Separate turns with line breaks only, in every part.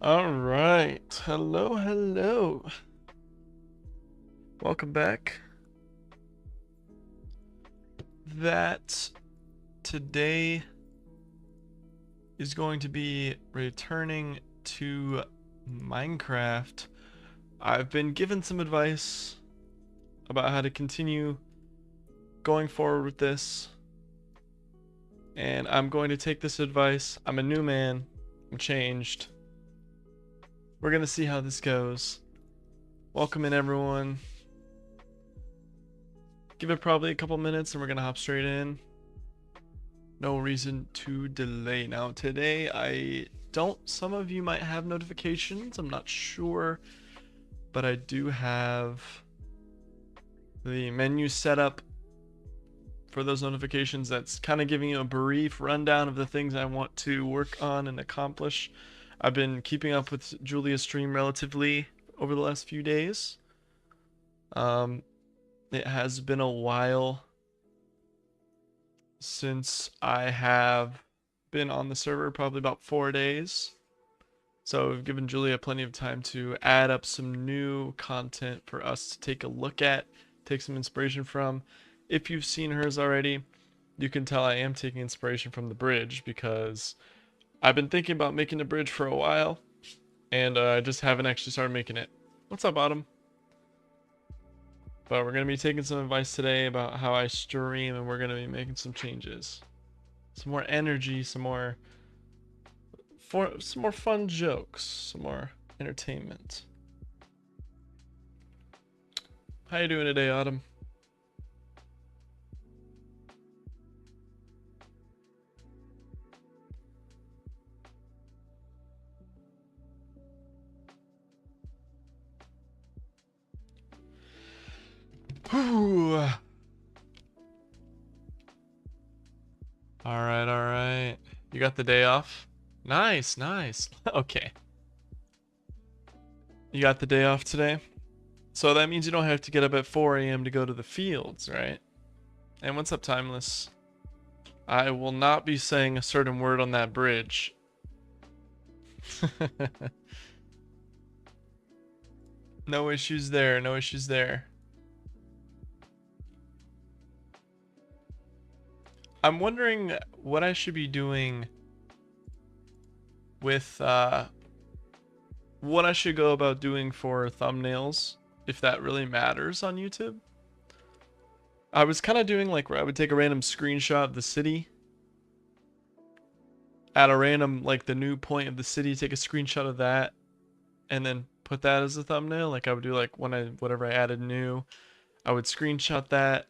All right. Hello, hello. Welcome back. That today is going to be returning to Minecraft. I've been given some advice about how to continue going forward with this, and I'm going to take this advice. I'm a new man. I'm changed. We're going to see how this goes. Welcome in, everyone. Give it probably a couple minutes and we're going to hop straight in. No reason to delay. Now today some of you might have notifications, I'm not sure, but I do have the menu set up for those notifications. That's kind of giving you a brief rundown of the things I want to work on and accomplish. I've been keeping up with Julia's stream relatively over the last few days. It has been a while since I have been on the server, probably about 4 days. So I've given Julia plenty of time to add up some new content for us to take a look at, take some inspiration from. If you've seen hers already, you can tell I am taking inspiration from the bridge because I've been thinking about making a bridge for a while and I just haven't actually started making it. What's up, Autumn? But we're going to be taking some advice today about how I stream, and we're going to be making some changes. Some more energy, some more fun jokes, some more entertainment. How you doing today, Autumn? Whew. All right. You got the day off? Nice. Okay. You got the day off today? So that means you don't have to get up at 4 a.m. to go to the fields, right? And what's up, Timeless? I will not be saying a certain word on that bridge. No issues there, no issues there. I'm wondering what I should be doing with what I should go about doing for thumbnails, if that really matters on YouTube. I was kind of doing like where I would take a random screenshot of the city at a random, like the new point of the city, take a screenshot of that and then put that as a thumbnail. Like I would do like whatever I added new, I would screenshot that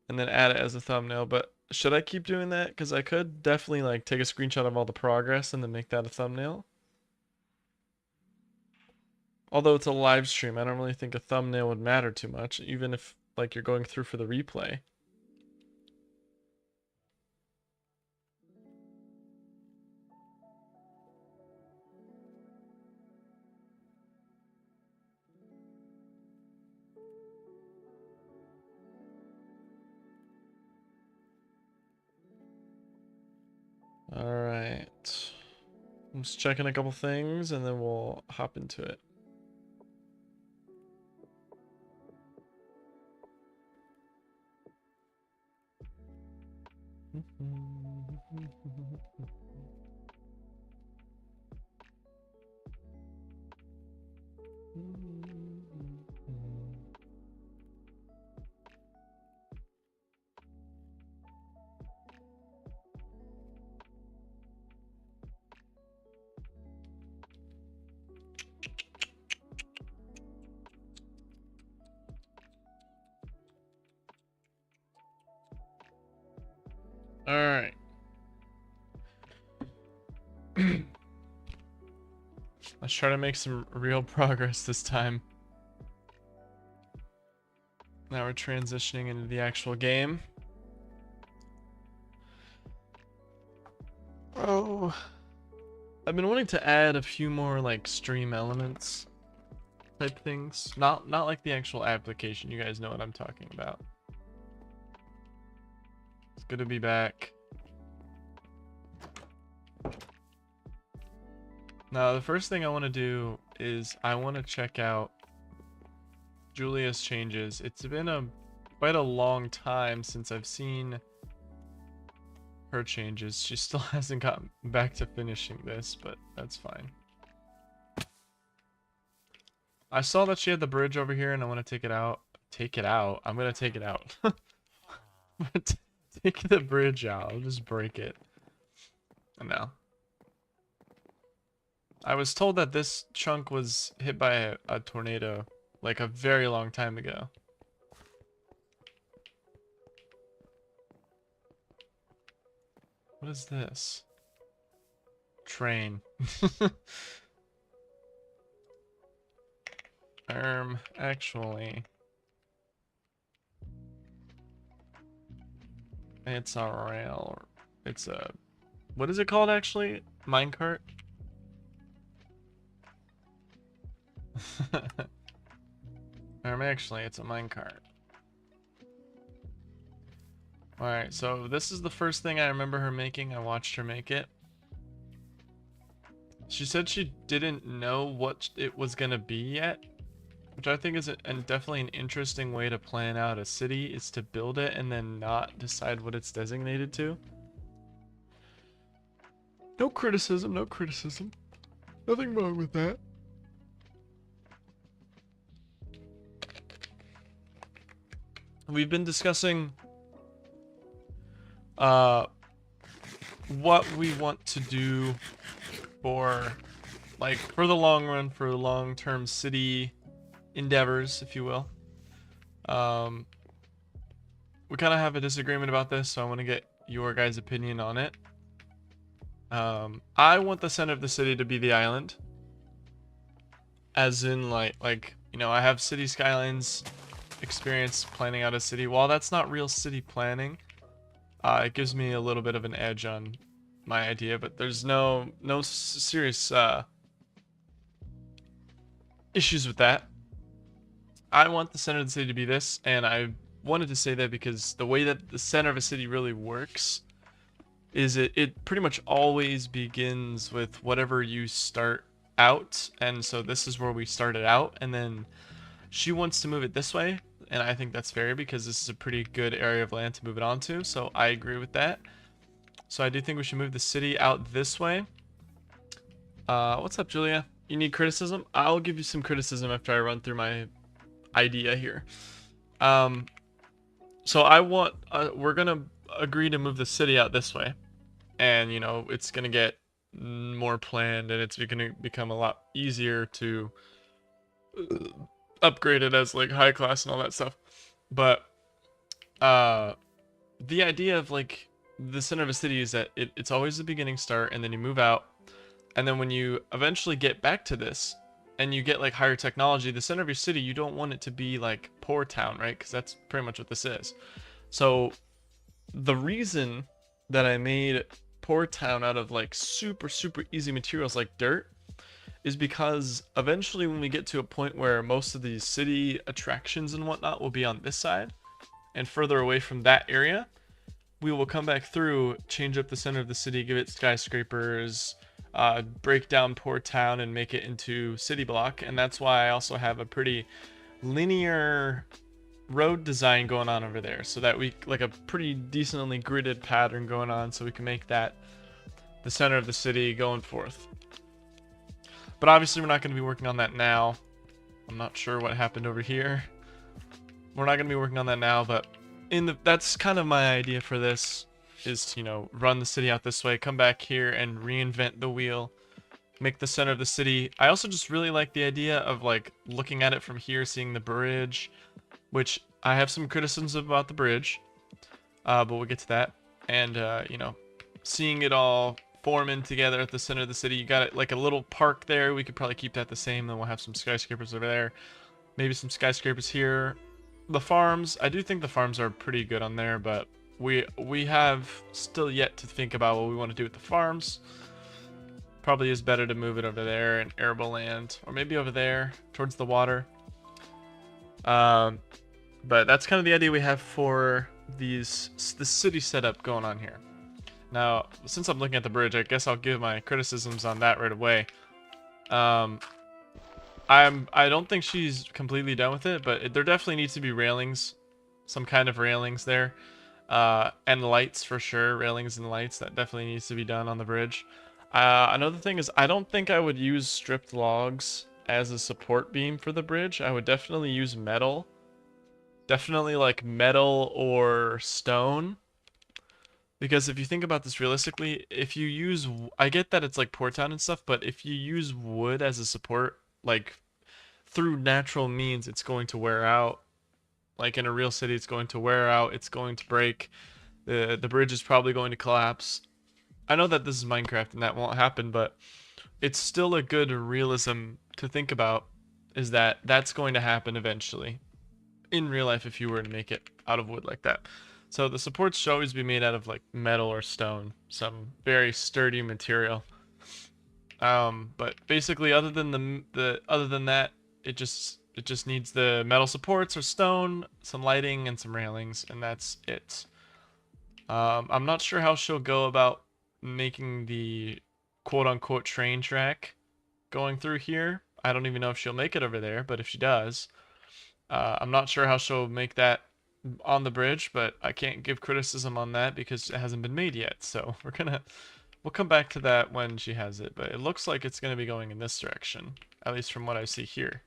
and then add it as a thumbnail. But should I keep doing that? Because I could definitely like take a screenshot of all the progress and then make that a thumbnail. Although it's a live stream, I don't really think a thumbnail would matter too much, even if like you're going through for the replay. All right. I'm just checking a couple things and then we'll hop into it. All right. Let's try to make some real progress this time. Now we're transitioning into the actual game. Oh, I've been wanting to add a few more like stream elements type things. Not like the actual application. You guys know what I'm talking about. It's good to be back. Now, the first thing I want to do is I want to check out Julia's changes. It's been quite a long time since I've seen her changes. She still hasn't gotten back to finishing this, but that's fine. I saw that she had the bridge over here and I want to take it out. Take it out? I'm going to take it out. Take the bridge out. I'll just break it. No. I was told that this chunk was hit by a tornado like a very long time ago. What is this? Train. Actually, it's a rail. It's a, what is it called actually? Minecart? Actually, it's a minecart. Alright, so this is the first thing I remember her making. I watched her make it. She said she didn't know what it was gonna be yet, which I think is definitely an interesting way to plan out a city, is to build it and then not decide what it's designated to. No criticism, no criticism. Nothing wrong with that. We've been discussing what we want to do for the long run, for long-term city endeavors, if you will. We kind of have a disagreement about this, so I want to get your guys' opinion on it. I want the center of the city to be the island, as in like you know, I have City Skylines experience planning out a city. While that's not real city planning, it gives me a little bit of an edge on my idea, but there's no serious issues with that. I want the center of the city to be this, and I wanted to say that because the way that the center of a city really works is it pretty much always begins with whatever you start out, and so this is where we started out, and then she wants to move it this way, and I think that's fair because this is a pretty good area of land to move it onto, so I agree with that. So I do think we should move the city out this way. What's up, Julia? You need criticism? I'll give you some criticism after I run through my idea here. So I want, we're gonna agree to move the city out this way, and you know, it's gonna get more planned, and it's gonna become a lot easier to upgrade it as like high class and all that stuff. But the idea of like the center of a city is that it's always the beginning start, and then you move out, and then when you eventually get back to this and you get like higher technology, the center of your city, you don't want it to be like Poor Town, right? Because that's pretty much what this is. So the reason that I made Poor Town out of like super easy materials like dirt is because eventually when we get to a point where most of these city attractions and whatnot will be on this side and further away from that area, we will come back through, change up the center of the city, give it skyscrapers, break down Poor Town and make it into city block. And that's why I also have a pretty linear road design going on over there, so that we like a pretty decently gridded pattern going on, so we can make that the center of the city going forth. But obviously we're not going to be working on that now. I'm not sure what happened over here. We're not going to be working on that now, but that's kind of my idea for this, is to, you know, run the city out this way, come back here and reinvent the wheel, make the center of the city. I also just really like the idea of like looking at it from here, seeing the bridge, which I have some criticisms about the bridge, but we'll get to that. And you know, seeing it all form in together at the center of the city. You got it like a little park there. We could probably keep that the same. Then we'll have some skyscrapers over there, maybe some skyscrapers here. The farms, I do think the farms are pretty good on there, but we have still yet to think about what we want to do with the farms. Probably is better to move it over there in arable land, or maybe over there towards the water. But that's kind of the idea we have for the city setup going on here. Now, since I'm looking at the bridge, I guess I'll give my criticisms on that right away. Um, I don't think she's completely done with it, but there definitely needs to be railings, some kind of railings there, and lights for sure. Railings and lights, that definitely needs to be done on the bridge. Another thing is, I don't think I would use stripped logs as a support beam for the bridge. I would definitely use metal. Definitely like metal or stone. Because if you think about this realistically, if you use, I get that it's like Port Town and stuff, but if you use wood as a support, like through natural means, it's going to wear out. Like in a real city, it's going to wear out. It's going to break. The bridge is probably going to collapse. I know that this is Minecraft and that won't happen, but it's still a good realism to think about. Is that that's going to happen eventually in real life if you were to make it out of wood like that. So the supports should always be made out of like metal or stone, some very sturdy material. But basically, other than that, it just needs the metal supports or stone, some lighting, and some railings, and that's it. I'm not sure how she'll go about making the quote-unquote train track going through here. I don't even know if she'll make it over there, but if she does, I'm not sure how she'll make that on the bridge, but I can't give criticism on that because it hasn't been made yet. So we'll come back to that when she has it, but it looks like it's going to be going in this direction, at least from what I see here.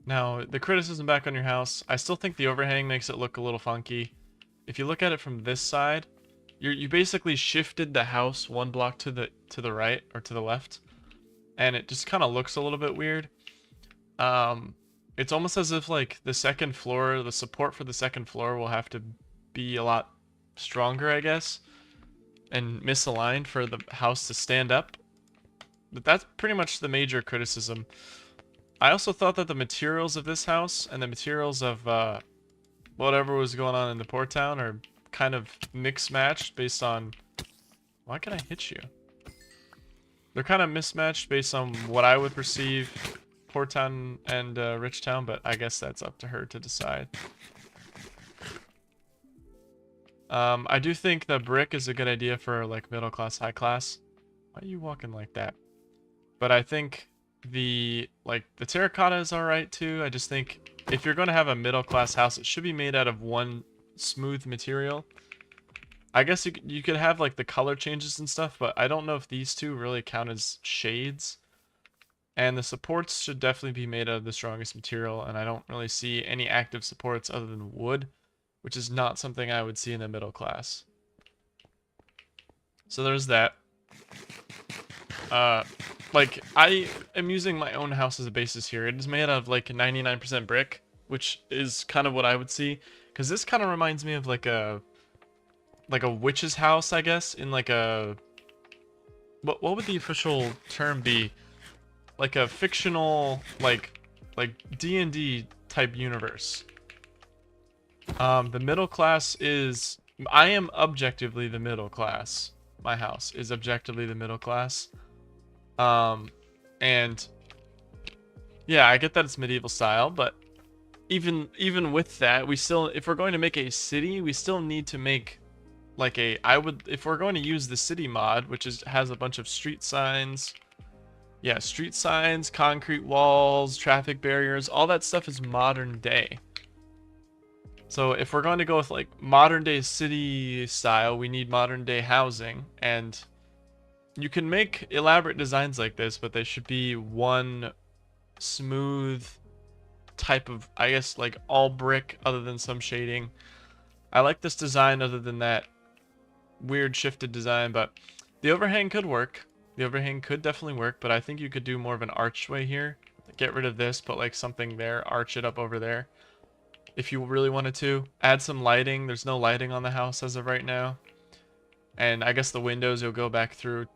Now, the criticism back on your house, I still think the overhang makes it look a little funky. If you look at it from this side, you basically shifted the house one block to the right or to the left, and it just kind of looks a little bit weird. It's almost as if like the second floor, the support for the second floor will have to be a lot stronger, I guess, and misaligned for the house to stand up. But that's pretty much the major criticism. I also thought that the materials of this house and the materials of whatever was going on in the Port Town are kind of mix-matched based on... Why can I hit you? They're kind of mismatched based on what I would perceive Port Town and Rich Town, but I guess that's up to her to decide. I do think the brick is a good idea for like middle class, high class. Why are you walking like that? But I think the terracotta is alright too. I just think if you're going to have a middle class house, it should be made out of one smooth material. I guess you could have like the color changes and stuff, but I don't know if these two really count as shades. And the supports should definitely be made out of the strongest material, and I don't really see any active supports other than wood, which is not something I would see in the middle class. So there's that. Like, I am using my own house as a basis here. It is made out of like 99% brick, which is kind of what I would see. Because this kind of reminds me of like a witch's house, I guess, in like a... What would the official term be? Like a fictional, like D&D type universe. The middle class is... I am objectively the middle class. My house is objectively the middle class. And yeah, I get that it's medieval style, but even with that, we still, if we're going to make a city, we still need to make like a, if we're going to use the city mod, which has a bunch of street signs, yeah, street signs, concrete walls, traffic barriers, all that stuff is modern day. So if we're going to go with like modern day city style, we need modern day housing, and you can make elaborate designs like this, but they should be one smooth type of, I guess, like all brick other than some shading. I like this design other than that weird shifted design, but the overhang could work. The overhang could definitely work, but I think you could do more of an archway here. Get rid of this, put like something there, arch it up over there. If you really wanted to. Add some lighting. There's no lighting on the house as of right now. And I guess the windows you'll go back through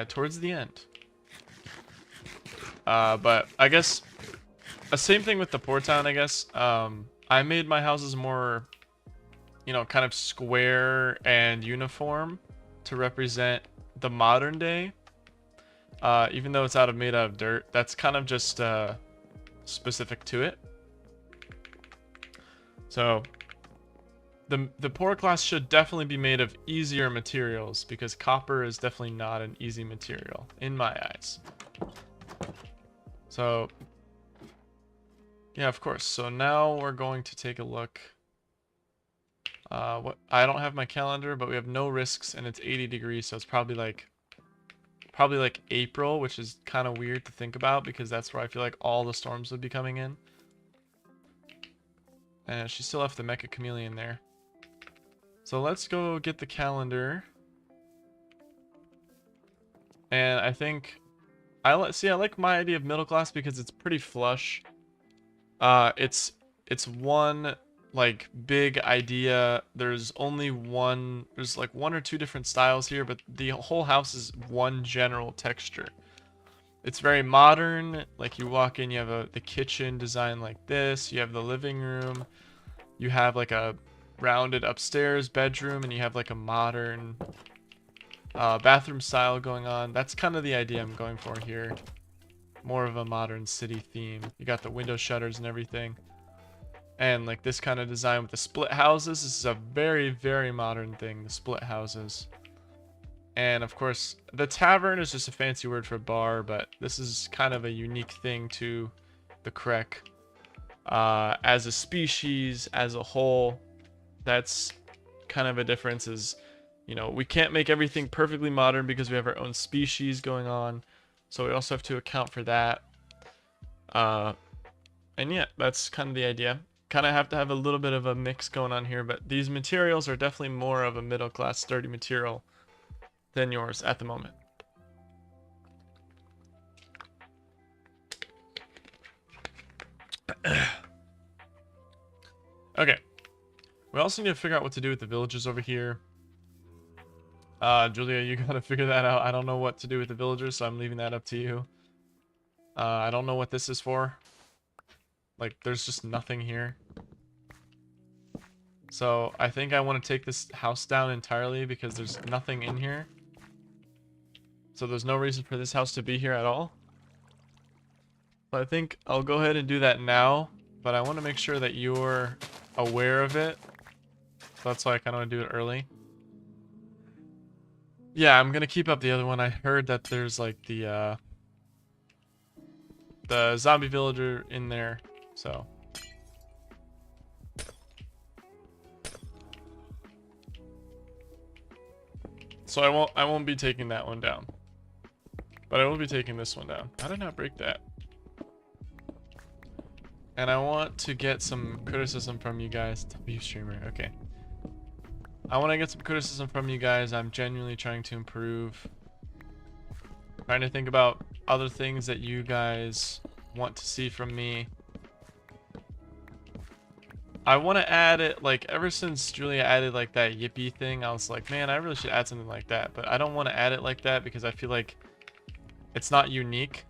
towards the end. But I guess same thing with the Port Town, I guess. I made my houses more, you know, kind of square and uniform to represent the modern day. Even though it's made out of dirt, that's kind of just specific to it. So the poor class should definitely be made of easier materials, because copper is definitely not an easy material in my eyes. So, yeah, of course. So now we're going to take a look. What I don't have my calendar, but we have no risks, and it's 80 degrees, so it's probably like April, which is kind of weird to think about because that's where I feel like all the storms would be coming in. And she still left the Mecha Chameleon there. So let's go get the calendar. And I think I like my idea of middle class because it's pretty flush. It's one like big idea. There's only one. There's like one or two different styles here, but the whole house is one general texture. It's very modern. Like you walk in, you have the kitchen designed like this. You have the living room. You have like a rounded upstairs bedroom, and you have like a modern bathroom style going on. That's kind of the idea I'm going for here. More of a modern city theme. You got the window shutters and everything. And like this kind of design with the split houses. This is a very, very modern thing, the split houses. And of course, the tavern is just a fancy word for bar, but this is kind of a unique thing to the Krek. As a species, as a whole, that's kind of a difference is, you know, we can't make everything perfectly modern because we have our own species going on. So we also have to account for that. And yeah, that's kind of the idea. Kind of have to have a little bit of a mix going on here, but these materials are definitely more of a middle class sturdy material than yours at the moment. Okay. We also need to figure out what to do with the villages over here. Julia, you gotta figure that out. I don't know what to do with the villagers, so I'm leaving that up to you. I don't know what this is for. Like, there's just nothing here. So, I think I want to take this house down entirely because there's nothing in here. So there's no reason for this house to be here at all. But I think I'll go ahead and do that now. But I want to make sure that you're aware of it. So that's why I kind of want to do it early. Yeah, I'm going to keep up the other one. I heard that there's like the zombie villager in there. So... So I won't be taking that one down. But I will be taking this one down. How did I not break that? And I want to get some criticism from you guys. W streamer, okay. I want to get some criticism from you guys. I'm genuinely trying to improve. Trying to think about other things that you guys want to see from me. I want to add it, like, ever since Julia added, like, that yippee thing, I was like, man, I really should add something like that. But I don't want to add it like that because I feel like it's not unique.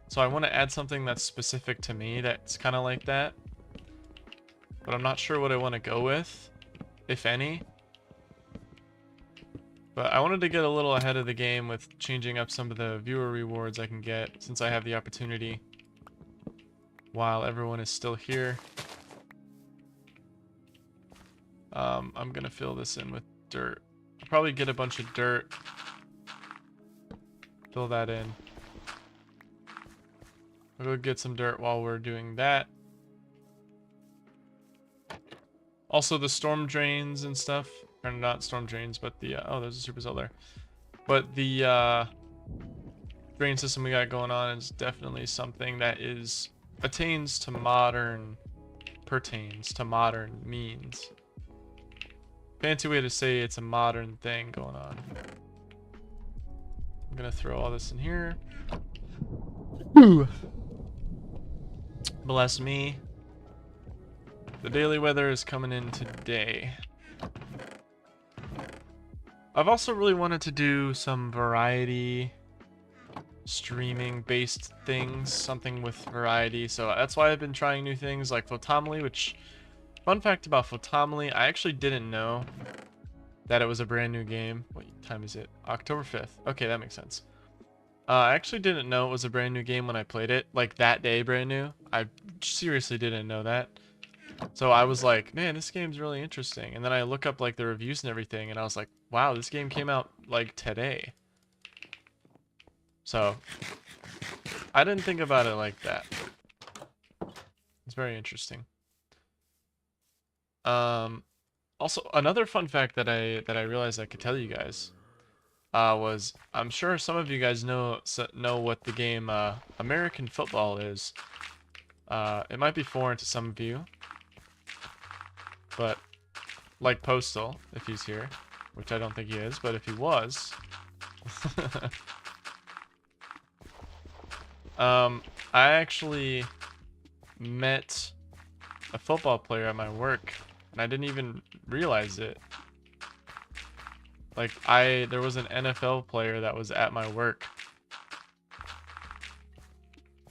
So I want to add something that's specific to me that's kind of like that. But I'm not sure what I want to go with, if any. But I wanted to get a little ahead of the game with changing up some of the viewer rewards I can get since I have the opportunity while everyone is still here. I'm gonna fill this in with dirt. I'll probably get a bunch of dirt. Fill that in. I'll go get some dirt while we're doing that. Also the storm drains and stuff. Or not storm drains, but the oh, there's a supercell there. But the drain system we got going on is definitely something that pertains to modern means. Fancy way to say it's a modern thing going on. I'm gonna throw all this in here. Ooh. Bless me. The daily weather is coming in today. I've also really wanted to do some variety streaming based things, something with variety. So that's why I've been trying new things like Photomoly, which, fun fact about Photomoly, I actually didn't know that it was a brand new game. What time is it? October 5th. Okay, that makes sense. I actually didn't know it was a brand new game when I played it. Like that day, brand new. I seriously didn't know that. So I was like, man, this game's really interesting. And then I look up like the reviews and everything, and I was like, wow, this game came out like today. So I didn't think about it like that. It's very interesting. Also, another fun fact that I realized I could tell you guys was I'm sure some of you guys know what the game American football is. It might be foreign to some of you, but like Postal, if he's here, which I don't think he is, but if he was, I actually met a football player at my work, and I didn't even realize it. Like, there was an NFL player that was at my work,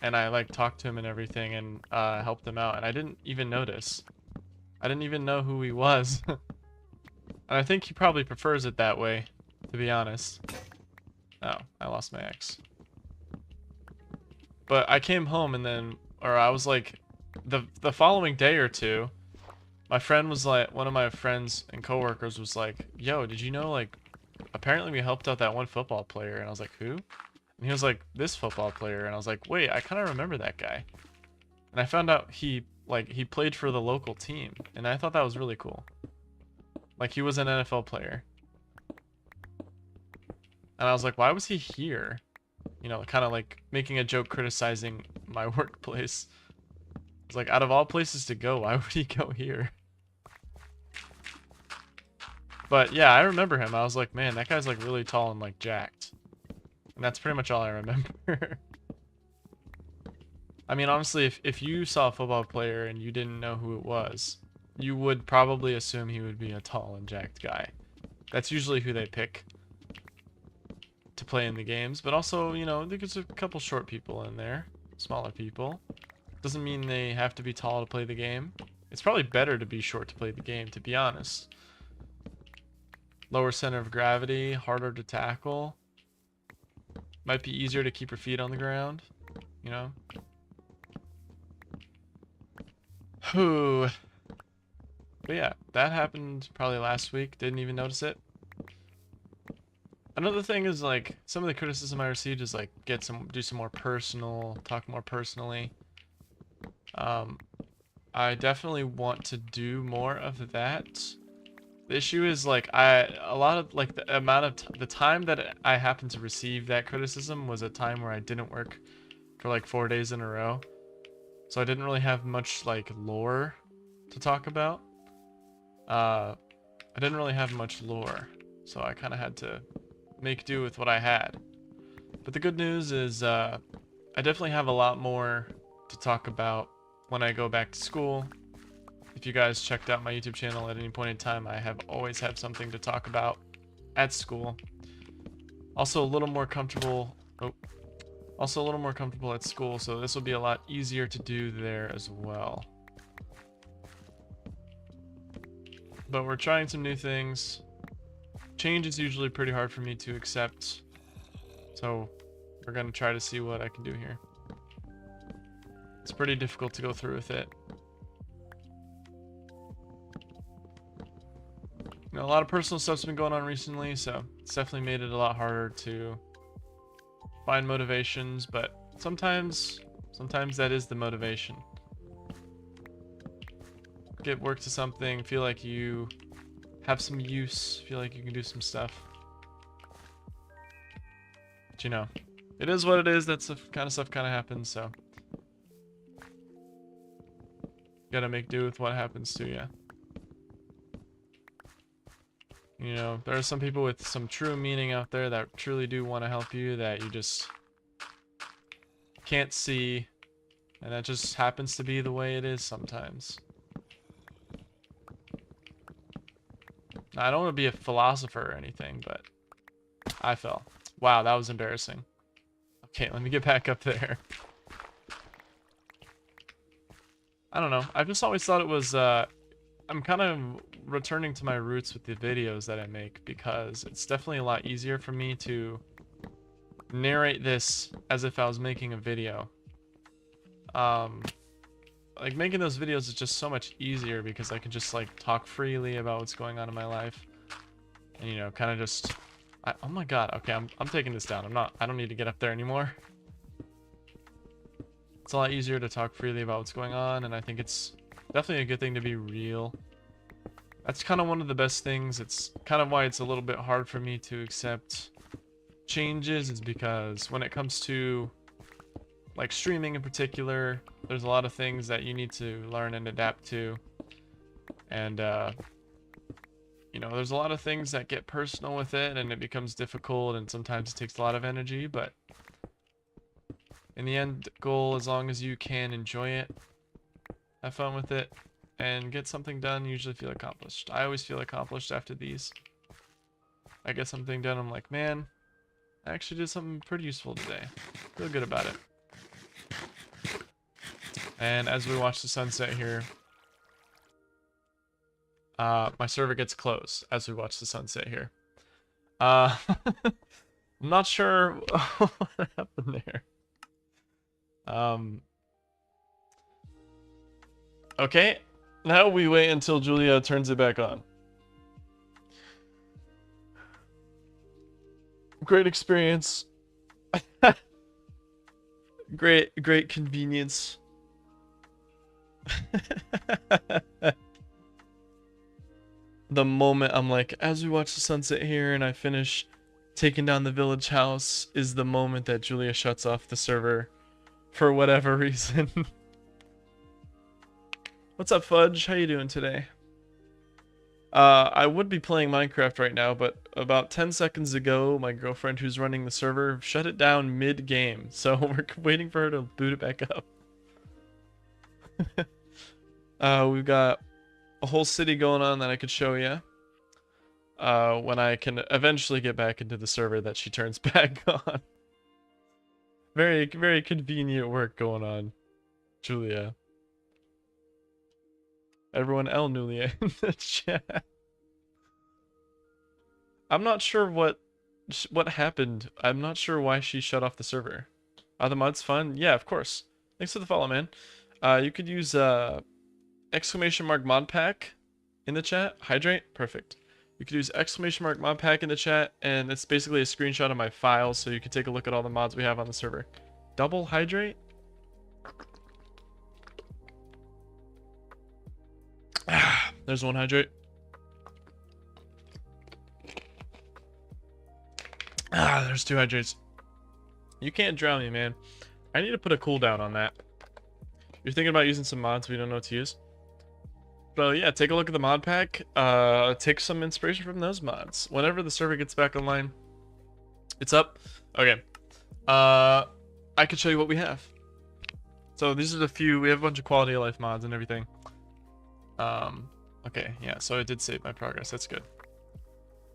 and I like talked to him and everything, and helped him out, and I didn't even notice. I didn't even know who he was. And I think he probably prefers it that way, to be honest. Oh, I lost my X. But I came home and then, or I was like, the following day or two, my friend was like, one of my friends and coworkers was like, yo, did you know, like, apparently we helped out that one football player. And I was like, who? And he was like, this football player. And I was like, wait, I kind of remember that guy. And I found out he played for the local team. And I thought that was really cool. Like, he was an NFL player. And I was like, why was he here? You know, kind of like making a joke criticizing my workplace. It's like, out of all places to go, why would he go here? But yeah, I remember him. I was like, man, that guy's like really tall and like jacked. And that's pretty much all I remember. I mean, honestly, if you saw a football player and you didn't know who it was, you would probably assume he would be a tall and jacked guy. That's usually who they pick to play in the games. But also, you know, there's a couple short people in there, smaller people. Doesn't mean they have to be tall to play the game. It's probably better to be short to play the game, to be honest. Lower center of gravity, harder to tackle. Might be easier to keep your feet on the ground, you know? Whew. But yeah, that happened probably last week. Didn't even notice it. Another thing is like some of the criticism I received is like do some more personal, talk more personally. I definitely want to do more of that. The issue is like a lot of like the amount of the time that I happened to receive that criticism was a time where I didn't work for like 4 days in a row. So I didn't really have much like lore to talk about. I didn't really have much lore, so I kind of had to make do with what I had. But the good news is I definitely have a lot more to talk about when I go back to school. If you guys checked out my YouTube channel at any point in time, I have always have something to talk about at school. Also a little more comfortable. Also a little more comfortable at school, so this will be a lot easier to do there as well. But we're trying some new things. Change is usually pretty hard for me to accept, so we're gonna try to see what I can do here. It's pretty difficult to go through with it. You know, a lot of personal stuff's been going on recently, so it's definitely made it a lot harder to find motivations, but sometimes that is the motivation. Get work to something, feel like you have some use, feel like you can do some stuff. But you know, it is what it is. That's the kind of stuff kind of happens, so gotta make do with what happens to you. You know, there are some people with some true meaning out there that truly do want to help you that you just can't see, and that just happens to be the way it is sometimes. I don't want to be a philosopher or anything, but I fell. Wow, that was embarrassing. Okay, let me get back up there. I don't know. I've just always thought it was, I'm kind of returning to my roots with the videos that I make, because it's definitely a lot easier for me to narrate this as if I was making a video. Like making those videos is just so much easier because I can just like talk freely about what's going on in my life, and you know, kind of just oh my god, okay, I'm taking this down. I don't need to get up there anymore. It's a lot easier to talk freely about what's going on, and I think it's definitely a good thing to be real. That's kind of one of the best things. It's kind of why it's a little bit hard for me to accept changes, is because when it comes to like streaming in particular, there's a lot of things that you need to learn and adapt to. And you know, there's a lot of things that get personal with it, and it becomes difficult, and sometimes it takes a lot of energy, but in the end goal, as long as you can enjoy it, have fun with it, and get something done, you usually feel accomplished. I always feel accomplished after these. I get something done, I'm like, man, I actually did something pretty useful today. Feel good about it. And as we watch the sunset here, my server gets closed as we watch the sunset here. I'm not sure what happened there. Okay, now we wait until Julia turns it back on. Great experience. Great convenience. The moment I'm like, as we watch the sunset here and I finish taking down the village house, is the moment that Julia shuts off the server for whatever reason. What's up, Fudge? How you doing today? I would be playing Minecraft right now, but about 10 seconds ago, my girlfriend who's running the server shut it down mid-game, so we're waiting for her to boot it back up. We've got a whole city going on that I could show you when I can eventually get back into the server that she turns back on. Very convenient work going on, Julia. Everyone El Nulia in the chat. I'm not sure what happened. I'm not sure why she shut off the server. Are the mods fun? Yeah, of course. Thanks for the follow, man. You could use exclamation mark mod pack in the chat. Hydrate, perfect. You could use exclamation mark mod pack in the chat, and it's basically a screenshot of my files, so you can take a look at all the mods we have on the server. Double hydrate. There's one hydrate. There's two hydrates. You can't drown me, man. I need to put a cooldown on that. You're thinking about using some mods we don't know what to use? But yeah, take a look at the mod pack. Take some inspiration from those mods. Whenever the server gets back online, it's up. Okay. I could show you what we have. So these are the few. We have a bunch of quality of life mods and everything. Okay, yeah, so it did save my progress. That's good.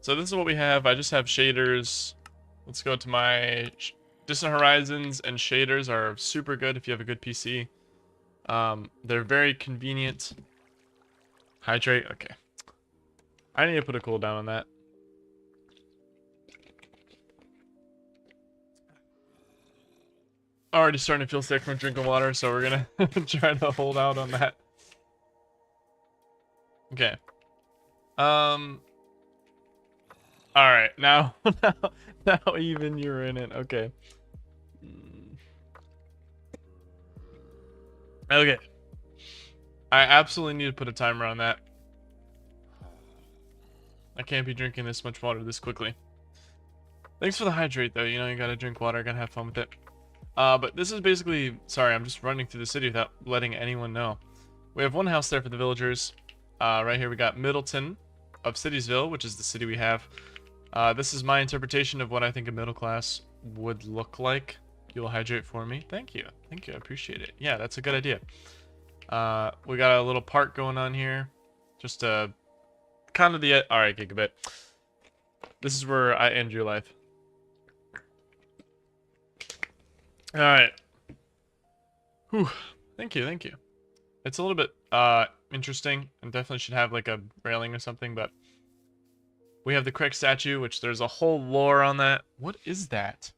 So this is what we have. I just have shaders. Let's go to my Distant Horizons, and shaders are super good if you have a good PC. They're very convenient. Hydrate, okay. I need to put a cooldown on that. Already starting to feel sick from drinking water, so we're gonna try to hold out on that. Okay. Alright, now even you're in it. Okay. Okay. I absolutely need to put a timer on that. I can't be drinking this much water this quickly. Thanks for the hydrate, though. You know, you gotta drink water, gotta have fun with it. But this is basically... Sorry, I'm just running through the city without letting anyone know. We have one house there for the villagers. Right here we got Middleton of Citiesville, which is the city we have. This is my interpretation of what I think a middle class would look like. You'll hydrate for me. Thank you. Thank you. I appreciate it. Yeah, that's a good idea. We got a little park going on here. Just kind of the... Alright, Gigabit. This is where I end your life. Alright. Whew. Thank you, thank you. It's a little bit interesting, and definitely should have like a railing or something, but we have the correct statue, which there's a whole lore on that. What is that?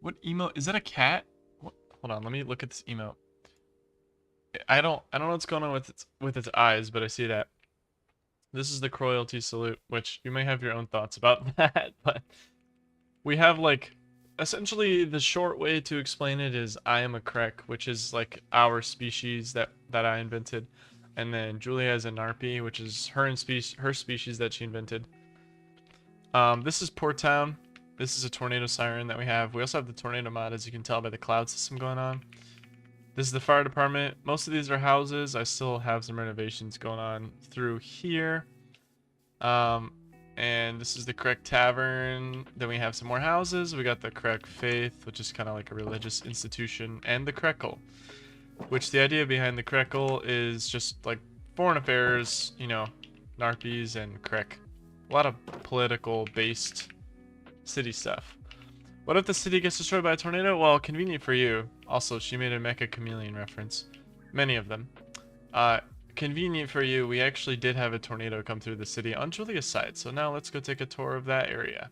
What emote? Is that a cat? What? Hold on, let me look at this emote. I don't know what's going on with its eyes, but I see that. This is the Croyalty salute, which you may have your own thoughts about that, but we have like essentially the short way to explain it is I am a Krek, which is like our species that I invented, and then Julia is a Narpi, which is her species that she invented. This is Port Town. This is a tornado siren that we have. We also have the tornado mod, as you can tell by the cloud system going on. This is the fire department. Most of these are houses. I still have some renovations going on through here. And this is the Krek Tavern. Then we have some more houses. We got the Krek Faith, which is kind of like a religious institution, and the Krekel, which the idea behind the Krekel is just like foreign affairs, you know, Narpies and Krek. A lot of political based city stuff. What if the city gets destroyed by a tornado? Well, convenient for you. Also, she made a Mecha Chameleon reference. Many of them. Convenient for you, we actually did have a tornado come through the city on Julia's side. So now let's go take a tour of that area.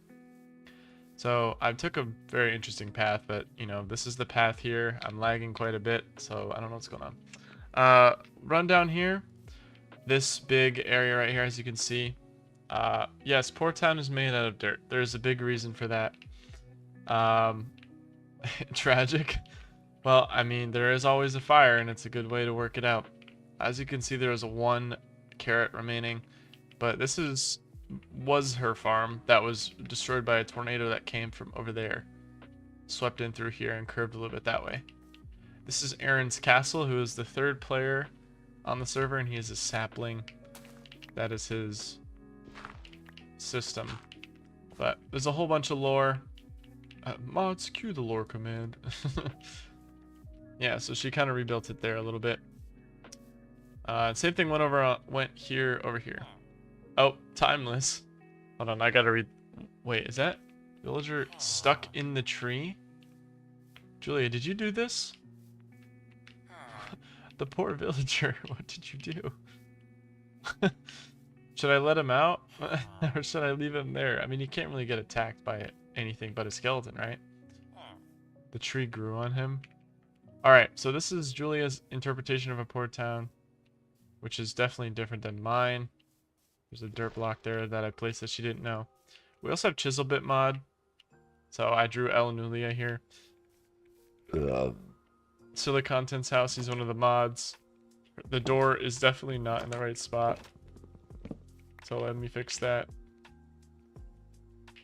So I took a very interesting path, but you know, this is the path here. I'm lagging quite a bit, so I don't know what's going on. Run down here. This big area right here, as you can see. Yes, Port Town is made out of dirt. There's a big reason for that. Tragic. Well, I mean, there is always a fire, and it's a good way to work it out. As you can see, there is 1 carrot remaining, but this was her farm that was destroyed by a tornado that came from over there, swept in through here and curved a little bit that way. This is Aaron's castle, who is the 3rd player on the server, and he is a sapling. That is his system. But there's a whole bunch of lore. Mods, cue the lore command. Yeah, so she kind of rebuilt it there a little bit. Same thing went here over here. Oh, timeless. Hold on, I gotta read. Wait, is that villager stuck in the tree? Julia, did you do this? The poor villager. What did you do? Should I let him out? Or should I leave him there? I mean, he can't really get attacked by anything but a skeleton, right? The tree grew on him. Alright, so this is Julia's interpretation of a port town, which is definitely different than mine. There's a dirt block there that I placed that she didn't know. We also have Chisel Bit mod. So I drew El Nulia here. Silla Contents House, he's one of the mods. The door is definitely not in the right spot. So let me fix that.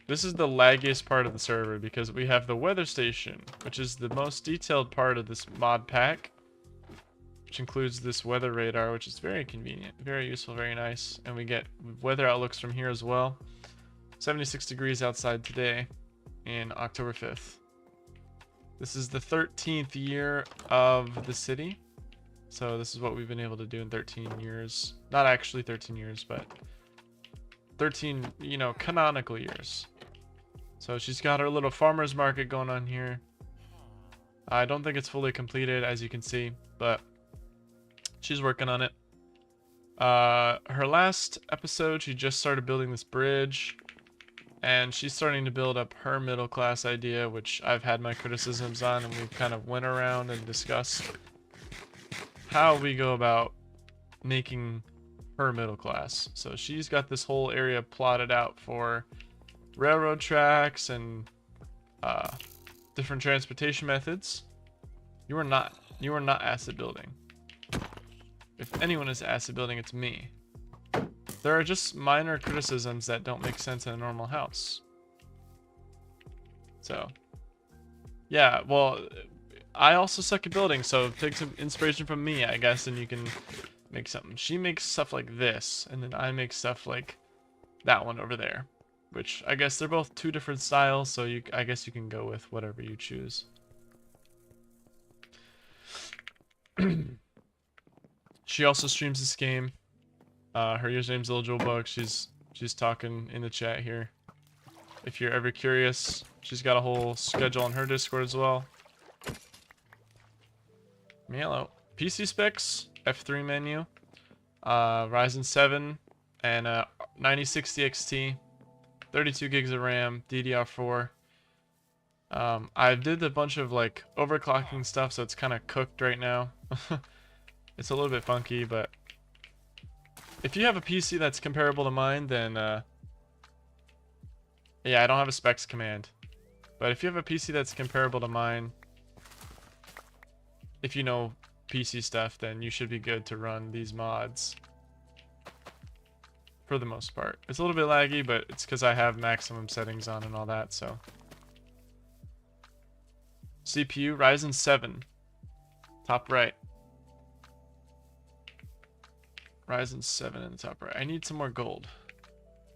This is the laggiest part of the server because we have the weather station, which is the most detailed part of this mod pack, which includes this weather radar, which is very convenient, very useful, very nice. And we get weather outlooks from here as well. 76 degrees outside today in October 5th. This is the 13th year of the city. So this is what we've been able to do in 13 years. Not actually 13 years, but 13, you know, canonical years. So she's got her little farmer's market going on here. I don't think it's fully completed, as you can see, but she's working on it. Her last episode, she just started building this bridge, and she's starting to build up her middle class idea, which I've had my criticisms on, and we've kind of went around and discussed how we go about making her middle class. So she's got this whole area plotted out for railroad tracks and different transportation methods. You are not asset building. If anyone is asset building, it's me. There are just minor criticisms that don't make sense in a normal house. So yeah, well, I also suck at building, so take some inspiration from me, I guess, and you can make something. She makes stuff like this, and then I make stuff like that one over there, which I guess they're both 2 different styles, so I guess you can go with whatever you choose. She also streams this game. Her username's LilJewelBug. She's talking in the chat here. If you're ever curious, she's got a whole schedule on her Discord as well. Hello. PC specs, F3 menu, Ryzen 7 and 9060 XT, 32 gigs of RAM, DDR4. I did a bunch of like overclocking stuff, so it's kind of cooked right now. It's a little bit funky, but if you have a PC that's comparable to mine, then yeah, I don't have a specs command, But if you have a PC that's comparable to mine, if you know PC stuff, then you should be good to run these mods. For the most part. It's a little bit laggy, but it's because I have maximum settings on and all that, so. CPU, Ryzen 7. Top right. Ryzen 7 in the top right. I need some more gold.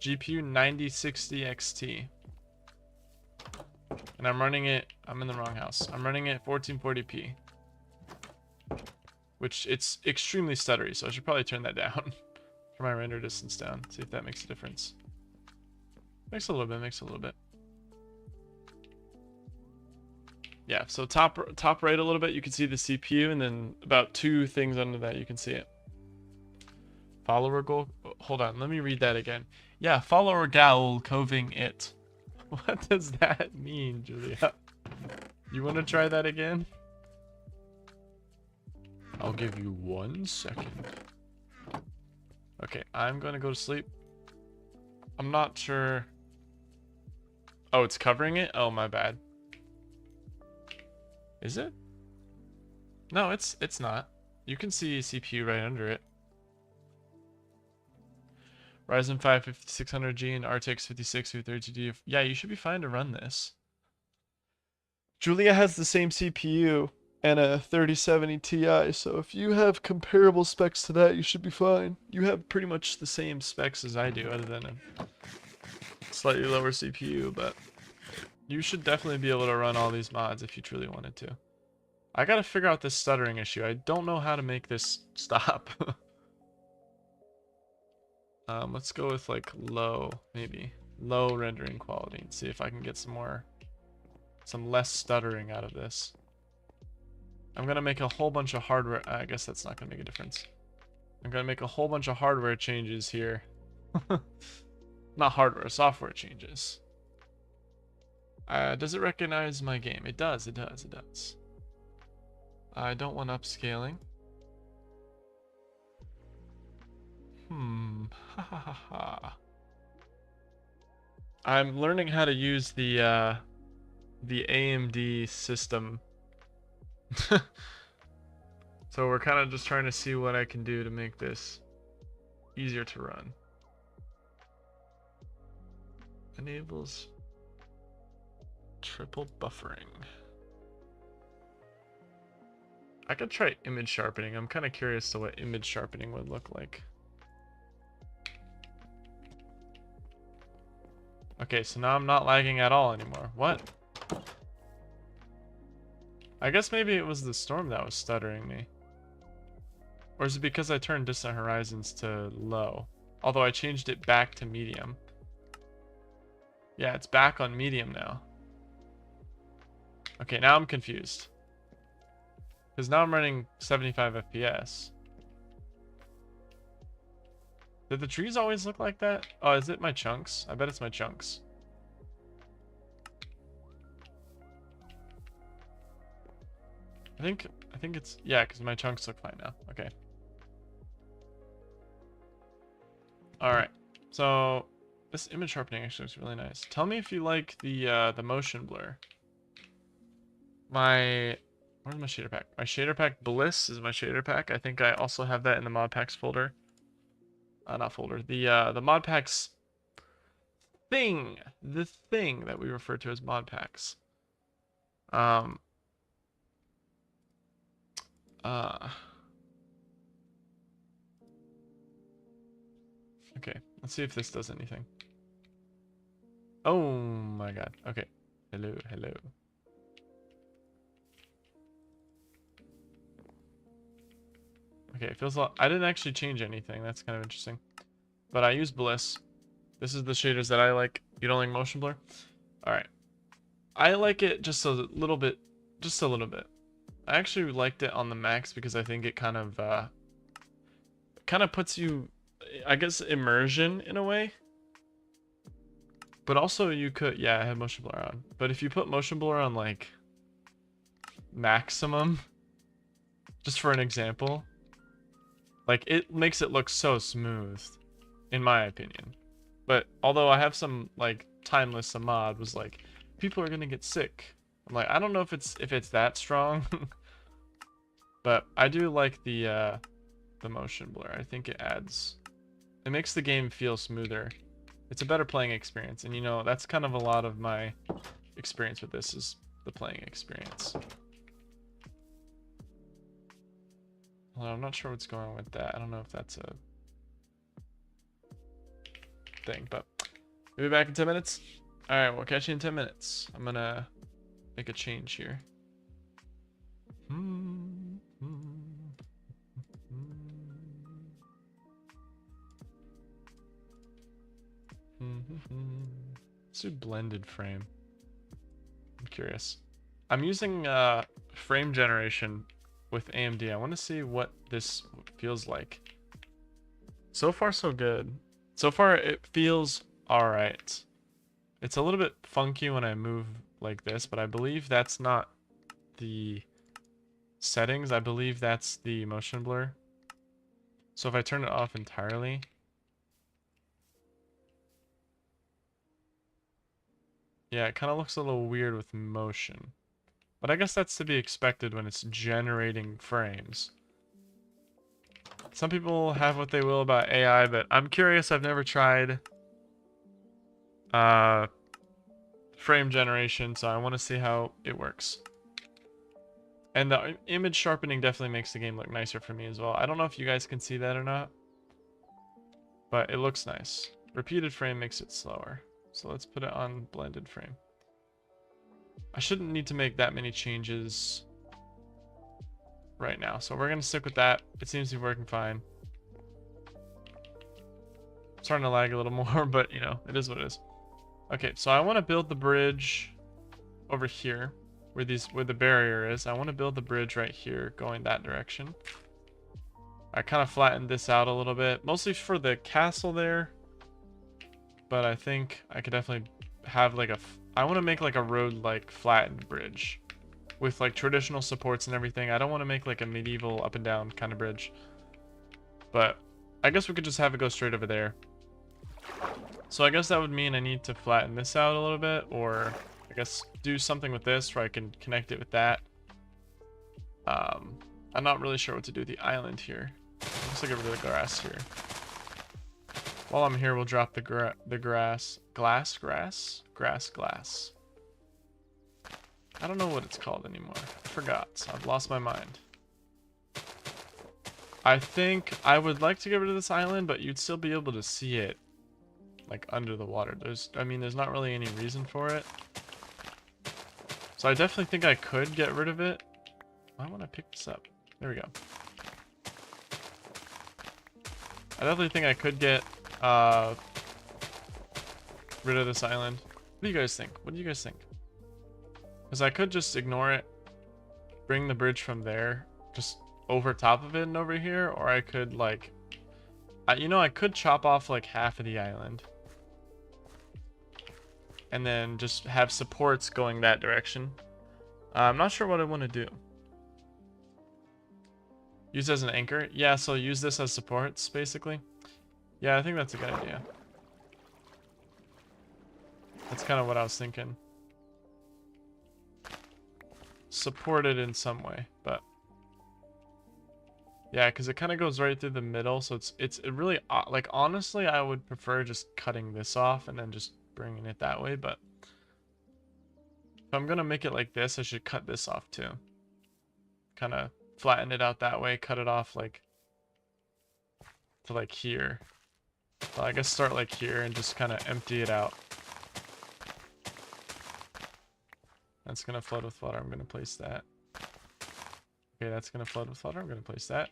GPU 9060 XT. And I'm running it, I'm in the wrong house. I'm running it 1440p. Which it's extremely stuttery, so I should probably turn that down. For my render distance down. See if that makes a difference. Makes a little bit, makes a little bit. Yeah, so top right a little bit, you can see the CPU, and then about 2 things under that, you can see it. Follower goal. Hold on, let me read that again. Yeah, follower goal coving it. What does that mean, Julia? You want to try that again? I'll give you 1 second. Okay, I'm going to go to sleep. I'm not sure. Oh, it's covering it? Oh, my bad. Is it? No, it's not. You can see CPU right under it. Ryzen 5 5600G and RTX 5632. Yeah, you should be fine to run this. Julia has the same CPU and a 3070 Ti, so if you have comparable specs to that, you should be fine. You have pretty much the same specs as I do, other than a slightly lower CPU, but you should definitely be able to run all these mods if you truly wanted to. I gotta figure out this stuttering issue. I don't know how to make this stop. Let's go with like low, maybe. Low rendering quality and see if I can get some less stuttering out of this. I'm gonna make a whole bunch of hardware. I guess that's not gonna make a difference. I'm gonna make a whole bunch of hardware changes here. Not hardware, software changes. Does it recognize my game? It does, it does, it does. I don't want upscaling. Ha ha ha ha. I'm learning how to use the AMD system. So we're kind of just trying to see what I can do to make this easier to run. Enables triple buffering. I could try image sharpening. I'm kind of curious to what image sharpening would look like. Okay, so now I'm not lagging at all anymore. What? I guess maybe it was the storm that was stuttering me. Or is it because I turned Distant Horizons to low? Although I changed it back to medium. Yeah, it's back on medium now. Okay, now I'm confused. Because now I'm running 75 FPS. Did the trees always look like that? Oh, is it my chunks? I bet it's my chunks. I think it's, yeah, because my chunks look fine now. Okay. Alright. So this image sharpening actually looks really nice. Tell me if you like the motion blur. Where's my shader pack? My shader pack Bliss is my shader pack. I think I also have that in the mod packs folder. Not folder. The mod packs thing. The thing that we refer to as mod packs. Okay, let's see if this does anything. Oh my god. Okay. Hello, hello. Okay, it feels a lot. I didn't actually change anything. That's kind of interesting. But I use Bliss. This is the shaders that I like. You don't like motion blur? Alright. I like it just a little bit. Just a little bit. I actually liked it on the max because I think it kind of puts you, I guess, immersion in a way. But also you could, yeah, I had motion blur on. But if you put motion blur on like maximum, just for an example, like it makes it look so smooth, in my opinion. But although I have some like Timeless mod was like people are gonna get sick. I'm like, I don't know if it's that strong, but I do like the motion blur. I think it makes the game feel smoother. It's a better playing experience, and you know that's kind of a lot of my experience with this is the playing experience. Well, I'm not sure what's going on with that. I don't know if that's a thing, but we'll be back in 10 minutes. All right, we'll catch you in 10 minutes. I'm gonna make a change here. Let's do blended frame. I'm curious. I'm using frame generation with AMD. I want to see what this feels like. So far, so good. So far, it feels all right. It's a little bit funky when I move like this, but I believe that's not the settings. I believe that's the motion blur. So if I turn it off entirely, yeah, it kind of looks a little weird with motion. But I guess that's to be expected when it's generating frames. Some people have what they will about AI, but I'm curious. I've never tried frame generation, so I want to see how it works. And the image sharpening definitely makes the game look nicer for me as well. I don't know if you guys can see that or not, but it looks nice. Repeated frame makes it slower. So let's put it on blended frame. I shouldn't need to make that many changes right now, so we're going to stick with that. It seems to be working fine. It's starting to lag a little more, but you know, it is what it is. Okay, so I want to build the bridge over here where the barrier is. I want to build the bridge right here going that direction. I kind of flattened this out a little bit, mostly for the castle there, but I think I could definitely have like I want to make like a road like flattened bridge with like traditional supports and everything. I don't want to make like a medieval up and down kind of bridge, but I guess we could just have it go straight over there. So I guess that would mean I need to flatten this out a little bit, or I guess do something with this where I can connect it with that. I'm not really sure what to do with the island here. Let's get rid of the grass here. While I'm here, we'll drop the grass. Glass. I don't know what it's called anymore. I forgot. I've lost my mind. I think I would like to get rid of this island, but you'd still be able to see it like under the water. There's not really any reason for it. So I definitely think I could get rid of it. Why won't I pick this up? There we go. I definitely think I could get rid of this island. What do you guys think? What do you guys think? Because I could just ignore it, bring the bridge from there, just over top of it and over here, or I could like, you know, I could chop off like half of the island and then just have supports going that direction. I'm not sure what I want to do. Use as an anchor? Yeah, so use this as supports, basically. Yeah, I think that's a good idea. That's kind of what I was thinking. Support it in some way, but yeah, because it kind of goes right through the middle, so it's really like, honestly, I would prefer just cutting this off and then just bringing it that way, but if I'm gonna make it like this, I should cut this off too. Kind of flatten it out that way, cut it off like to like here. So I guess start like here and just kind of empty it out. That's gonna flood with water. I'm gonna place that. Okay, that's gonna flood with water. I'm gonna place that.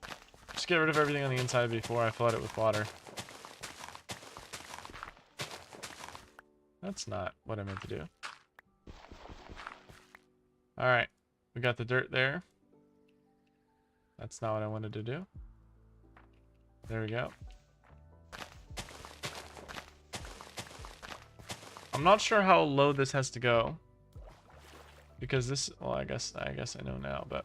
Just get rid of everything on the inside before I flood it with water. That's not what I meant to do. Alright, we got the dirt there. That's not what I wanted to do. There we go. I'm not sure how low this has to go. Because this, well, I guess I know now, but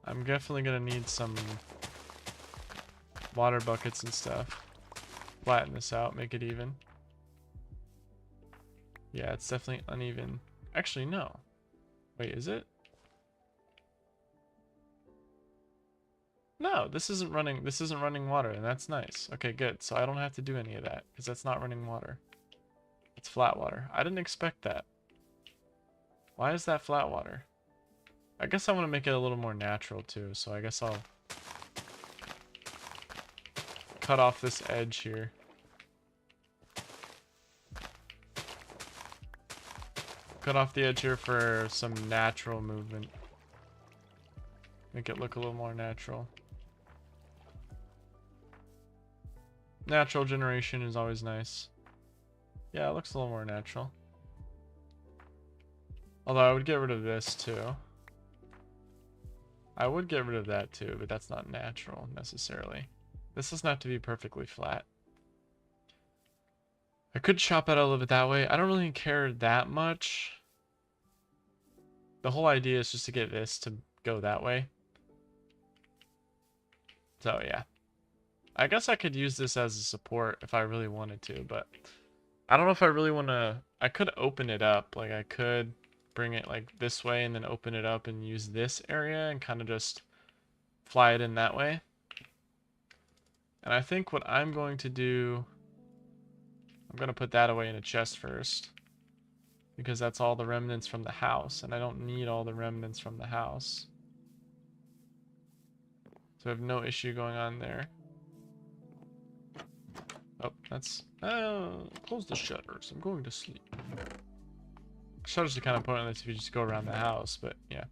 I'm definitely gonna need some water buckets and stuff. Flatten this out, make it even. Yeah, it's definitely uneven. Actually, no. Wait, is it? No, this isn't running water, and that's nice. Okay, good. So I don't have to do any of that, because that's not running water. It's flat water. I didn't expect that. Why is that flat water? I guess I want to make it a little more natural too, so I guess I'll cut off this edge here. Cut off the edge here for some natural movement. Make it look a little more natural. Natural generation is always nice. Yeah, it looks a little more natural. Although I would get rid of this too. I would get rid of that too, but that's not natural necessarily. This doesn't have to be perfectly flat. I could chop it a little bit that way. I don't really care that much. The whole idea is just to get this to go that way. So yeah. I guess I could use this as a support if I really wanted to, but I don't know if I really want to. I could open it up. Like I could bring it like this way and then open it up and use this area and kind of just fly it in that way. And I think what I'm going to do, I'm going to put that away in a chest first, because that's all the remnants from the house, and I don't need all the remnants from the house. So I have no issue going on there. Oh, that's... close the shutters. I'm going to sleep. Shutters are kind of pointless if you just go around the house, but yeah.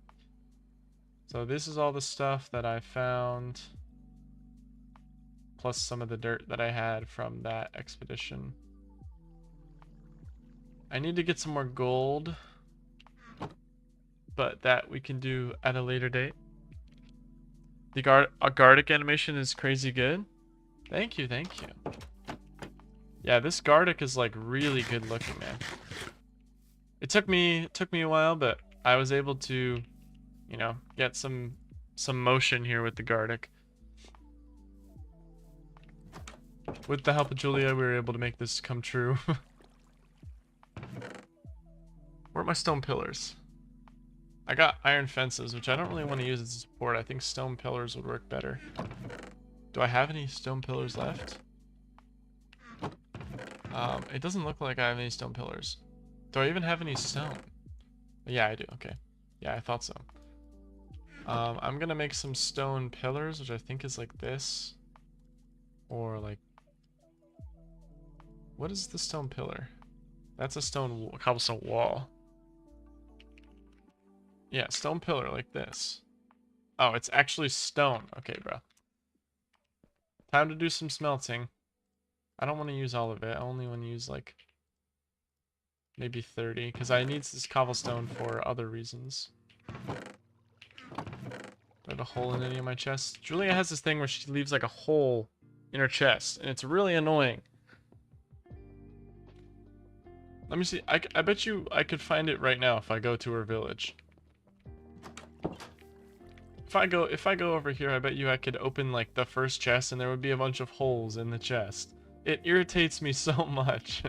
So this is all the stuff that I found, plus some of the dirt that I had from that expedition. I need to get some more gold, but that we can do at a later date. The Gardic animation is crazy good. Thank you, thank you. Yeah, this Gardic is like really good looking, man. It took me a while, but I was able to, you know, get some motion here with the Gardic. With the help of Julia, we were able to make this come true. Where are my stone pillars? I got iron fences, which I don't really want to use as a support. I think stone pillars would work better. Do I have any stone pillars left? It doesn't look like I have any stone pillars. Do I even have any stone? Yeah, I do. Okay. Yeah, I thought so. I'm gonna make some stone pillars, which I think is like this. Or like... What is the stone pillar? That's a stone cobblestone wall. Yeah, stone pillar like this. Oh, it's actually stone. Okay, bro. Time to do some smelting. I don't want to use all of it. I only want to use like maybe 30, because I need this cobblestone for other reasons. Do I have a hole in any of my chests? Julia has this thing where she leaves like a hole in her chest, and it's really annoying. Let me see. I bet you I could find it right now if I go to her village. If I go over here, I bet you I could open like the first chest and there would be a bunch of holes in the chest. It irritates me so much.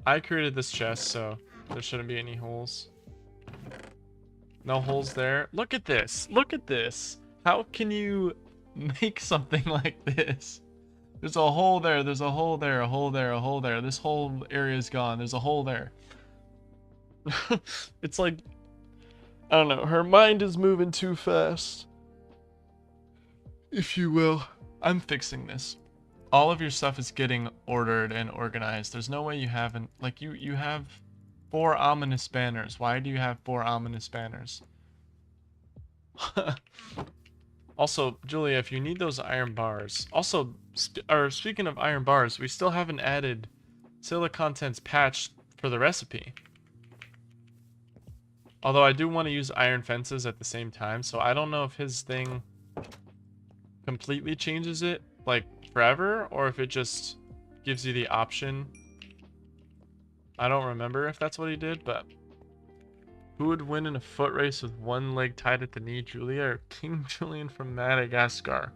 I created this chest, so there shouldn't be any holes. No holes there. Look at this. Look at this. How can you make something like this? There's a hole there. There's a hole there. A hole there. A hole there. This whole area is gone. There's a hole there. It's like, I don't know. Her mind is moving too fast, if you will. I'm fixing this. All of your stuff is getting ordered and organized. There's no way you haven't, like, you have 4 ominous banners. Why do you have 4 ominous banners? Also, Julia, if you need those iron bars. Also, speaking of iron bars, we still haven't added Scylla Contents patch for the recipe. Although I do want to use iron fences at the same time, so I don't know if his thing completely changes it, like, forever, or if it just gives you the option. I don't remember if that's what he did, but... Who would win in a foot race with one leg tied at the knee, Julia or King Julian from Madagascar?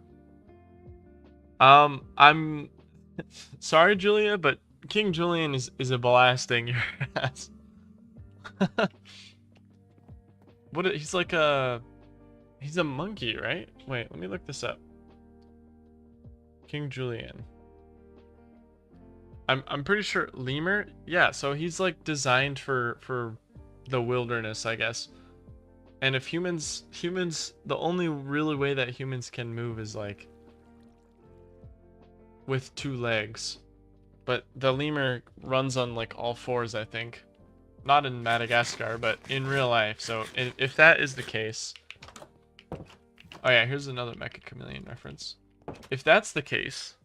I'm sorry, Julia, but King Julian is a blasting your ass. He's like he's a monkey, right? Wait, let me look this up. King Julian. I'm pretty sure lemur. Yeah, so he's like designed for the wilderness, I guess. And if humans, the only really way that humans can move is like with 2 legs. But the lemur runs on like all 4s, I think. Not in Madagascar, but in real life. So if that is the case, oh yeah, here's another Mecha Chameleon reference. If that's the case,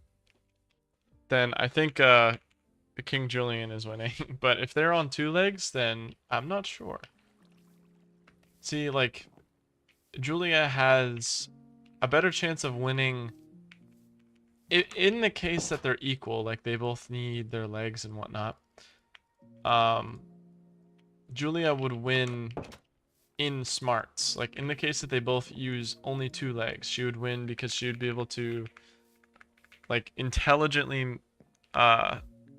then I think the King Julian is winning. But if they're on 2 legs, then I'm not sure. See, like, Julia has a better chance of winning in the case that they're equal, like they both need their legs and whatnot. Julia would win in smarts. Like, in the case that they both use only 2 legs, she would win because she would be able to, like, intelligently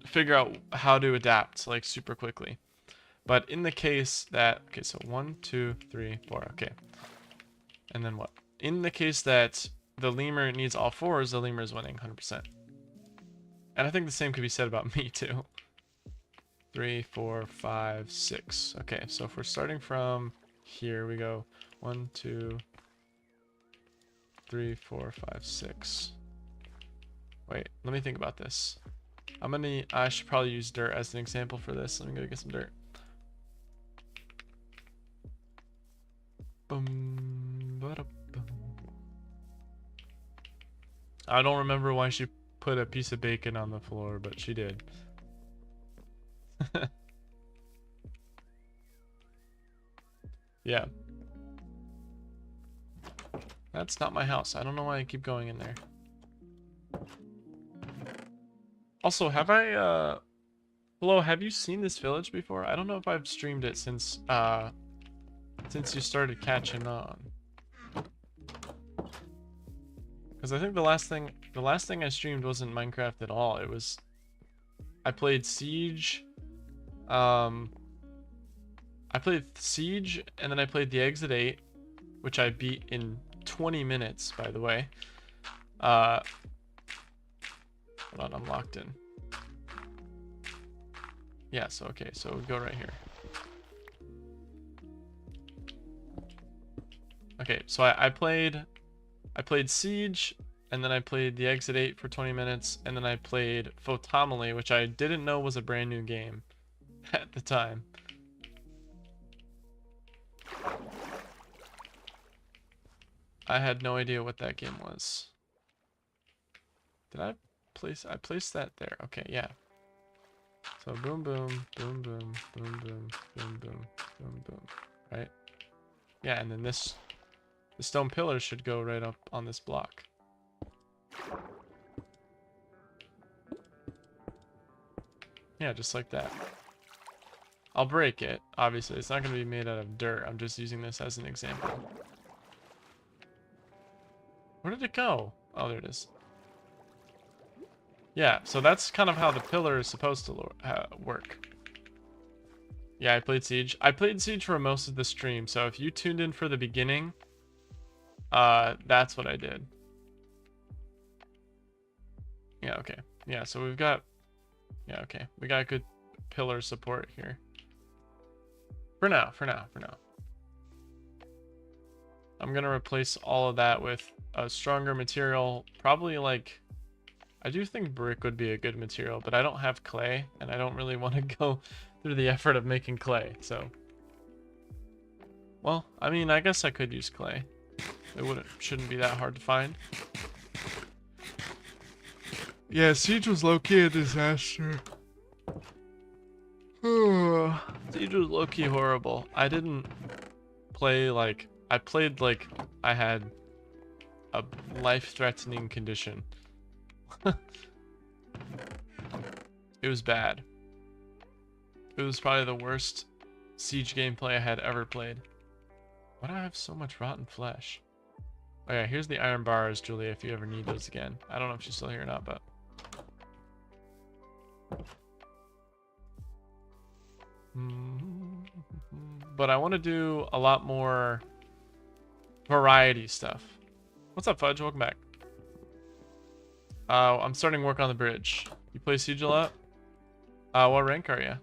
figure out how to adapt, like, super quickly. But in the case that, okay, so 1, 2, 3, 4, okay. And then what? In the case that the lemur needs all 4s, the lemur is winning 100%. And I think the same could be said about me too. 3, 4, 5, 6. Okay, so if we're starting from here, we go 1, 2, 3, 4, 5, 6. Wait, let me think about this. I should probably use dirt as an example for this. Let me go get some dirt. Boom, ba-da-boom. I don't remember why she put a piece of bacon on the floor, but she did. Yeah. That's not my house. I don't know why I keep going in there. Also, have I, Hello, have you seen this village before? I don't know if I've streamed it since you started catching on. Because I think the last thing I streamed wasn't Minecraft at all. It was, I played Siege, I played Siege, and then I played the Exit 8, which I beat in 20 minutes, by the way. Hold on, I'm locked in. Yeah, so okay, so we go right here. Okay, so I played Siege, and then I played the Exit 8 for 20 minutes, and then I played Photomily, which I didn't know was a brand new game at the time. I had no idea what that game was. Did I placed that there? Okay, yeah. So boom, boom, boom, boom, boom, boom, boom, boom, boom, boom, right? Yeah, and then the stone pillar should go right up on this block. Yeah, just like that. I'll break it, obviously. It's not going to be made out of dirt. I'm just using this as an example. Where did it go? Oh, there it is. Yeah, so that's kind of how the pillar is supposed to work. Yeah, I played Siege. I played Siege for most of the stream, so if you tuned in for the beginning, that's what I did. Yeah, okay. Yeah, so we've got... Yeah, okay. We got good pillar support here. For now. I'm gonna replace all of that with a stronger material. Probably like... I do think brick would be a good material, but I don't have clay, and I don't really want to go through the effort of making clay, so... Well, I mean, I guess I could use clay. It shouldn't be that hard to find. Yeah, Siege was low-key a disaster. Siege was low-key horrible. I didn't play like... I played like I had a life-threatening condition. It was bad. It was probably the worst Siege gameplay I had ever played. Why do I have so much rotten flesh? Oh yeah, here's the iron bars, Julia, if you ever need those again. I don't know if she's still here or not, but... But I want to do a lot more variety stuff. What's up, Fudge? Welcome back. I'm starting work on the bridge. You play Siege a lot? What rank are you?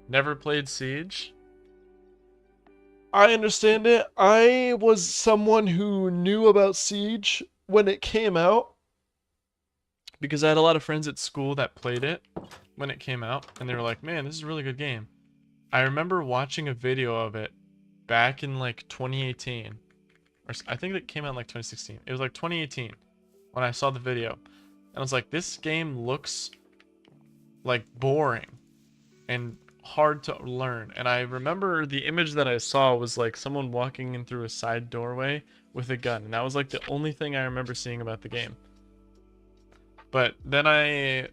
Never played Siege? I understand it. I was someone who knew about Siege when it came out because I had a lot of friends at school that played it when it came out, and they were like, man, this is a really good game. I remember watching a video of it back in like 2018, or I think it came out in like 2016. It was like 2018 when I saw the video, and I was like, this game looks like boring and hard to learn. And I remember the image that I saw was like someone walking in through a side doorway with a gun, and that was like the only thing I remember seeing about the game. But then I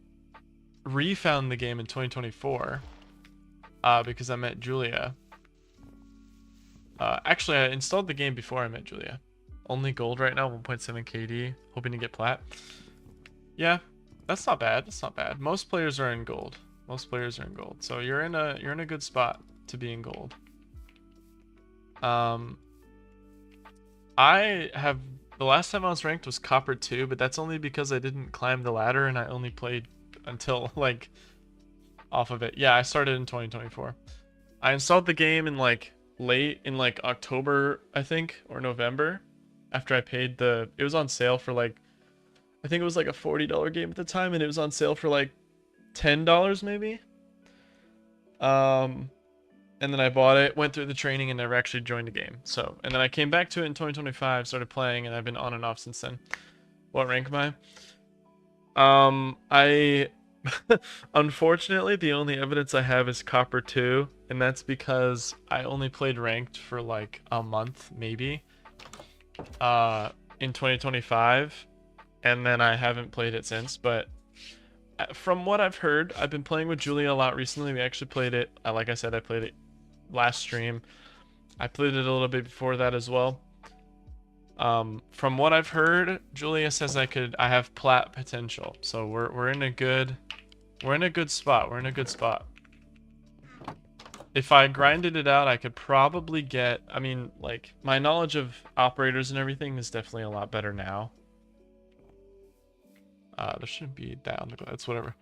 refound the game in 2024 because I met Julia. Actually, I installed the game before I met Julia. Only gold right now, 1.7 KD, hoping to get plat. Yeah, that's not bad. That's not bad. Most players are in gold. Most players are in gold, so you're in a good spot to be in gold. I have the last time I was ranked was Copper 2, but that's only because I didn't climb the ladder and I only played until like off of it. Yeah, I started in 2024. I installed the game in like late in like October, I think, or November, after I paid the. It was on sale for like, I think it was like a $40 game at the time, and it was on sale for like $10 maybe. And then I bought it, went through the training, and never actually joined the game. So, and then I came back to it in 2025, started playing, and I've been on and off since then. What rank am I? I unfortunately the only evidence I have is Copper 2, and that's because I only played ranked for like a month maybe in 2025, and then I haven't played it since. But from what I've heard, I've been playing with Julia a lot recently. We actually played it, like I said, I played it last stream. I played it a little bit before that as well. From what I've heard, Julia says I have plat potential. So we're in a good spot. We're in a good spot. If I grinded it out, I could probably get, I mean, like, my knowledge of operators and everything is definitely a lot better now. There shouldn't be that on the glass, whatever.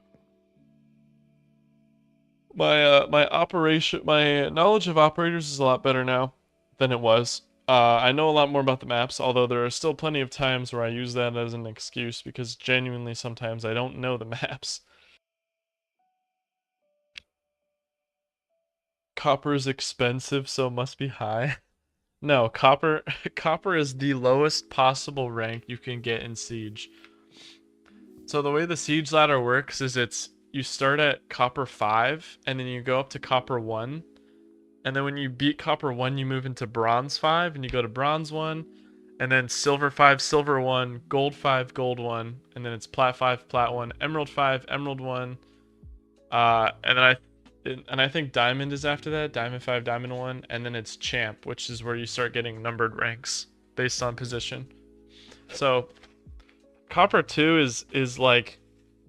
My knowledge of operators is a lot better now than it was. I know a lot more about the maps, although there are still plenty of times where I use that as an excuse because genuinely sometimes I don't know the maps. Copper is expensive, so it must be high. No, copper is the lowest possible rank you can get in Siege. So the way the Siege ladder works is you start at Copper 5 and then you go up to Copper 1. And then when you beat Copper 1, you move into Bronze 5 and you go to Bronze 1, and then Silver 5, Silver 1, Gold 5, Gold 1, and then it's Plat 5, Plat 1, Emerald 5, Emerald 1. And I think Diamond is after that, Diamond 5, Diamond 1, and then it's Champ, which is where you start getting numbered ranks based on position. So Copper 2 is like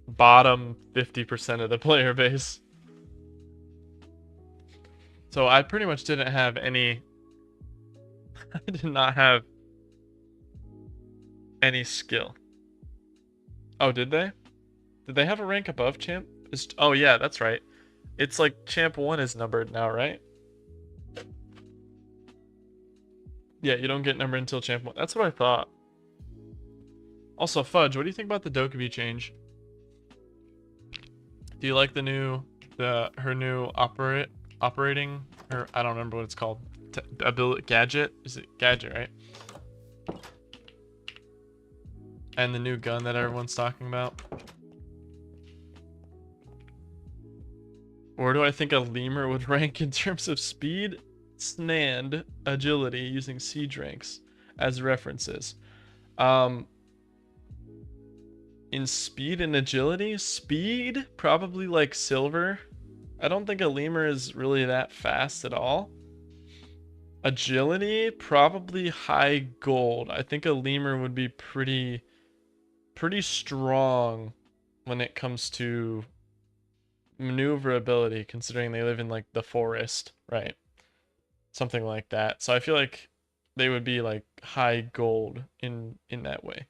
bottom 50% of the player base. So I pretty much didn't have any. I did not have any skill. Oh, did they? Did they have a rank above Champ? Oh yeah, that's right. It's like Champ 1 is numbered now, right? Yeah, you don't get numbered until Champ 1. That's what I thought. Also, Fudge, what do you think about the Dokkaebi change? Do you like her new operating, or I don't remember what it's called. Ability gadget? Is it gadget, right? And the new gun that everyone's talking about. Where do I think a lemur would rank in terms of speed and agility using siege ranks as references? In speed and agility, speed probably like silver. I don't think a lemur is really that fast at all. Agility, probably high gold. I think a lemur would be pretty strong when it comes to maneuverability, considering they live in like the forest, right? Something like that. So I feel like they would be like high gold in that way.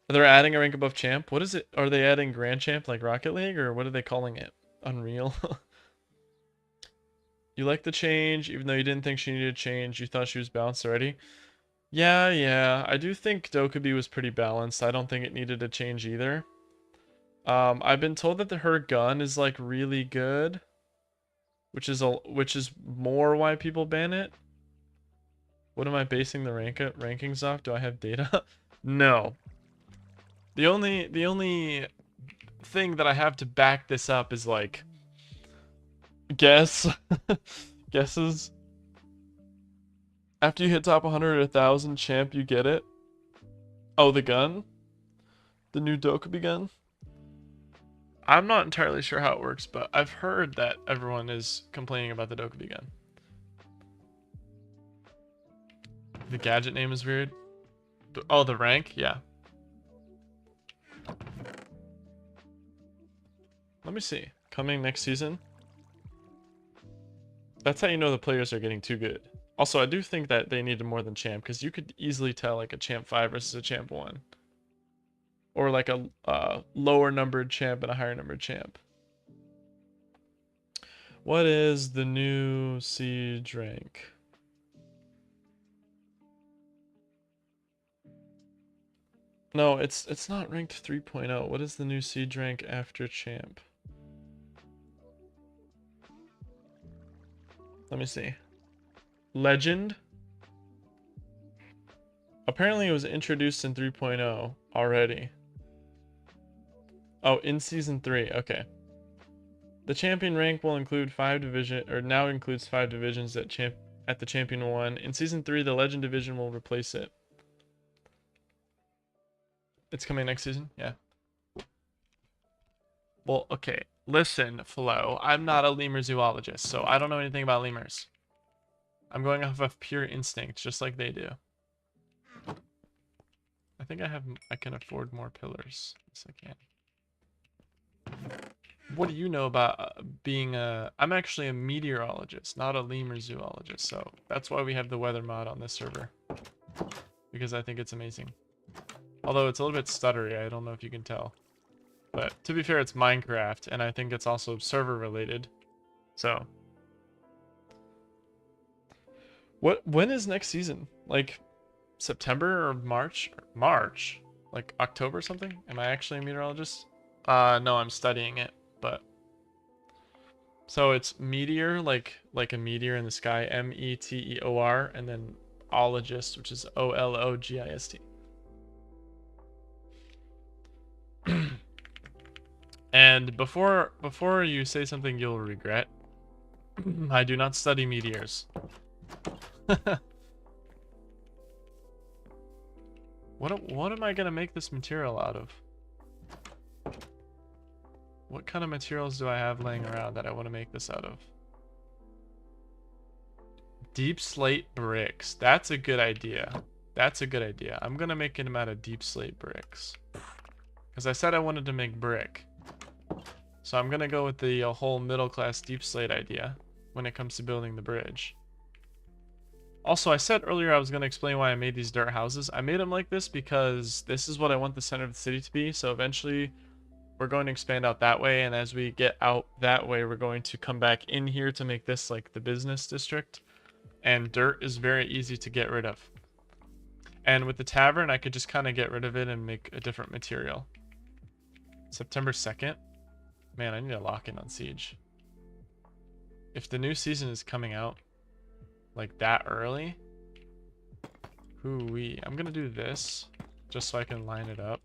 They're adding a rank above champ. What is it? Are they adding grand champ like Rocket League, or what are they calling it? Unreal. You like the change, even though you didn't think she needed change. You thought she was balanced already. Yeah. I do think Dokkaebi was pretty balanced. I don't think it needed a change either. I've been told that her gun is like really good, which is more why people ban it. What am I basing the rankings off? Do I have data? No. The only thing that I have to back this up is like guesses. After you hit top 100 or 1,000 champ, you get it. Oh, the gun? The new Dokkaebi gun? I'm not entirely sure how it works, but I've heard that everyone is complaining about the Dokkaebi gun. The gadget name is weird. Oh, the rank? Yeah. Let me see. Coming next season? That's how you know the players are getting too good. Also, I do think that they needed more than champ, because you could easily tell like a champ 5 versus a champ 1. Or like a lower numbered champ and a higher numbered champ. What is the new siege rank? No, it's not ranked 3.0. What is the new siege rank after champ? Let me see. Legend. Apparently it was introduced in 3.0 already. Oh, in season 3. Okay. The champion rank will include now includes 5 divisions at the champion 1. In season 3, the legend division will replace it. It's coming next season? Yeah. Well, okay. Listen, Flo, I'm not a lemur zoologist, so I don't know anything about lemurs. I'm going off of pure instinct, just like they do. I think I can afford more pillars. Yes, I can. What do you know about being I'm actually a meteorologist, not a lemur zoologist, so that's why we have the weather mod on this server. Because I think it's amazing. Although it's a little bit stuttery, I don't know if you can tell. But to be fair, it's Minecraft, and I think it's also server related. So. When is next season? Like September or March? March? Like October or something? Am I actually a meteorologist? No, I'm studying it, but. So it's meteor, like a meteor in the sky, METEOR, and then ologist, which is OLOGIST. And before you say something you'll regret, I do not study meteors. What am I gonna make this material out of? What kind of materials do I have laying around that I want to make this out of? Deep slate bricks. That's a good idea. That's a good idea. I'm gonna make them out of deep slate bricks. Because I said I wanted to make brick. So I'm gonna go with the whole middle class deep slate idea when it comes to building the bridge. Also, I said earlier I was going to explain why I made these dirt houses. I made them like this because this is what I want the center of the city to be. So eventually we're going to expand out that way. And as we get out that way, we're going to come back in here to make this like the business district. And dirt is very easy to get rid of. And with the tavern, I could just kind of get rid of it and make a different material. September 2nd. Man, I need to lock in on Siege. If the new season is coming out like that early, hoo-wee. I'm gonna do this just so I can line it up.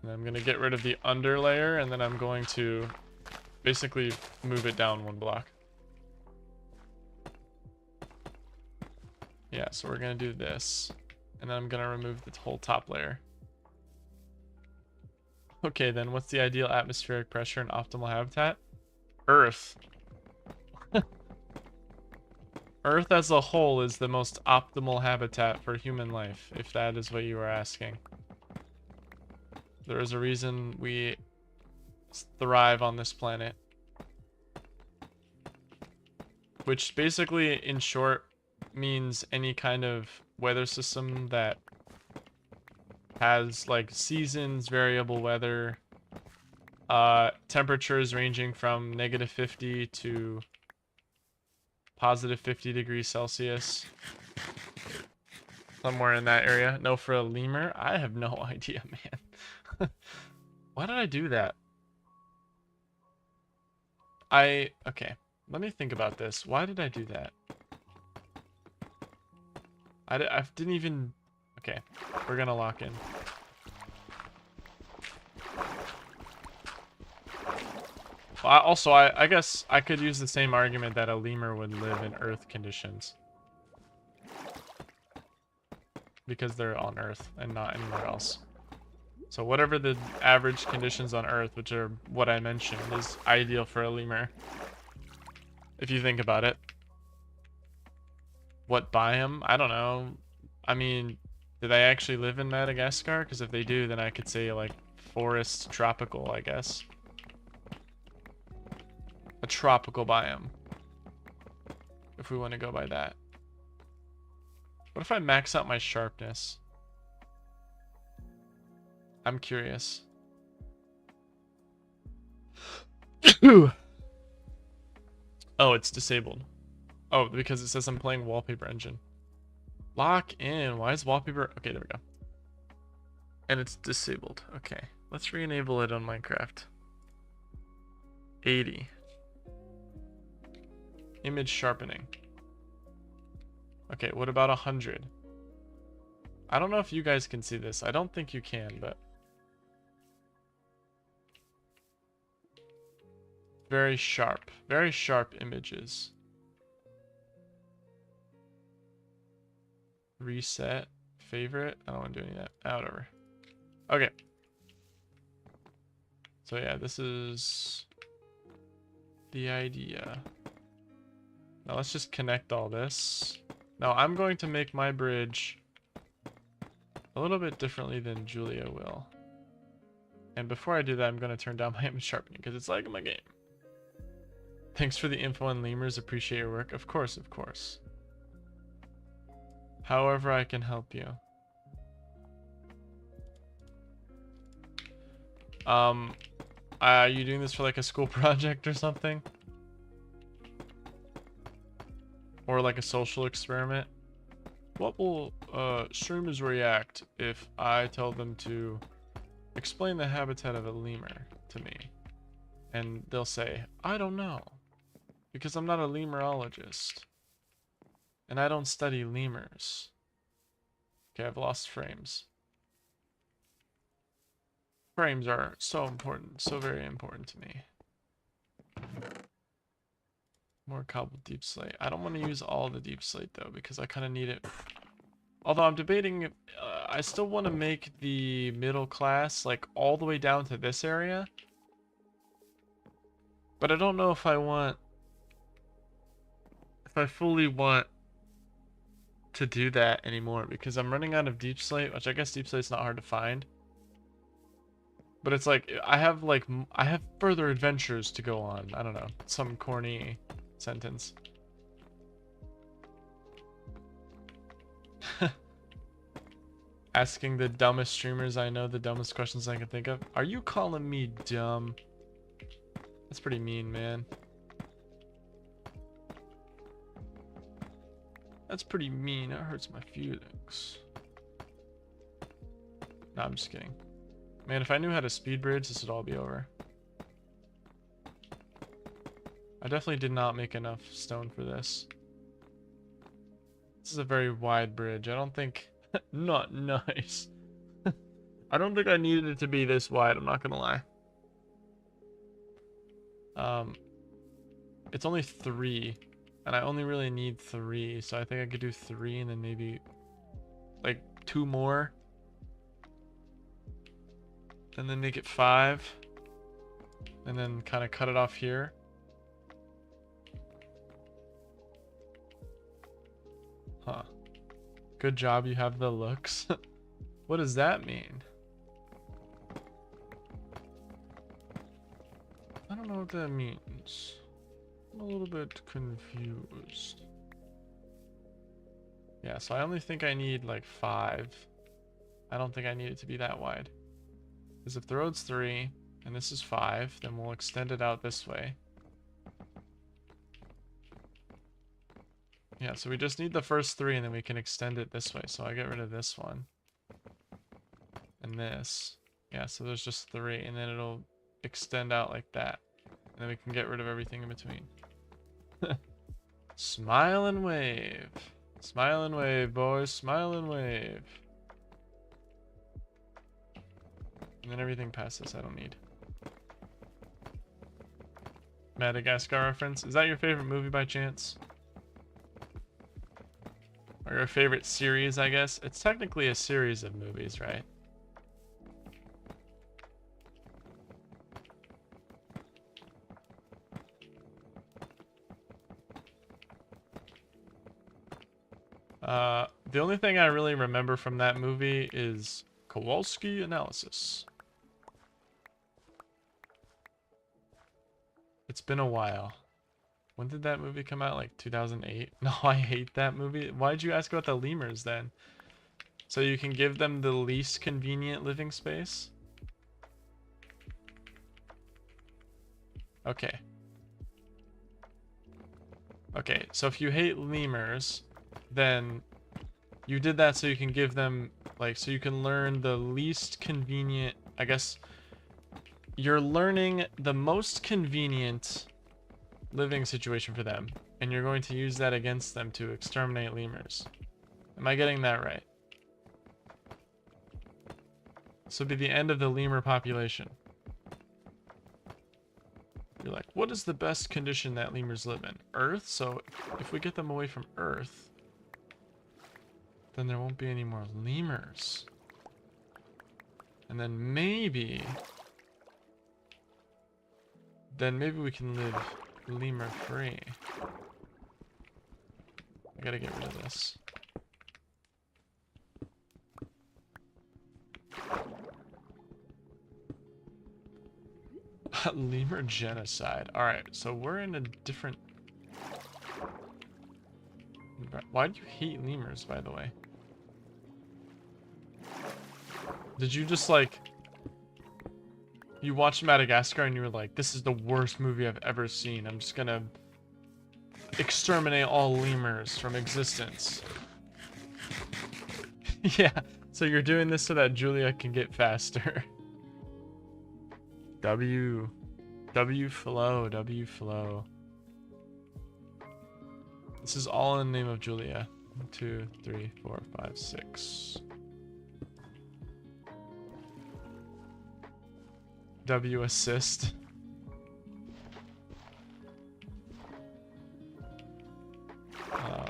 And I'm gonna get rid of the under layer, and then I'm going to basically move it down 1 block. Yeah, so we're gonna do this, and then I'm gonna remove the whole top layer. Okay, then what's the ideal atmospheric pressure and optimal habitat? Earth. Earth as a whole is the most optimal habitat for human life, if that is what you were asking. There is a reason we thrive on this planet. Which basically, in short, means any kind of weather system that has like seasons, variable weather, temperatures ranging from -50 to +50 degrees Celsius. Somewhere in that area. No, for a lemur? I have no idea, man. Why did I do that? Okay. Let me think about this. Why did I do that? I didn't even... Okay, we're gonna lock in. Also, I guess I could use the same argument that a lemur would live in Earth conditions. Because they're on Earth and not anywhere else. So whatever the average conditions on Earth, which are what I mentioned, is ideal for a lemur. If you think about it. What biome? I don't know. I mean, do they actually live in Madagascar? Because if they do, then I could say like forest tropical, I guess. A tropical biome. If we want to go by that. What if I max out my sharpness? I'm curious. Oh, it's disabled. Oh, because it says I'm playing Wallpaper Engine. Lock in. Why is wallpaper? Okay, there we go. And it's disabled. Okay, let's re-enable it on Minecraft. 80. Image sharpening. Okay, what about 100? I don't know if you guys can see this. I don't think you can, but... Very sharp images. Reset. Favorite. I don't want to do any of that. Whatever. Okay. So yeah, this is the idea. Now let's just connect all this. Now I'm going to make my bridge a little bit differently than Julia will. And before I do that, I'm going to turn down my image sharpening because it's like in my game. Thanks for the info on lemurs. Appreciate your work. Of course, of course. However I can help you. Are you doing this for like a school project or something? Or like a social experiment? What will streamers react if I tell them to explain the habitat of a lemur to me? And they'll say, I don't know. Because I'm not a lemurologist. And I don't study lemurs. Okay, I've lost frames. Frames are so important, so very important to me. More cobbled deep slate. I don't want to use all the deep slate though, because I kind of need it. Although I'm debating if I still want to make the middle class like all the way down to this area. But I don't know if I fully want to do that anymore, because I'm running out of deep slate, which I guess deep slate's not hard to find. But it's like I have further adventures to go on. I don't know, some corny sentence. Asking the dumbest streamers I know the dumbest questions I can think of. Are you calling me dumb? That's pretty mean, man. That's pretty mean. It hurts my feelings. No, I'm just kidding. Man, if I knew how to speed bridge, this would all be over. I definitely did not make enough stone for this. This is a very wide bridge. I don't think... Not nice. I don't think I needed it to be this wide, I'm not gonna lie. It's only 3. And I only really need 3, so I think I could do 3 and then maybe like 2 more. And then make it 5. And then kind of cut it off here. Huh. Good job, you have the looks. What does that mean? I don't know what that means. I'm a little bit confused. Yeah, so I only think I need like 5. I don't think I need it to be that wide. Because if the road's 3 and this is 5, then we'll extend it out this way. Yeah, so we just need the first 3 and then we can extend it this way. So I get rid of this one. And this. Yeah, so there's just 3 and then it'll extend out like that. And then we can get rid of everything in between. Smile and wave. Smile and wave, boys. Smile and wave. And then everything past this I don't need. Madagascar reference. Is that your favorite movie by chance? Or your favorite series, I guess? It's technically a series of movies, right? The only thing I really remember from that movie is Kowalski analysis. It's been a while. When did that movie come out? Like 2008? No, I hate that movie. Why'd you ask about the lemurs then? So you can give them the least convenient living space? Okay. Okay, so if you hate lemurs, then you did that so you can give them, like, so you can learn the least convenient, I guess, you're learning the most convenient living situation for them, and you're going to use that against them to exterminate lemurs. Am I getting that right? This would be the end of the lemur population. You're like, what is the best condition that lemurs live in? Earth? So if we get them away from Earth, then there won't be any more lemurs. And then maybe we can live lemur free. I gotta get rid of this. Lemur genocide. Alright, so we're in a different... Why do you hate lemurs, by the way? Did you just, like... You watched Madagascar and you were like, this is the worst movie I've ever seen. I'm just gonna exterminate all lemurs from existence. Yeah, so you're doing this so that Julia can get faster. W flow. This is all in the name of Julia. 1, 2, 3, 4, 5, 6. W assist.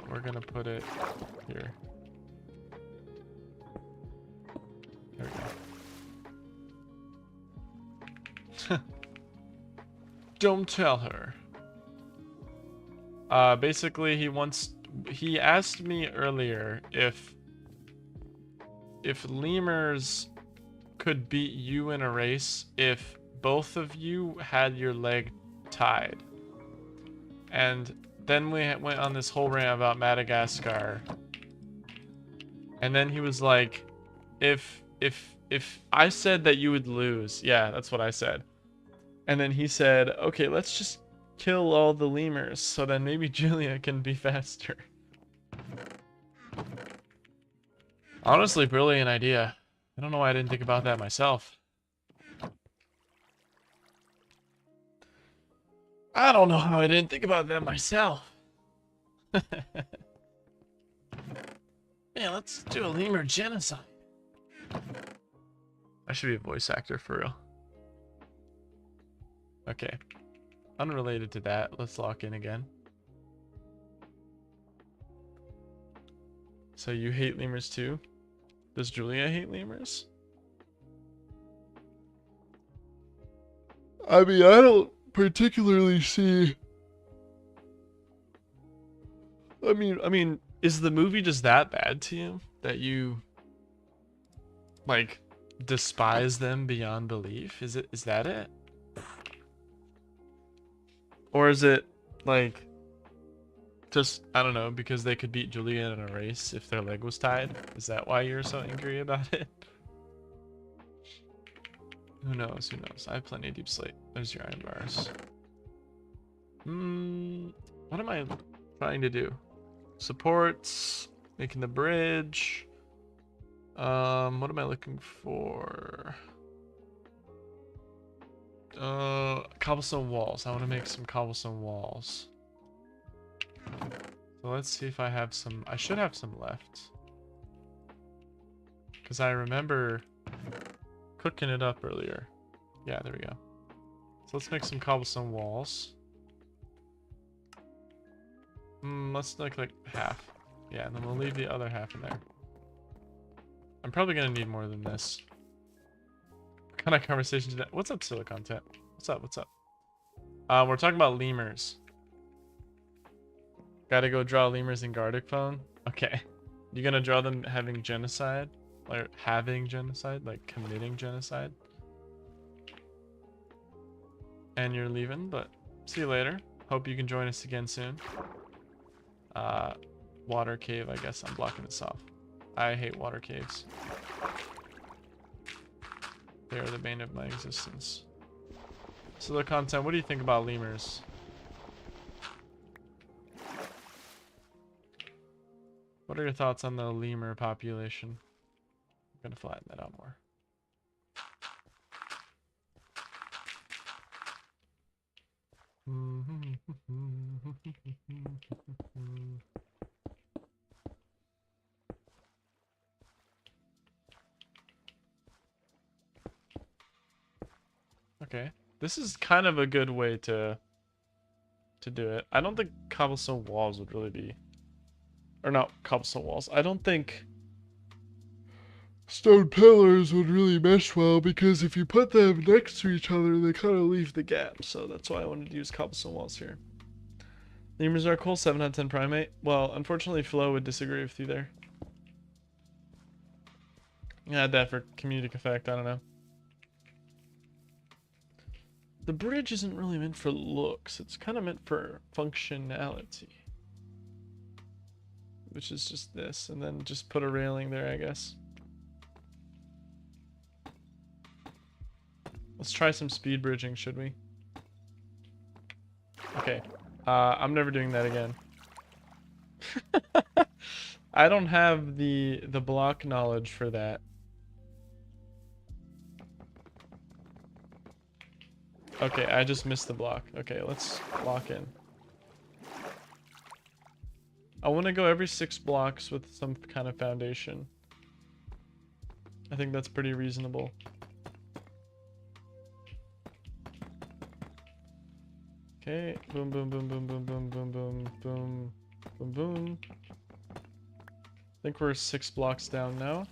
We're gonna put it here. There we go. Don't tell her. Basically he asked me earlier if lemurs could beat you in a race if both of you had your leg tied. And then we went on this whole rant about Madagascar. And then he was like, if I said that you would lose, yeah, that's what I said. And then he said, okay, let's just kill all the lemurs so then maybe Julia can be faster. Honestly, brilliant idea. I don't know why I didn't think about that myself. I don't know how I didn't think about that myself. Yeah, let's do a lemur genocide. I should be a voice actor for real. Okay. Unrelated to that, let's lock in again. So you hate lemurs too? Does Julia hate lemurs? I mean, I don't particularly see... I mean, is the movie just that bad to you? That you, like, despise them beyond belief? Is that it? Or is it like just, I don't know, because they could beat Julia in a race if their leg was tied? Is that why you're so angry about it? Who knows? Who knows? I have plenty of deep slate. There's your iron bars. What am I trying to do? Supports, making the bridge. What am I looking for? Cobblestone walls. I want to make some cobblestone walls. So let's see if I have some. I should have some left. Because I remember cooking it up earlier. Yeah, there we go. So let's make some cobblestone walls. Let's make like half. Yeah, and then we'll leave the other half in there. I'm probably gonna need more than this. What kind of conversation did that? What's up, Silicon Tent? What's up? What's up? We're talking about lemurs. Gotta go draw lemurs in Gartic Phone. Okay. You gonna draw them having genocide? Or having genocide? Like committing genocide? And you're leaving, but see you later. Hope you can join us again soon. Water cave, I guess I'm blocking this off. I hate water caves. They are the bane of my existence. Silicon Tent, what do you think about lemurs? What are your thoughts on the lemur population? I'm gonna flatten that out more. Okay, this is kind of a good way to do it. I don't think cobblestone walls would really be, or not cobblestone walls. I don't think stone pillars would really mesh well, because if you put them next to each other, they kind of leave the gap. So that's why I wanted to use cobblestone walls here. Lemurs are cool. 7 out of 10 primate. Well, unfortunately, Flo would disagree with you there. Yeah, that for comedic effect. I don't know. The bridge isn't really meant for looks. It's kind of meant for functionality. Which is just this. And then just put a railing there, I guess. Let's try some speed bridging, should we? Okay. I'm never doing that again. I don't have the block knowledge for that. Okay, I just missed the block. Okay, let's lock in. I want to go every 6 blocks with some kind of foundation. I think that's pretty reasonable. Okay, boom, boom, boom, boom, boom, boom, boom, boom, boom, boom, boom. I think we're 6 blocks down now.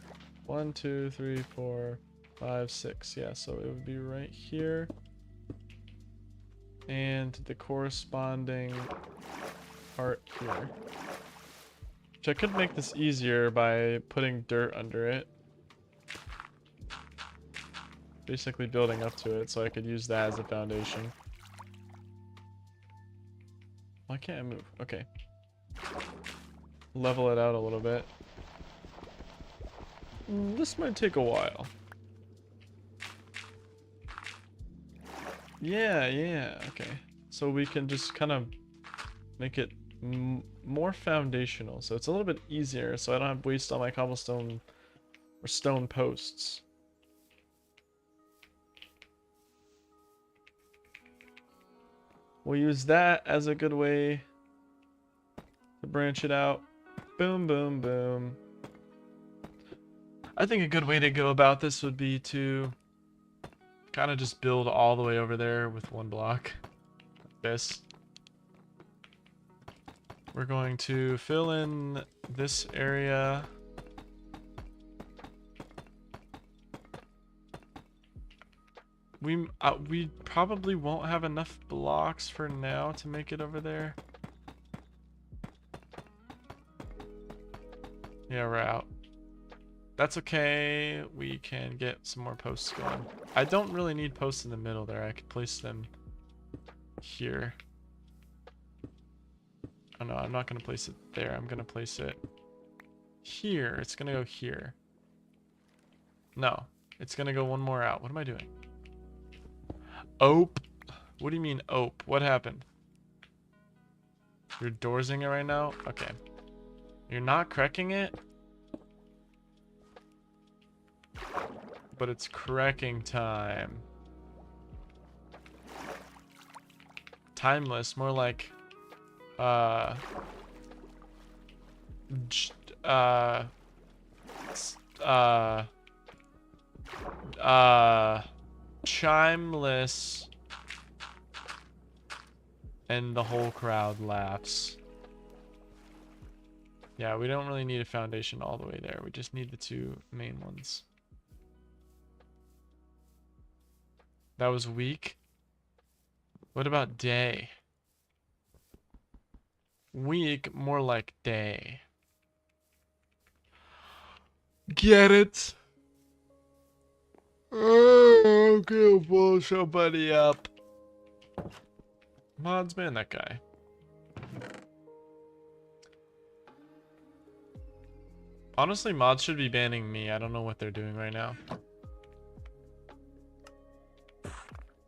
1, 2, 3, 4, 5, 6. Yeah, so it would be right here. And the corresponding part here. Which I could make this easier by putting dirt under it. Basically building up to it so I could use that as a foundation. Why can't I move? Okay. Level it out a little bit. This might take a while. Yeah, okay. So we can just kind of make it more foundational. So it's a little bit easier, so I don't have to waste all my cobblestone or stone posts. We'll use that as a good way to branch it out. Boom, boom, boom. I think a good way to go about this would be to kind of just build all the way over there with 1 block. Like this. We're going to fill in this area. We probably won't have enough blocks for now to make it over there. Yeah, we're out. That's okay. We can get some more posts going. I don't really need posts in the middle there. I could place them here. Oh no, I'm not gonna place it there. I'm gonna place it here. It's gonna go here. No, it's gonna go one more out. What am I doing? Ope. What do you mean ope? What happened? You're doorsing it right now? Okay. You're not cracking it? But it's cracking time. Timeless, more like j- uh uh chimeless, and the whole crowd laughs. Yeah, we don't really need a foundation all the way there. We just need the two main ones. That was weak. What about day? Weak, more like day. Get it? Oh, okay, blow somebody up. Mods, man, that guy. Honestly, mods should be banning me. I don't know what they're doing right now.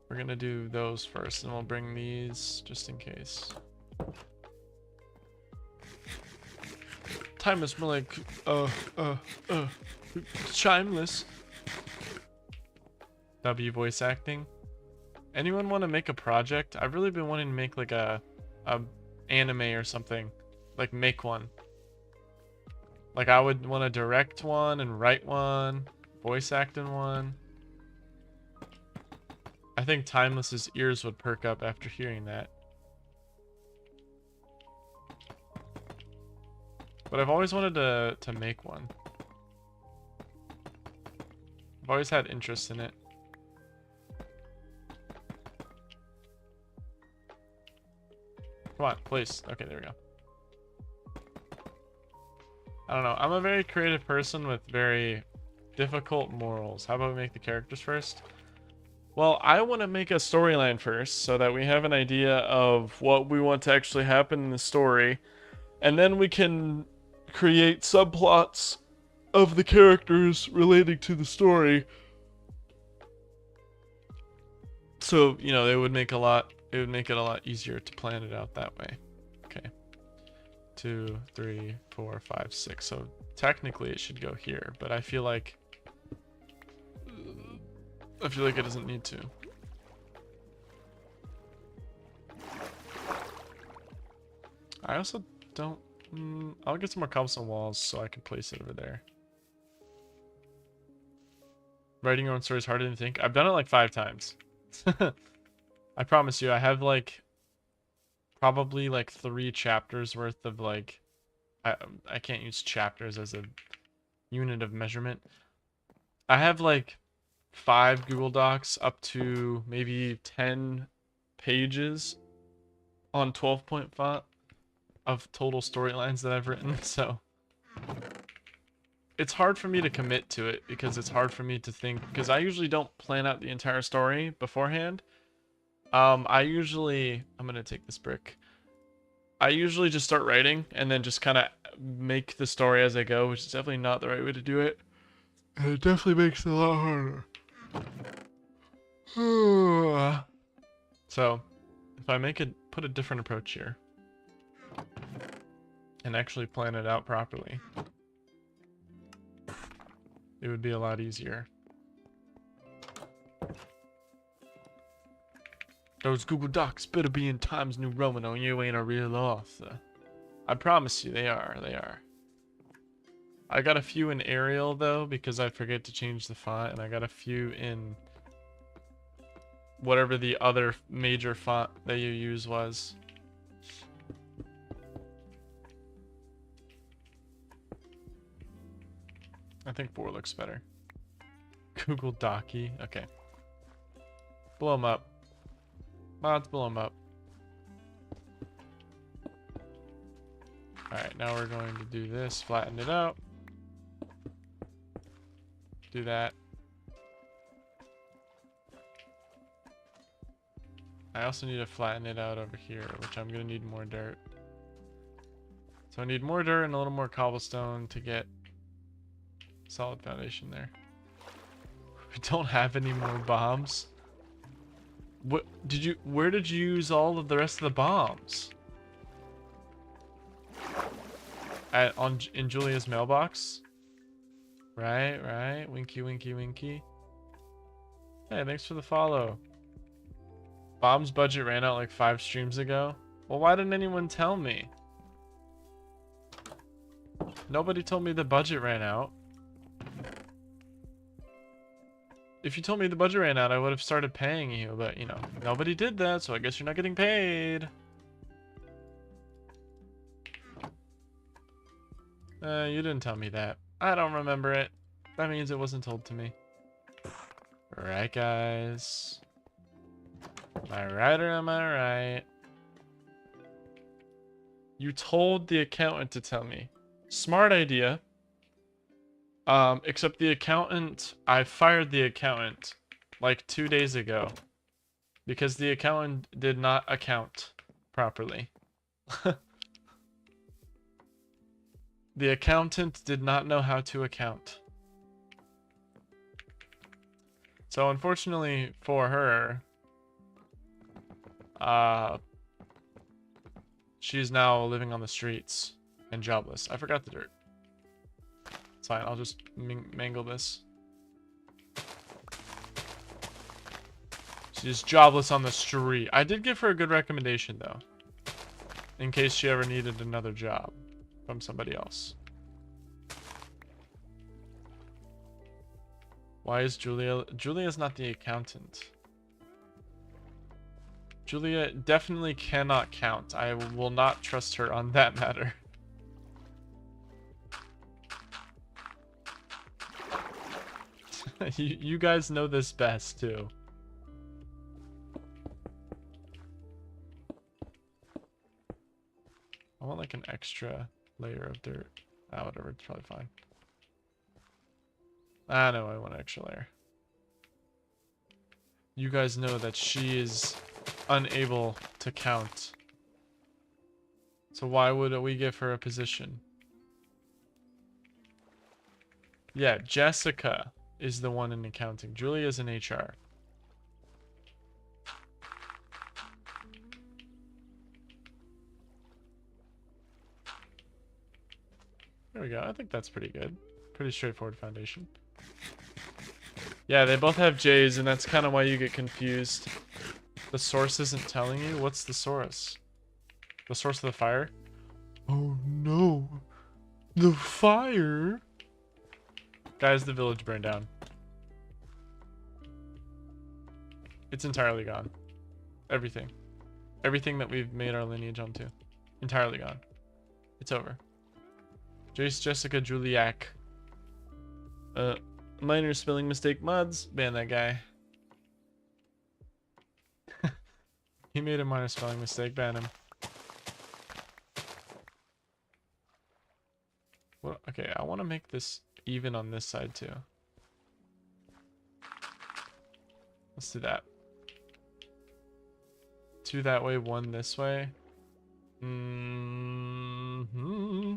We're gonna do those first, and we'll bring these just in case. Time is more like, chimeless. W voice acting. Anyone want to make a project? I've really been wanting to make like a anime or something. Like make one. Like I would want to direct one and write one, voice act in one. I think Timeless's ears would perk up after hearing that. But I've always wanted to make one. I've always had interest in it. Come on, please. Okay, there we go. I don't know. I'm a very creative person with very difficult morals. How about we make the characters first? Well, I want to make a storyline first so that we have an idea of what we want to actually happen in the story. And then we can create subplots of the characters relating to the story. So, you know, it would make it a lot easier to plan it out that way. Okay. 2, 3, 4, 5, 6. So technically it should go here, but I feel like it doesn't need to. I also don't... I'll get some more cobblestone walls so I can place it over there. Writing your own story is harder than you think. I've done it like 5 times. I promise you, I have like probably like 3 chapters worth of like... I can't use chapters as a unit of measurement. I have like 5 Google Docs up to maybe 10 pages on 12-point font of total storylines that I've written, so it's hard for me to commit to it because it's hard for me to think, because I usually don't plan out the entire story beforehand. I'm gonna take this brick. I usually just start writing and then just kind of make the story as I go, which is definitely not the right way to do it. And it definitely makes it a lot harder. So, if I put a different approach here and actually plan it out properly, it would be a lot easier. Those Google Docs better be in Times New Roman or you ain't a real author. I promise you, they are. I got a few in Arial though, because I forget to change the font, and I got a few in whatever the other major font that you use was. I think 4 looks better. Google Docky. Okay. Blow them up. Mods, blow them up. Alright, now we're going to do this. Flatten it out. Do that. I also need to flatten it out over here, which I'm going to need more dirt. So I need more dirt and a little more cobblestone to get solid foundation there. We don't have any more bombs. What did you? Where did you use all of the rest of the bombs? In Julia's mailbox. Right. Winky, winky, winky. Hey, thanks for the follow. Bomb's budget ran out like 5 streams ago. Well, why didn't anyone tell me? Nobody told me the budget ran out. If you told me the budget ran out, I would have started paying you, but you know, nobody did that, so I guess you're not getting paid. You didn't tell me that. I don't remember it. That means it wasn't told to me. Right, guys? Am I right or am I right? You told the accountant to tell me. Smart idea. Except the accountant, I fired the accountant like 2 days ago because the accountant did not account properly. The accountant did not know how to account. So unfortunately for her, she's now living on the streets and jobless. I forgot the dirt. It's fine, I'll just mangle this. She's jobless on the street. I did give her a good recommendation though, in case she ever needed another job from somebody else. Why is Julia's not the accountant? Julia definitely cannot count. I will not trust her on that matter. You guys know this best too. I want like an extra layer of dirt. Ah, whatever, it's probably fine. Ah, no, I want an extra layer. You guys know that she is unable to count. So why would we give her a position? Yeah, Jessica is the one in accounting. Julia's in HR. There we go. I think that's pretty good. Pretty straightforward foundation. Yeah, they both have J's, and that's kind of why you get confused. The source isn't telling you? What's the source? The source of the fire? Oh no. The fire? Guys, the village burned down. It's entirely gone. Everything. Everything that we've made our lineage onto. Entirely gone. It's over. Jace, Jessica, Juliak. Minor spelling mistake mods. Ban that guy. He made a minor spelling mistake. Ban him. Well, okay, I want to make this even on this side too. Let's do that. 2 that way, 1 this way.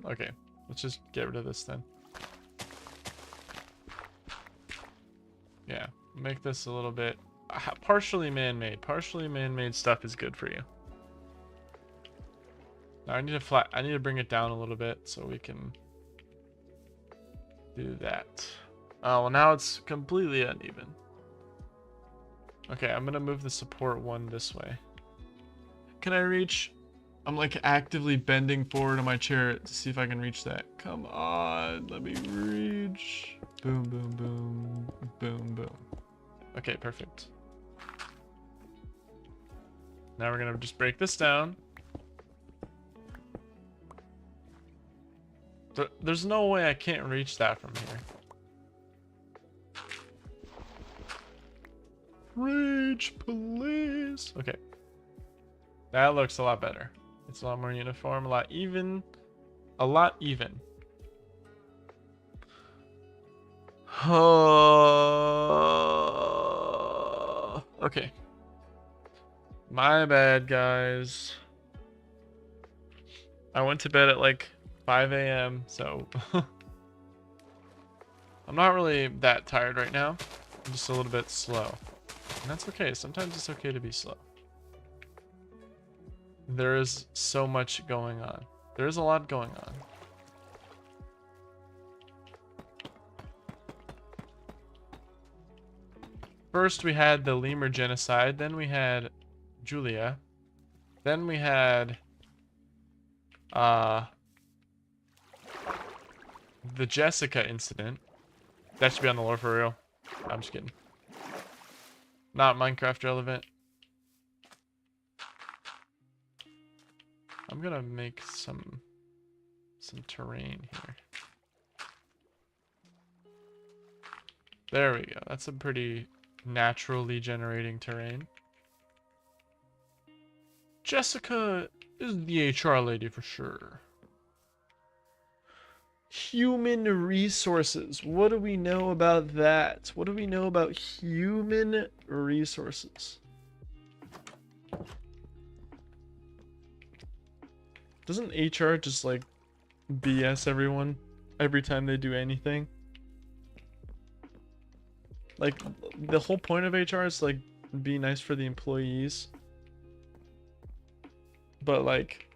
Okay, let's just get rid of this then. Yeah, make this a little bit partially man-made. Partially man-made stuff is good for you. Now I need to bring it down a little bit so we can do that. Oh, well now it's completely uneven. Okay, I'm gonna move the support 1 this way. Can I reach? I'm like actively bending forward on my chair to see if I can reach that. Come on, let me reach. Boom, boom, boom, boom, boom. Okay, perfect. Now we're gonna just break this down. There's no way I can't reach that from here. Reach, please. Okay. That looks a lot better. It's a lot more uniform, a lot even. A lot even. Okay. My bad, guys. I went to bed at like 5 a.m. So I'm not really that tired right now. I'm just a little bit slow. And that's okay. Sometimes it's okay to be slow. There is so much going on. There is a lot going on. First we had the Lemur genocide, then we had Julia, then we had the Jessica incident. That should be on the lore for real. I'm just kidding. Not Minecraft relevant. I'm gonna make some terrain here. There we go. That's a pretty naturally generating terrain. Jessica is the HR lady for sure. Human resources. What do we know about that? What do we know about human resources? Doesn't HR just like BS everyone every time they do anything? Like the whole point of HR is like be nice for the employees. But like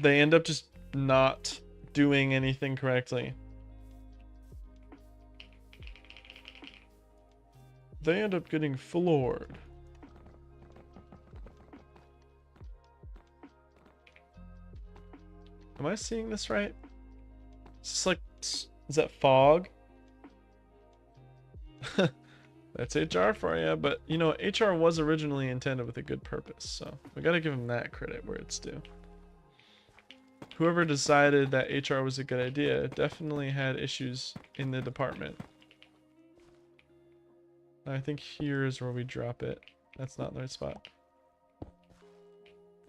they end up just not doing anything correctly. They end up getting floored. Am I seeing this right? Is this like, is that fog? That's HR for you, but you know, HR was originally intended with a good purpose, so we gotta give them that credit where it's due. Whoever decided that HR was a good idea definitely had issues in the department. I think here is where we drop it. That's not the right spot.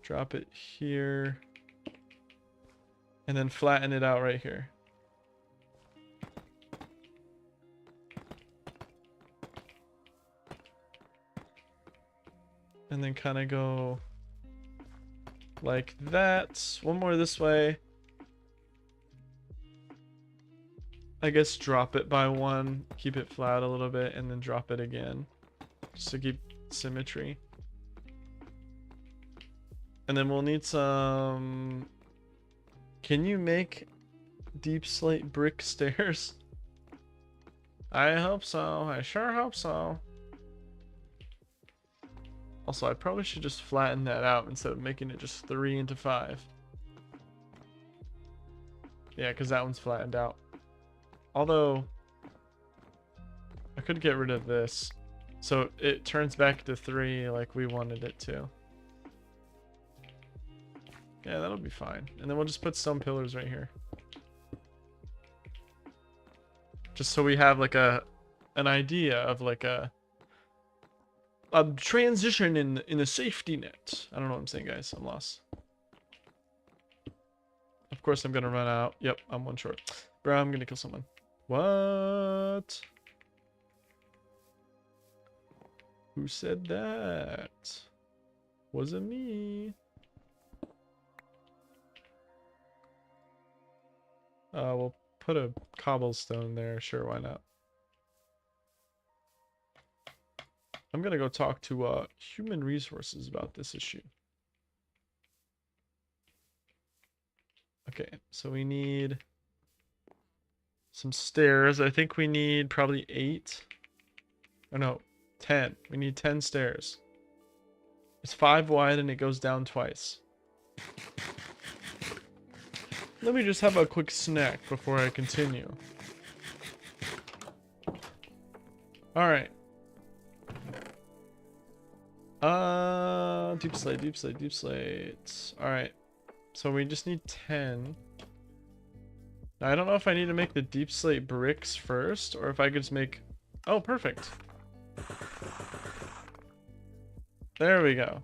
Drop it here. And then flatten it out right here. And then kind of go like that. One more this way. I guess drop it by one, keep it flat a little bit, and then drop it again. Just to keep symmetry. And then we'll need some... Can you make deep slate brick stairs? I hope so. I sure hope so. Also, I probably should just flatten that out instead of making it just 3 into 5. Yeah, because that one's flattened out. Although, I could get rid of this. So it turns back to 3 like we wanted it to. Yeah, that'll be fine. And then we'll just put stone pillars right here. Just so we have like an idea of like a transition in a safety net. I don't know what I'm saying, guys. I'm lost. Of course I'm gonna run out. Yep, I'm one short. Bro, I'm gonna kill someone. What? Who said that? Wasn't me. We'll put a cobblestone there. Sure, why not? I'm gonna go talk to human resources about this issue. Okay, so we need some stairs. I think we need probably 8. Oh no, 10. We need 10 stairs. It's 5 wide and it goes down twice. Let me just have a quick snack before I continue. Alright. Deep slate, deep slate, deep slate. Alright. So we just need 10. Now, I don't know if I need to make the deep slate bricks first, or if I could just make... Oh, perfect. There we go.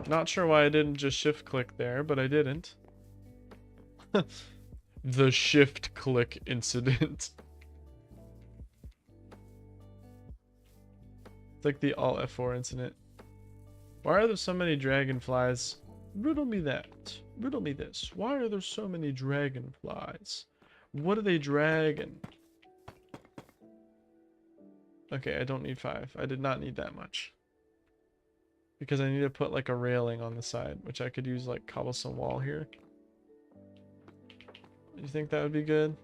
Not sure why I didn't just shift click there, but I didn't. The shift click incident. It's like the Alt F4 incident. Why are there so many dragonflies Riddle me that. Riddle me this. Why are there so many dragonflies? What are they dragging? Okay, I don't need 5. I did not need that much. Because I need to put like a railing on the side, which I could use like cobblestone wall here. You think that would be good?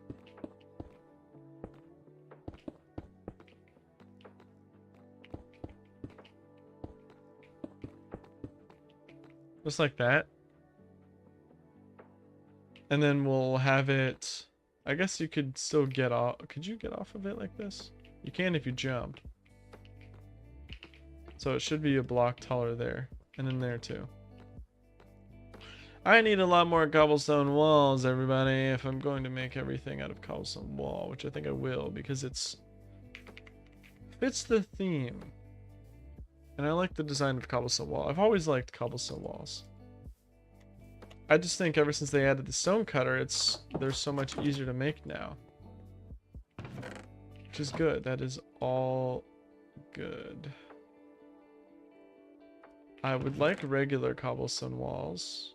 Just like that. And then we'll have it, I guess you could still get off. Could you get off of it like this? You can if you jump. So it should be a block taller there. And then there too. I need a lot more cobblestone walls, everybody, if I'm going to make everything out of cobblestone wall, which I think I will, because it's fits the theme. And I like the design of cobblestone wall. I've always liked cobblestone walls. I just think ever since they added the stone cutter, they're so much easier to make now. Which is good. That is all good. I would like regular cobblestone walls.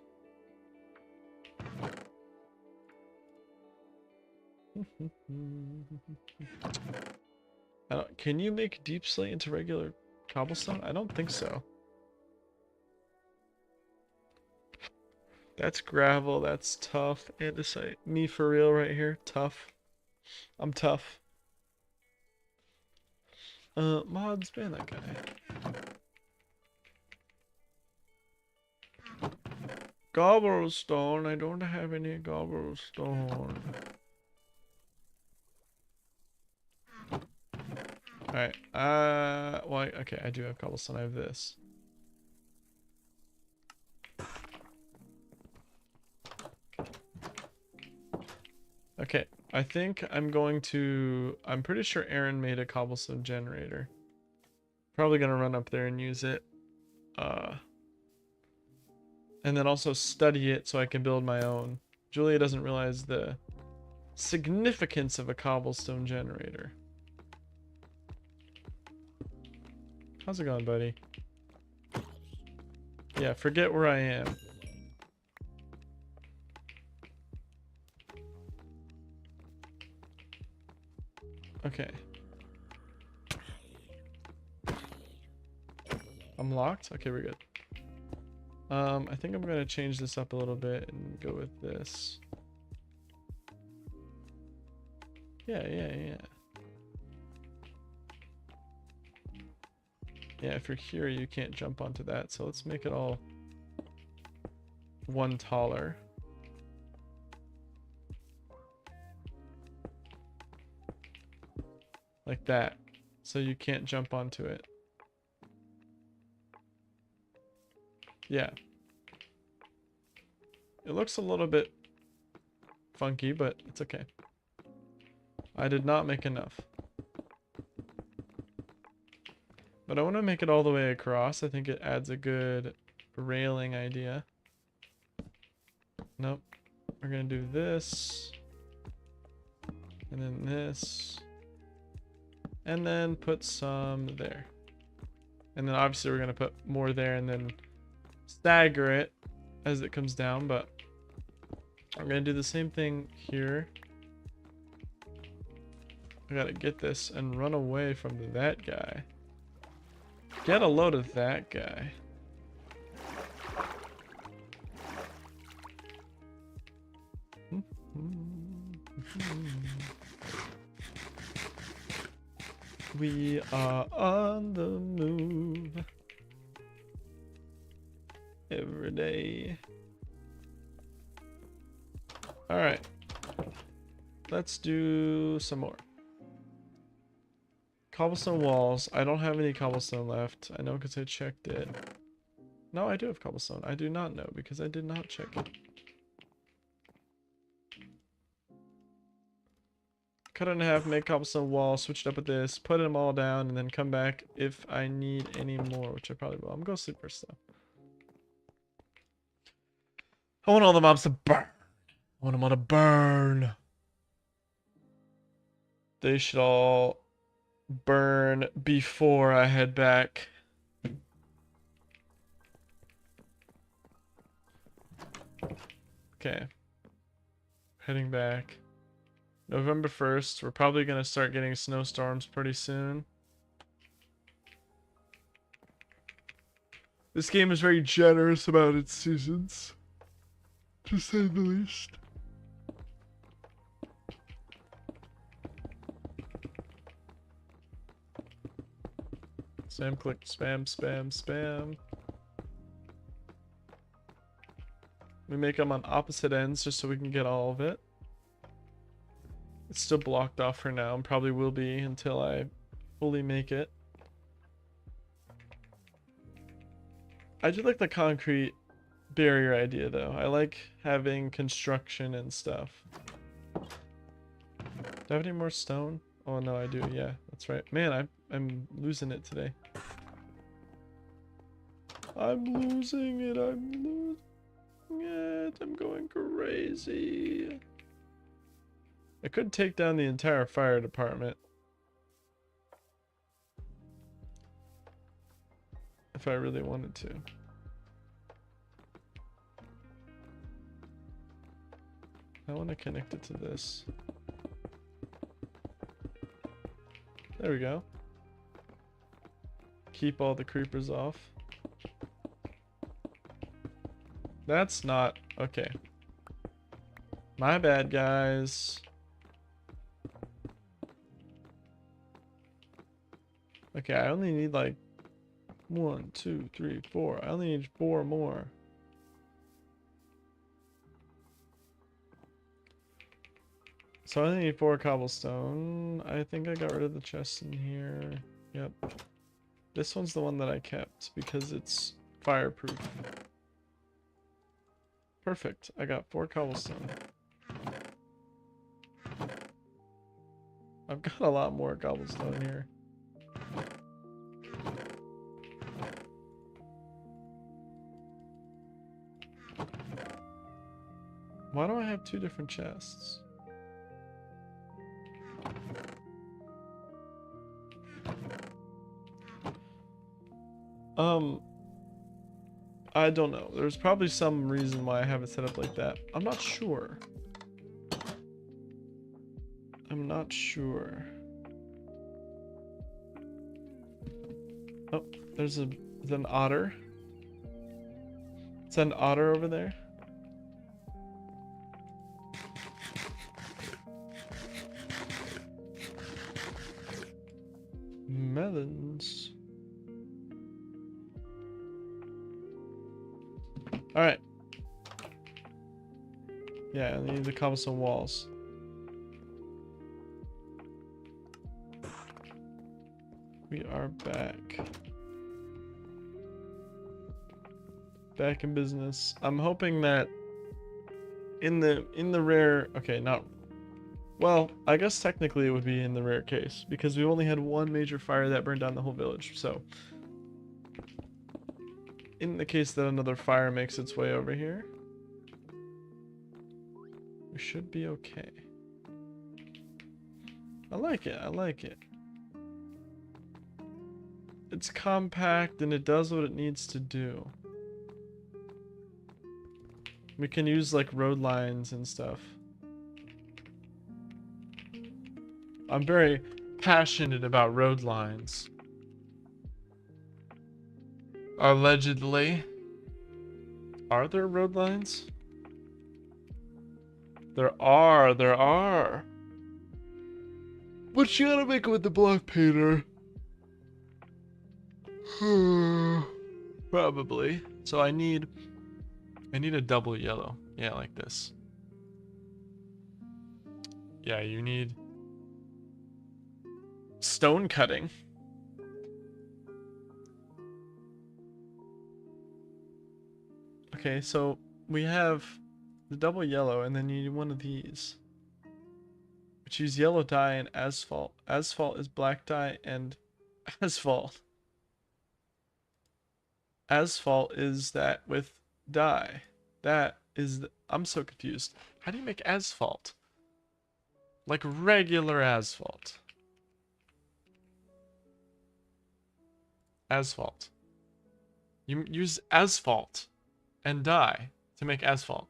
Can you make deep slate into regular cobblestone? I don't think so. That's gravel, that's tough. Andesite. Me for real right here. Tough. I'm tough. Mods, ban that guy. Cobblestone. I don't have any cobblestone. Alright. Well, okay, I do have cobblestone. I have this. Okay, I think I'm pretty sure Aaron made a cobblestone generator. Probably gonna run up there and use it. And then also study it so I can build my own. Julia doesn't realize the significance of a cobblestone generator. How's it going, buddy? Yeah, forget where I am. Okay. I'm locked? Okay, we're good. I think I'm gonna change this up a little bit and go with this. Yeah. Yeah, if you're here, you can't jump onto that, so let's make it all one taller. Like that, so you can't jump onto it. Yeah. It looks a little bit funky, but it's okay. I did not make enough. But I want to make it all the way across. I think it adds a good railing idea. Nope. We're going to do this. And then this. And then put some there. And then obviously we're going to put more there and then stagger it as it comes down. But I'm going to do the same thing here. I got to get this and run away from that guy. Get a load of that guy. We are on the move every day. All right, let's do some more. Cobblestone walls. I don't have any cobblestone left. I know because I checked it. No, I do have cobblestone. I do not know because I did not check it. Cut it in half, make cobblestone wall, switch it up with this, put them all down, and then come back if I need any more, which I probably will. I'm gonna go sleep first though. I want all the mobs to burn. I want them all to burn. They should all burn before I head back. Okay. Heading back. November 1st. We're probably going to start getting snowstorms pretty soon. This game is very generous about its seasons, to say the least. Spam, click, spam, spam, spam. We make them on opposite ends just so we can get all of it. It's still blocked off for now and probably will be until I fully make it. I do like the concrete barrier idea though. I like having construction and stuff. Do I have any more stone? Oh no, I do. Yeah, that's right. Man, I'm losing it today. I'm losing it. I'm losing it. I'm going crazy. I could take down the entire fire department if I really wanted to. I want to connect it to this. There we go. Keep all the creepers off. That's not... okay. My bad, guys. Okay, I only need like 1, 2, 3, 4. I only need 4 more. So I only need 4 cobblestone. I think I got rid of the chest in here. Yep. This one's the one that I kept because it's fireproof. Perfect. I got 4 cobblestone. I've got a lot more cobblestone here. Why do I have 2 different chests? I don't know. There's probably some reason why I have it set up like that. I'm not sure. I'm not sure. Oh, there's an otter. Is that an otter over there? Melons. Alright. Yeah, I need the cobblestone walls. We are back. Back in business. I'm hoping that in the rare... okay, not... well, I guess technically it would be in the rare case because we only had 1 major fire that burned down the whole village, so... in the case that another fire makes its way over here, we should be okay. I like it. I like it. It's compact and it does what it needs to do. We can use like road lines and stuff. I'm very passionate about road lines. Allegedly. Are there road lines? There are. But you gotta make it with the block painter. Probably. So I need a double yellow. Yeah, like this. Yeah, you need stone cutting. Okay, so we have the double yellow and then you need one of these. Which use yellow dye and asphalt. Asphalt is black dye and asphalt. Asphalt is that with dye. That is the, I'm so confused. How do you make asphalt? Like regular asphalt. Asphalt. You use asphalt and dye to make asphalt.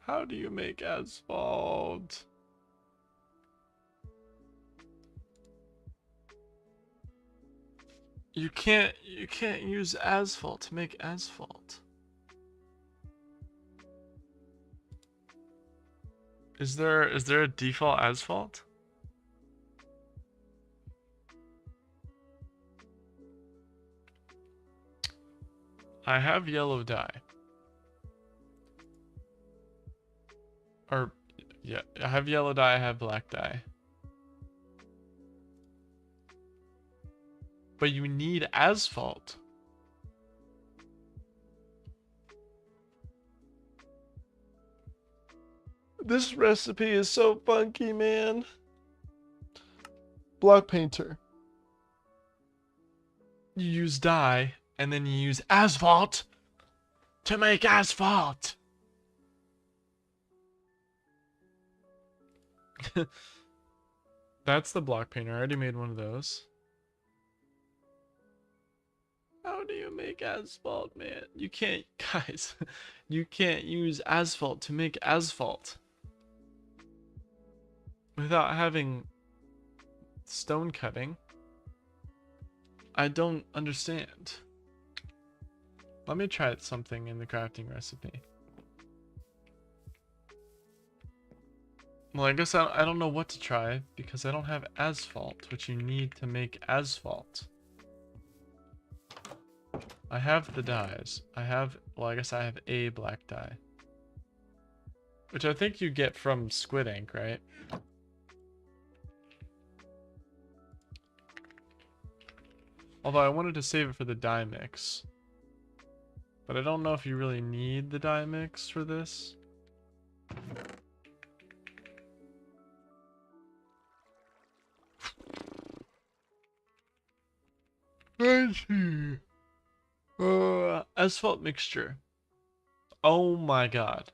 How do you make asphalt? You can't use asphalt to make asphalt. Is there a default asphalt? I have yellow dye. Or yeah, I have yellow dye, I have black dye. But you need asphalt. This recipe is so funky, man. Block painter. You use dye, and then you use asphalt to make asphalt. That's the block painter. I already made one of those. How do you make asphalt, man? You can't, guys, you can't use asphalt to make asphalt without having stone cutting. I don't understand. Let me try something in the crafting recipe. Well, I guess I don't know what to try because I don't have asphalt, which you need to make asphalt. I have the dyes. Well, I guess I have a black dye. Which I think you get from squid ink, right? Although I wanted to save it for the dye mix. But I don't know if you really need the dye mix for this. Let's see. Asphalt mixture. Oh my god.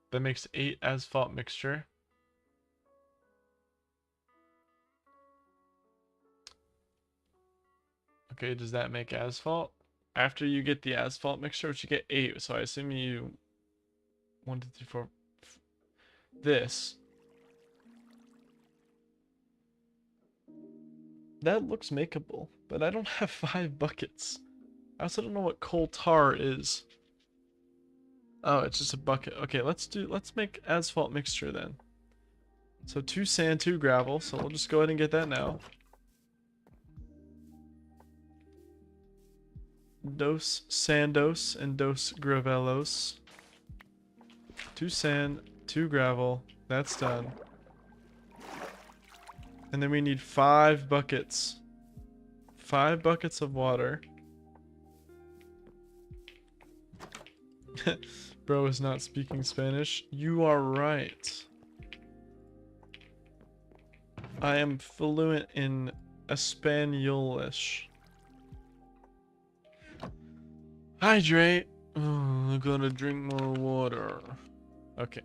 That makes 8 asphalt mixture. Okay, does that make asphalt? After you get the asphalt mixture, which you get 8, so I assume you 1, 2, 3, 4. This. That looks makeable, but I don't have 5 buckets. I also don't know what coal tar is. Oh, it's just a bucket. Okay, let's make asphalt mixture then. So 2 sand, 2 gravel, so we'll just go ahead and get that now. Dos sandos and dos gravelos. 2 sand, 2 gravel. That's done. And then we need 5 buckets. 5 buckets of water. Bro is not speaking Spanish. You are right. I am fluent in Espanolish. Hydrate. Oh, I'm gonna drink more water. Okay.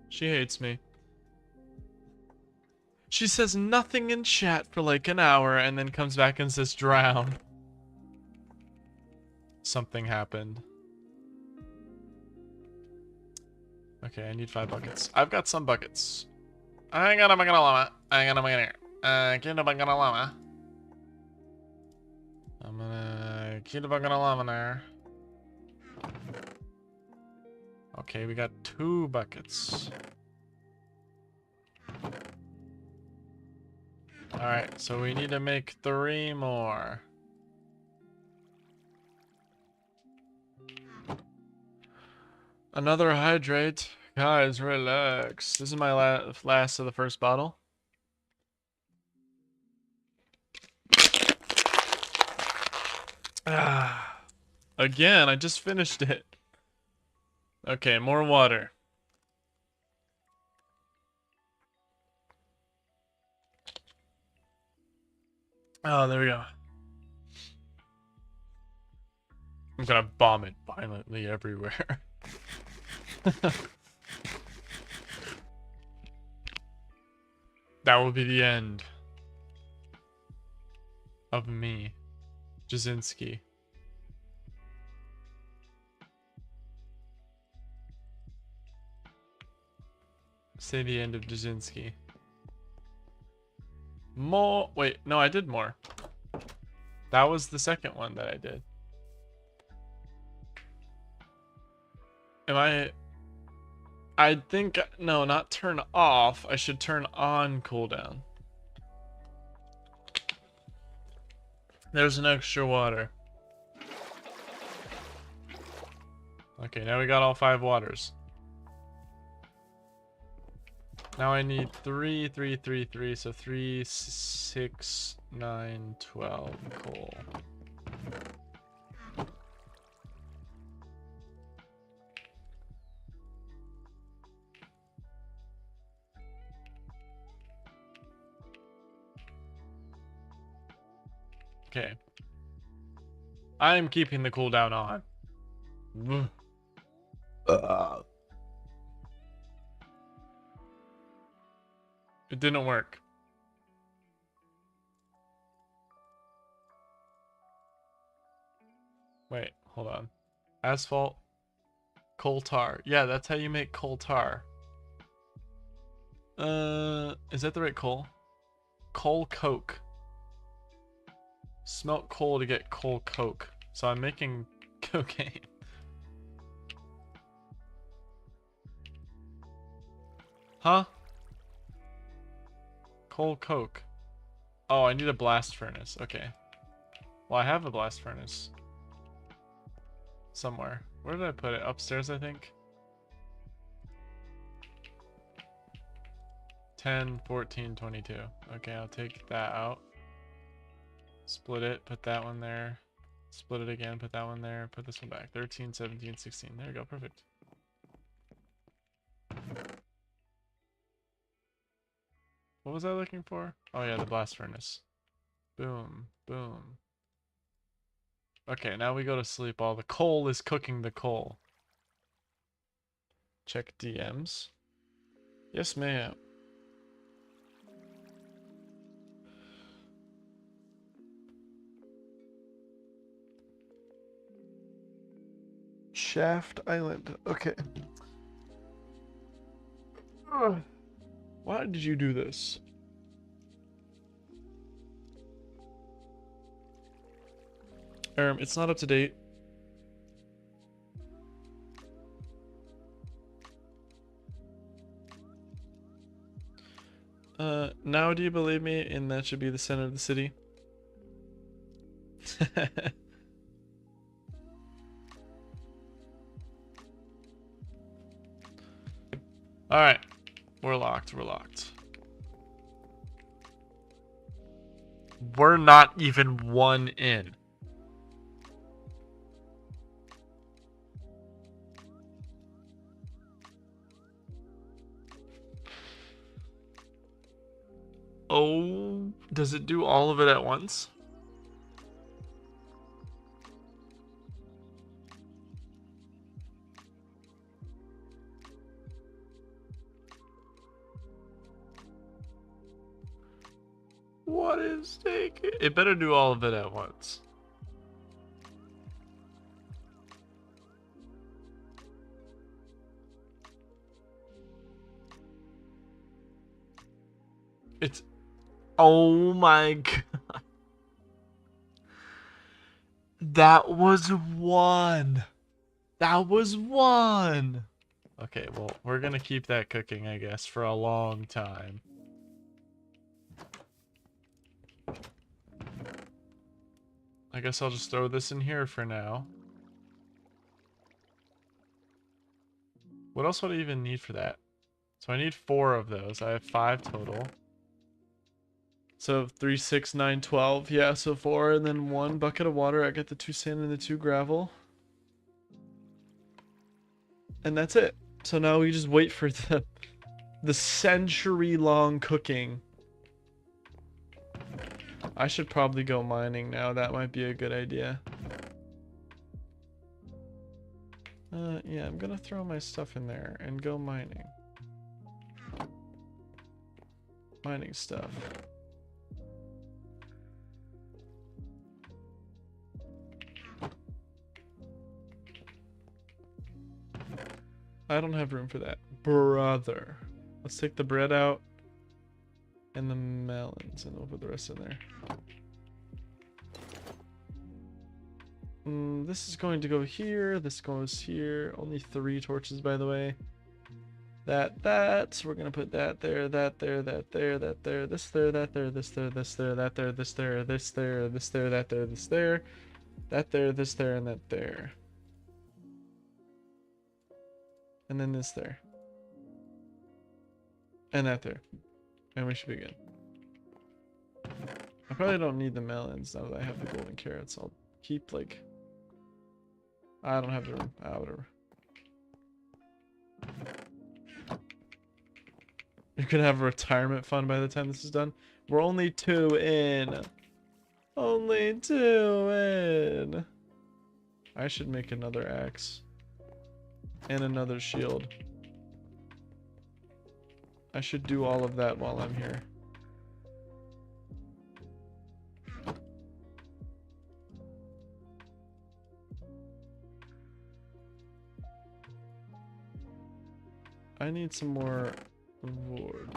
She hates me. She says nothing in chat for like an hour and then comes back and says drown. Something happened. Okay, I need 5 buckets. I've got some buckets. I got a bucket of llama. I got a bucket here. Get a bucket of llama. I'm gonna get a bucket of llama there. Okay, we got 2 buckets. Alright, so we need to make 3 more. Another hydrate. Guys, relax. This is my last of the first bottle. Again, I just finished it. Okay, more water. Oh, there we go. I'm gonna vomit violently everywhere. That will be the end of me. Jasinski. Say the end of Jasinski. More. Wait, no, I did more. That was the second one that I did. I think, no, not turn off. I should turn on cooldown. There's an extra water. Okay, now we got all 5 waters. Now I need 3, 3, 3, 3, so 3, 6, 9, 12 coal. Okay. I am keeping the cooldown on. It didn't work. Wait, hold on. Asphalt, coal tar. Yeah, that's how you make coal tar. Is that the right coal? Coal coke. Smelt coal to get coal coke. So I'm making cocaine. Huh? Coal coke. Oh, I need a blast furnace. Okay. Well, I have a blast furnace. Somewhere. Where did I put it? Upstairs, I think. 10, 14, 22. Okay, I'll take that out. Split it, put that one there. Split it again, put that one there, put this one back. 13, 17, 16. There we go, perfect. What was I looking for? Oh yeah, the blast furnace. Boom, boom. Okay, now we go to sleep. All the coal is cooking the coal. Check DMs. Yes, ma'am. Shaft Island. Okay. Ugh. Why did you do this? It's not up to date. Now do you believe me? And that should be the center of the city. Alright. We're locked. We're locked. We're not even 1 in. Oh, does it do all of it at once? What is taking? It better do all of it at once. It's... Oh my god. That was 1. That was 1. Okay, well, we're gonna keep that cooking, I guess, for a long time. I guess I'll just throw this in here for now. What else would I even need for that? So I need 4 of those. I have 5 total. So 3, 6, 9, 12. Yeah, so 4 and then 1 bucket of water. I get the 2 sand and the 2 gravel. And that's it. So now we just wait for the century-long cooking. I should probably go mining now. That might be a good idea. Yeah, I'm gonna throw my stuff in there and go mining. Mining stuff. I don't have room for that. Brother. Let's take the bread out. And the melons, and we'll put the rest in there. This is going to go here. This goes here. Only 3 torches, by the way. That. So we're going to put that there, that there, that there, that there, this there, that there, this there, this there, that there, this there, this there, this there, that there, this there, that there, this there, and that there. And then this there. And that there. And we should be good. I probably don't need the melons now that I have the golden carrots. I'll keep like... I don't have the room. Whatever. You're gonna have a retirement fund by the time this is done. We're only 2 in. Only 2 in. I should make another axe. And another shield. I should do all of that while I'm here. I need some more wood.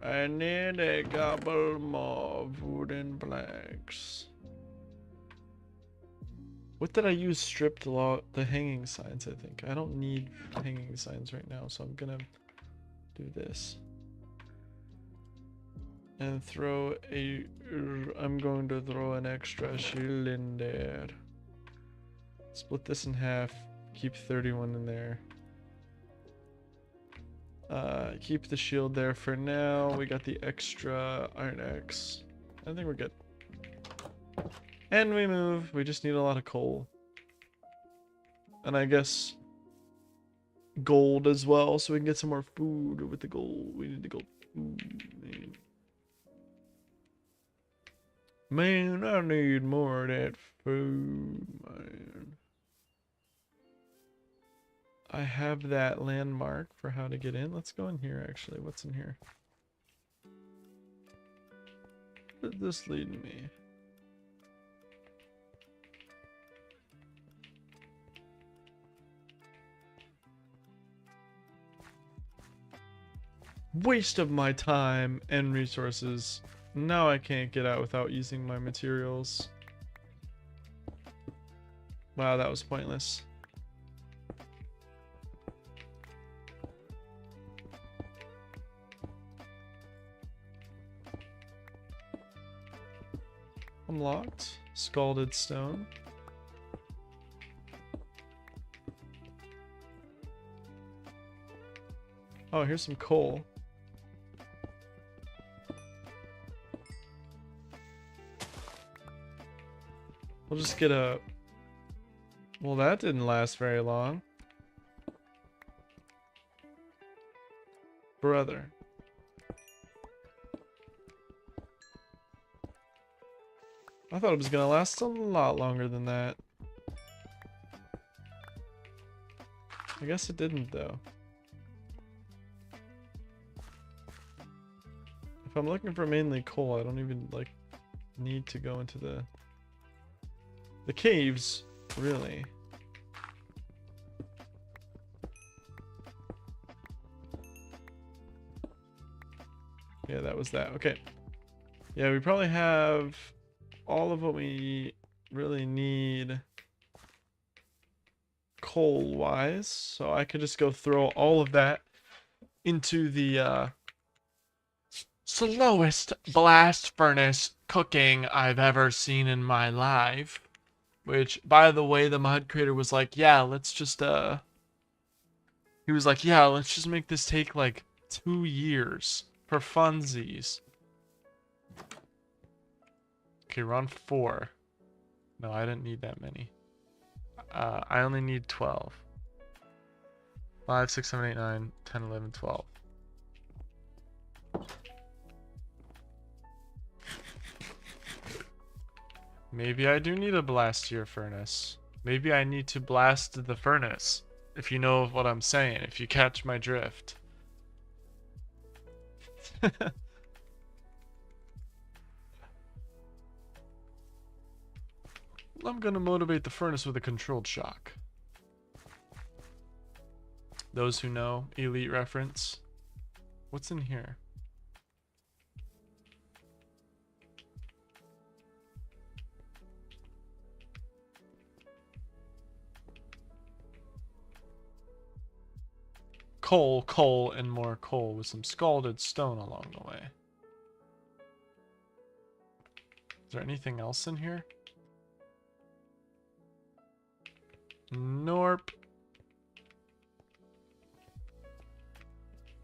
I need a couple more wooden planks. What did I use stripped the hanging signs, I think. I don't need hanging signs right now, so I'm gonna do this. And I'm going to throw an extra shield in there. Split this in half, keep 31 in there. Keep the shield there for now. We got the extra iron axe. I think we're good. And we move. We just need a lot of coal. And I guess gold as well, so we can get some more food with the gold. We need the gold food. Man, I need more of that food, man. I have that landmark for how to get in. Let's go in here, actually. What's in here? Where did this lead me? Waste of my time and resources. Now I can't get out without using my materials. Wow, that was pointless. Unlocked. Scalded stone. Oh, here's some coal. We'll just get a... Well, that didn't last very long. Brother. I thought it was gonna last a lot longer than that. I guess it didn't, though. If I'm looking for mainly coal, I don't even, like, need to go into the caves, really. Yeah, that was that. Okay. Yeah, we probably have all of what we really need coal-wise, so I could just go throw all of that into the slowest blast furnace cooking I've ever seen in my life. Which, by the way, the mod creator was like, yeah, let's just, he was like, yeah, let's just make this take, like, 2 years for funsies. Okay, we're on 4. No, I didn't need that many. I only need 12. 5, 6, 7, 8, 9, 10, 11, 12. Maybe I do need a blastier furnace. Maybe I need to blast the furnace. If you know what I'm saying, if you catch my drift. I'm gonna motivate the furnace with a controlled shock. Those who know, Elite reference. What's in here? Coal, and more coal with some scalded stone along the way. Is there anything else in here? Nope.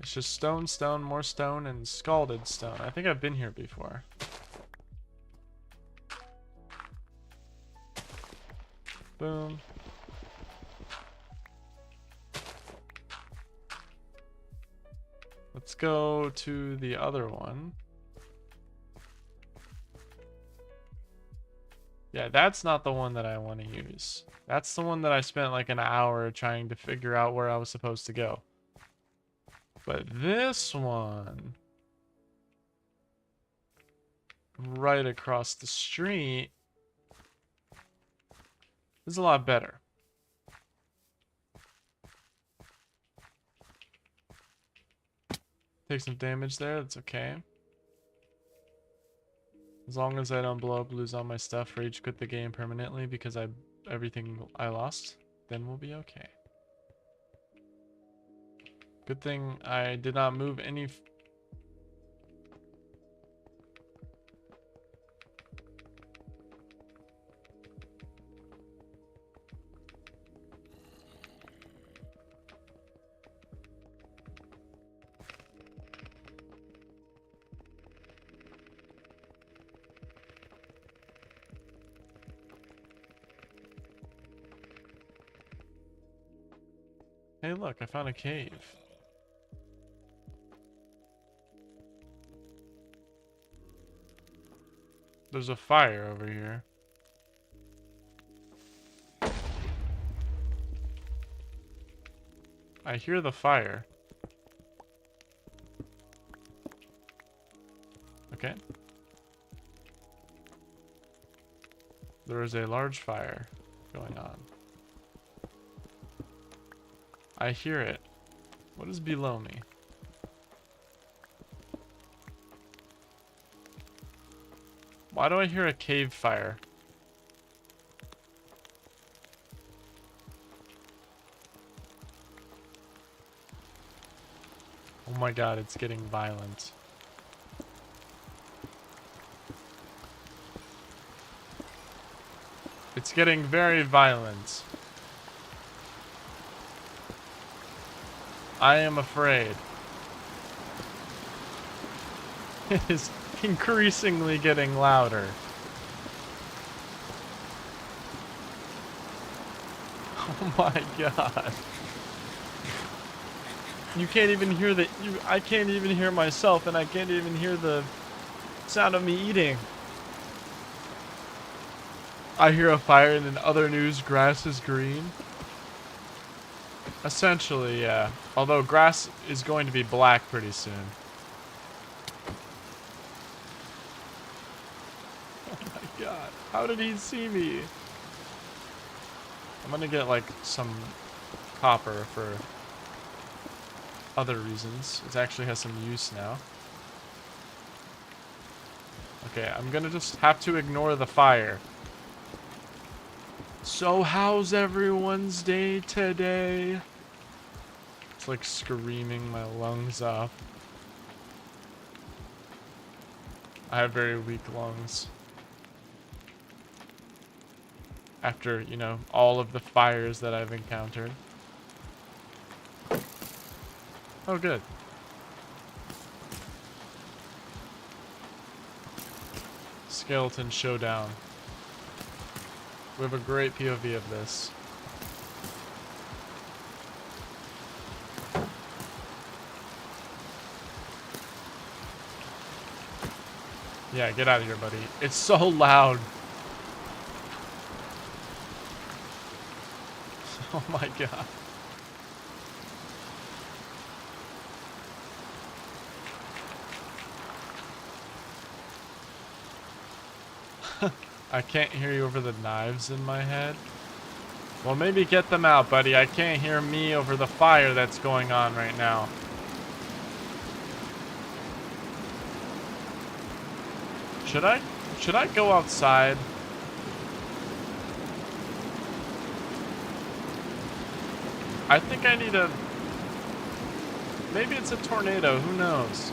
It's just stone, more stone, and scalded stone. I think I've been here before. Boom. Let's go to the other one. Yeah, that's not the one that I want to use. That's the one that I spent like an hour trying to figure out where I was supposed to go. But this one, right across the street, is a lot better. Take some damage there, that's okay. As long as I don't blow up, lose all my stuff, rage quit the game permanently because everything I lost, then we'll be okay. Good thing I did not move any. Hey, look, I found a cave. There's a fire over here. I hear the fire. Okay. There is a large fire going on. I hear it. What is below me? Why do I hear a cave fire? Oh my god, it's getting violent. It's getting very violent. I am afraid. It is increasingly getting louder. Oh my god. You can't even hear I can't even hear myself, and I can't even hear the sound of me eating. I hear a fire, and in other news, grass is green. Essentially, yeah. Although grass is going to be black pretty soon. Oh my god. How did he see me? I'm gonna get like some copper for other reasons. It actually has some use now. Okay, I'm gonna just have to ignore the fire. So how's everyone's day today? It's like screaming my lungs off. I have very weak lungs. After, you know, all of the fires that I've encountered. Oh, good. Skeleton showdown. We have a great POV of this. Yeah, get out of here, buddy. It's so loud. Oh my god. I can't hear you over the knives in my head.
Well, maybe get them out, buddy. I can't hear me over the fire that's going on right now. Should I? Should I go outside? I think I need a... Maybe it's a tornado. Who knows?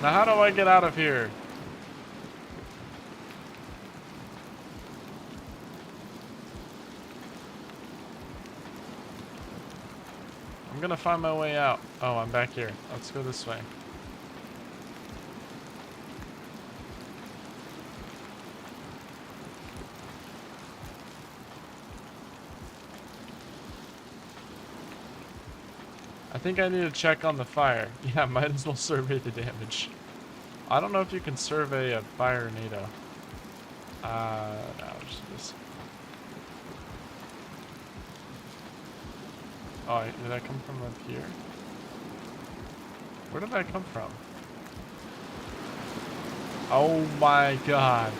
Now, how do I get out of here? I'm gonna find my way out. Oh, I'm back here. Let's go this way. I think I need to check on the fire. Yeah, might as well survey the damage. I don't know if you can survey a fire tornado. No, just... Oh, did that come from up here? Where did that come from? Oh my god.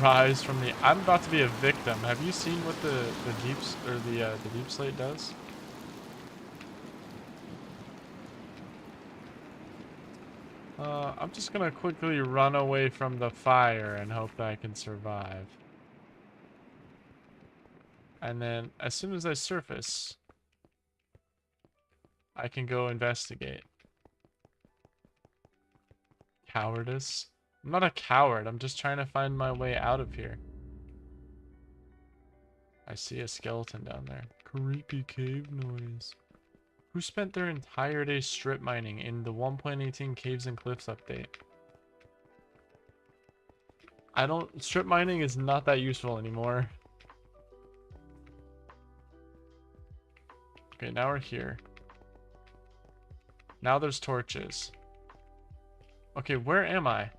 Rise from the... I'm about to be a victim. Have you seen what the deep slate does? I'm just gonna quickly run away from the fire and hope that I can survive. And then, as soon as I surface, I can go investigate. Cowardice? I'm not a coward. I'm just trying to find my way out of here. I see a skeleton down there. Creepy cave noise. Who spent their entire day strip mining in the 1.18 Caves and Cliffs update? Strip mining is not that useful anymore. Okay, now we're here. Now there's torches. Okay, where am I?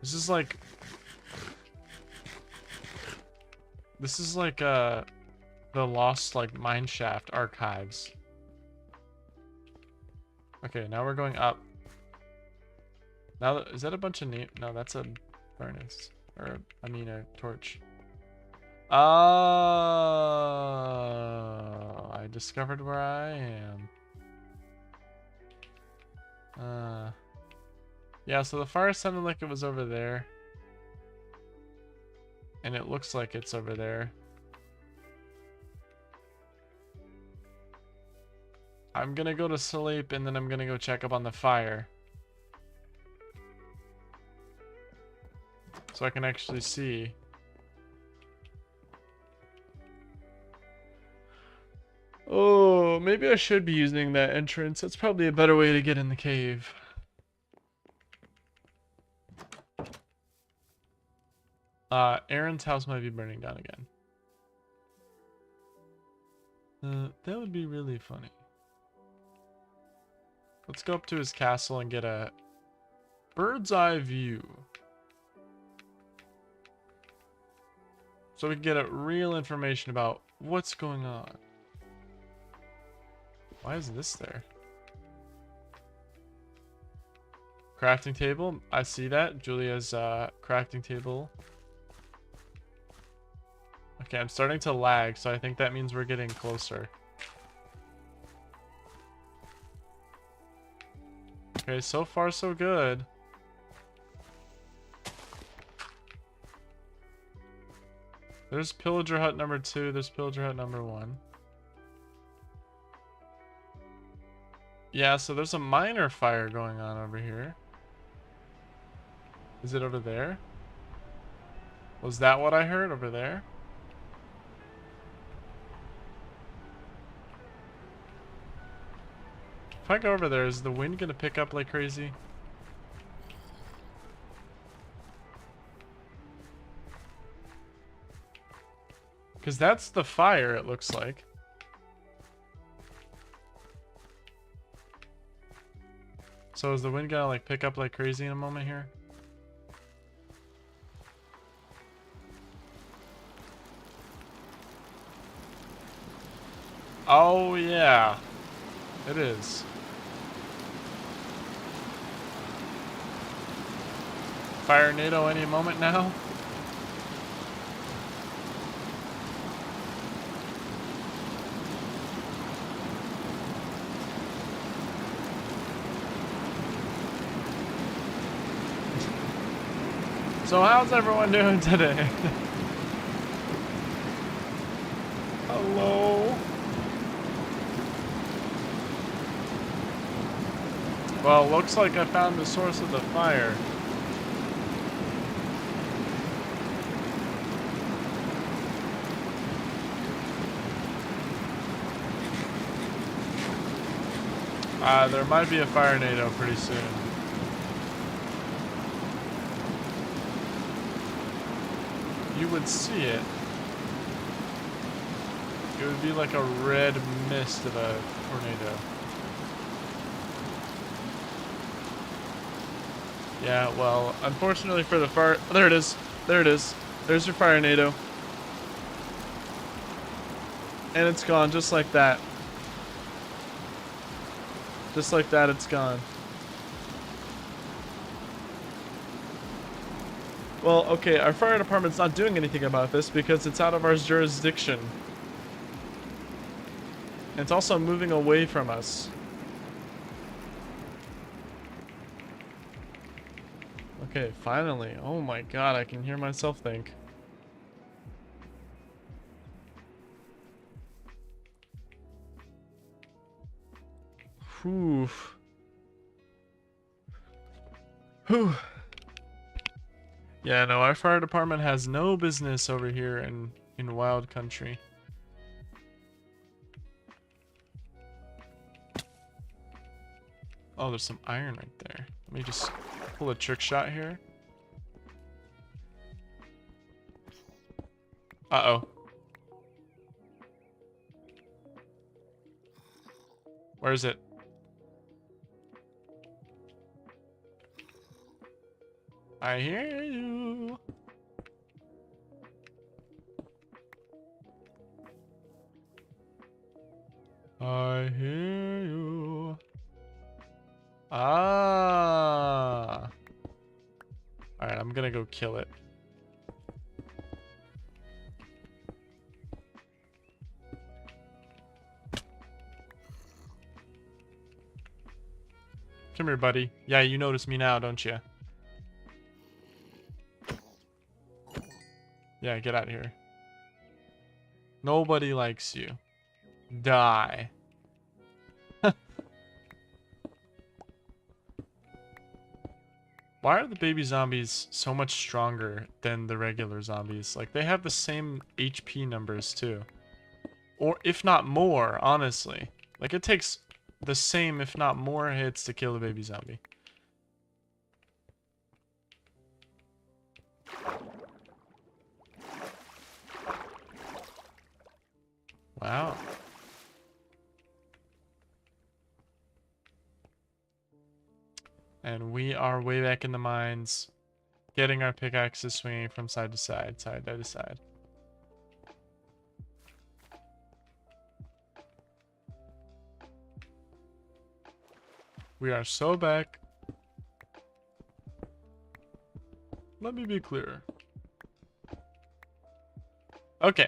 This is like the lost like mineshaft archives. Okay, now we're going up. Now is that a bunch of no, that's a furnace or I mean a torch. Oh, I discovered where I am. Yeah, so the fire sounded like it was over there. And it looks like it's over there. I'm gonna go to sleep and then I'm gonna go check up on the fire. So I can actually see. Oh, maybe I should be using that entrance. That's probably a better way to get in the cave. Aaron's house might be burning down again. That would be really funny. Let's go up to his castle and get a bird's eye view. So we can get a real information about what's going on. Why is this there? Crafting table. I see that. Julia's crafting table. Okay, I'm starting to lag, so I think that means we're getting closer. Okay, so far so good. There's pillager hut number 2, there's pillager hut number 1. Yeah, so there's a minor fire going on over here. Is it over there? Was that what I heard over there? If I go over there, is the wind gonna pick up like crazy? Because that's the fire, it looks like. So is the wind gonna like pick up like crazy in a moment here? Oh, yeah. It is. Fire NATO any moment now. So how's everyone doing today? Hello. Well, looks like I found the source of the fire. There might be a fire NATO pretty soon. You would see it. It would be like a red mist of a tornado. Yeah, well, unfortunately for the fire... There it is. There it is. There's your fire NATO. And it's gone just like that. Just like that, it's gone. Well, okay, our fire department's not doing anything about this because it's out of our jurisdiction. And it's also moving away from us. Okay, finally. Oh my god, I can hear myself think. Whew. Whew. Yeah, no, our fire department has no business over here in Wild Country. Oh, there's some iron right there. Let me just pull a trick shot here. Uh-oh. Where is it? I hear you. I hear you. Ah. Alright, I'm gonna go kill it. Come here, buddy. Yeah, you notice me now, don't you? Yeah, get out of here. Nobody likes you. Die. Why are the baby zombies so much stronger than the regular zombies? Like, they have the same HP numbers, too. Or, if not more, honestly. Like, it takes the same, if not more, hits to kill a baby zombie. Wow. And we are way back in the mines, getting our pickaxes swinging from side to side, side to side. We are so back. Let me be clear. Okay.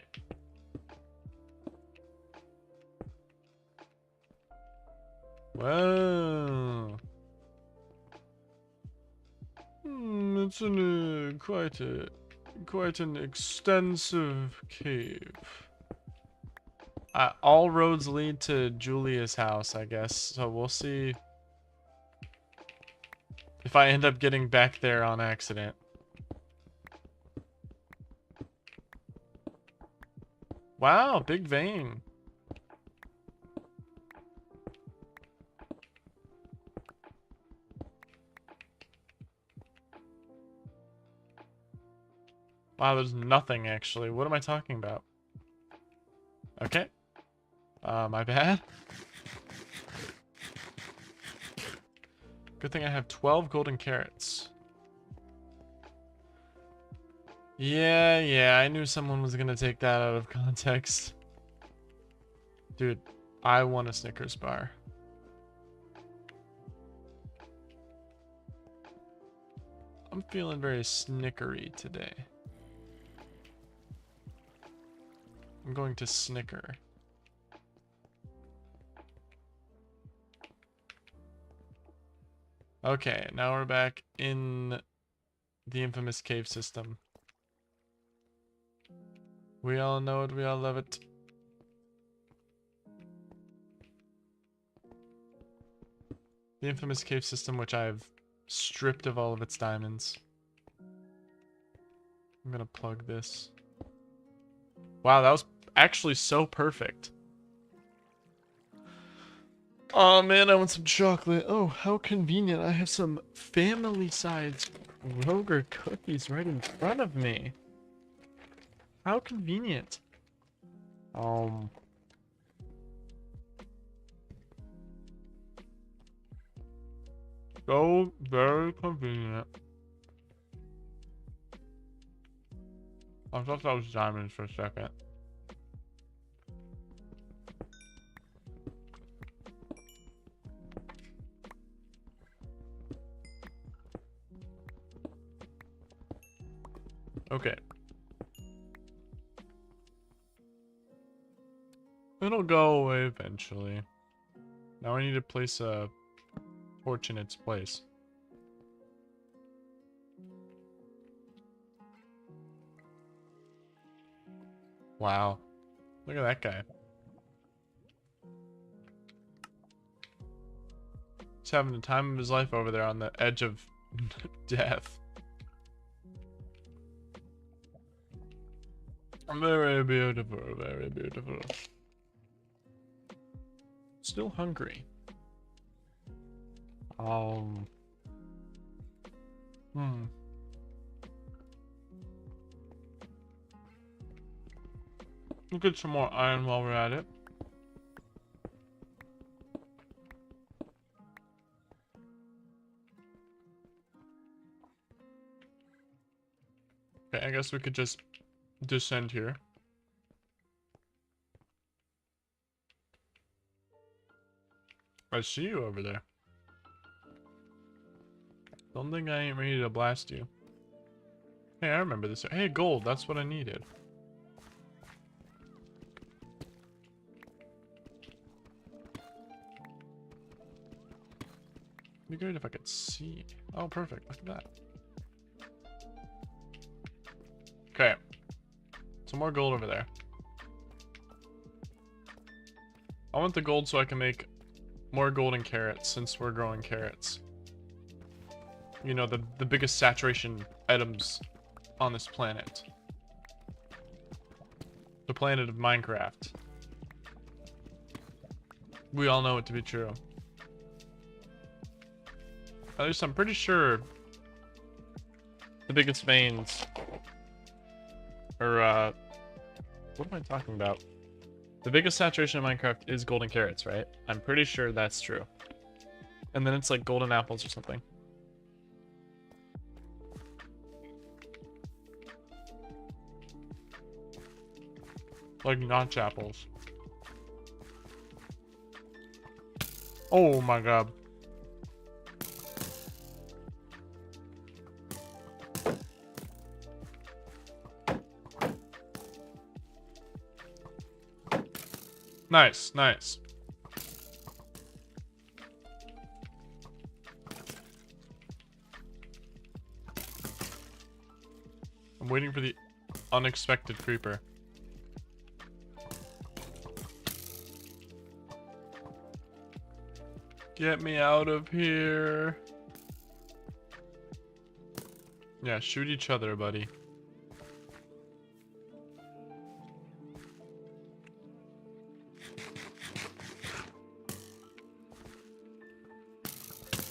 Wow. It's quite an extensive cave. All roads lead to Julia's house, I guess. So we'll see if I end up getting back there on accident. Wow, big vein. Wow, there's nothing actually. What am I talking about? Okay. My bad. Good thing I have 12 golden carrots. Yeah, I knew someone was gonna take that out of context. Dude, I want a Snickers bar. I'm feeling very snickery today. I'm going to snicker. Okay, now we're back in the infamous cave system. We all know it, we all love it. The infamous cave system, which I've stripped of all of its diamonds. I'm gonna plug this. Wow, that was actually so perfect. Oh man, I want some chocolate. Oh, how convenient. I have some family-sized Kroger cookies right in front of me. How convenient. So very convenient. I thought that was diamonds for a second. Okay. It'll go away eventually. Now I need to place a torch in its place. Wow. Look at that guy. He's having the time of his life over there on the edge of death. Very beautiful, very beautiful. Still hungry. We'll get some more iron while we're at it. Okay, I guess we could just descend here. I see you over there. Don't think I ain't ready to blast you. Hey, I remember this. Hey, gold. That's what I needed. It'd be great if I could see. Oh, perfect. Look at that. Okay. Some more gold over there. I want the gold so I can make more golden carrots since we're growing carrots. You know, the biggest saturation items on this planet. The planet of Minecraft. We all know it to be true. At least I'm pretty sure the biggest veins are, what am I talking about? The biggest saturation in Minecraft is golden carrots, right? I'm pretty sure that's true. And then it's like golden apples or something. Like notch apples. Oh my god. Nice, nice. I'm waiting for the unexpected creeper. Get me out of here. Yeah, shoot each other, buddy.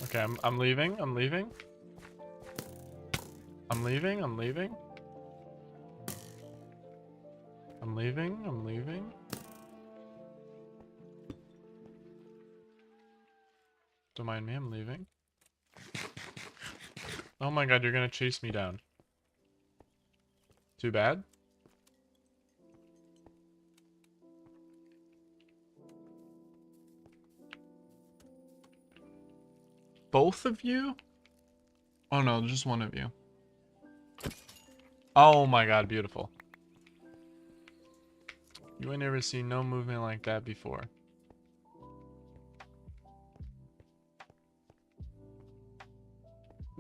Okay, I'm leaving. I'm leaving. I'm leaving. I'm leaving. I'm leaving. I'm leaving. Don't mind me, I'm leaving. Oh my god, you're gonna chase me down. Too bad.
both of you? Oh no, just one of you.
Oh my god, beautiful. You ain't never seen no movement like that before.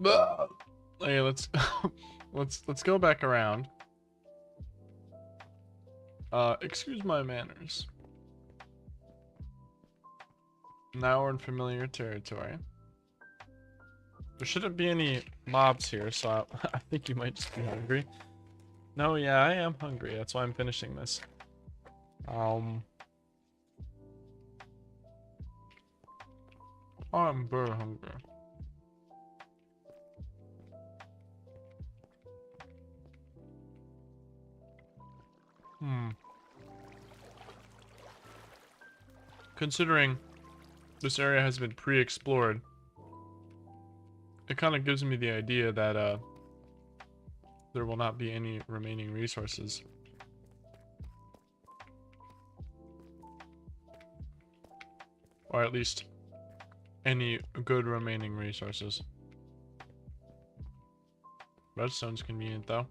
Okay, let's let's go back around. Excuse my manners. Now we're in familiar territory. There shouldn't be any mobs here, so I think you might just be hungry. No, yeah, I am hungry. That's why I'm finishing this. I'm very hungry. Considering this area has been pre-explored, it kind of gives me the idea that there will not be any remaining resources. Or at least any good remaining resources. Redstone's convenient though.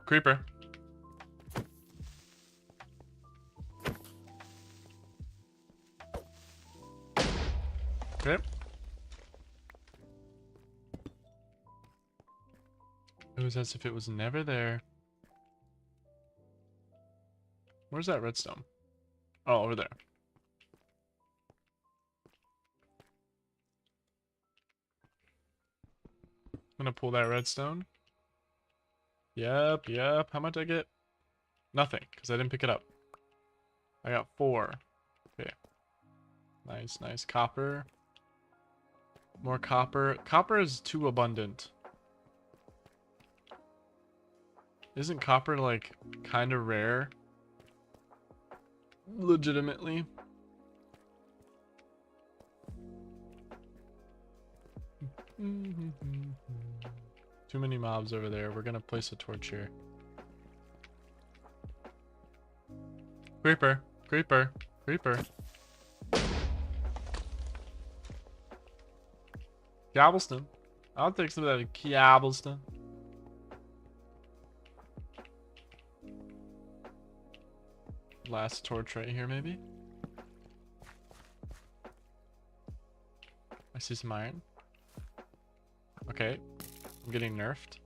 Creeper. Okay. It was as if it was never there. Where's that redstone? Oh, over there. I'm gonna pull that redstone. Yep. How much did I get? Nothing, because I didn't pick it up. I got 4. Okay. Nice. Copper. More copper. Copper is too abundant. Isn't copper, like, kind of rare? Legitimately. Too many mobs over there. We're gonna place a torch here. Creeper. Cobblestone. I'll take some of that cobblestone. Last torch right here, maybe. I see some iron. Okay, I'm getting nerfed.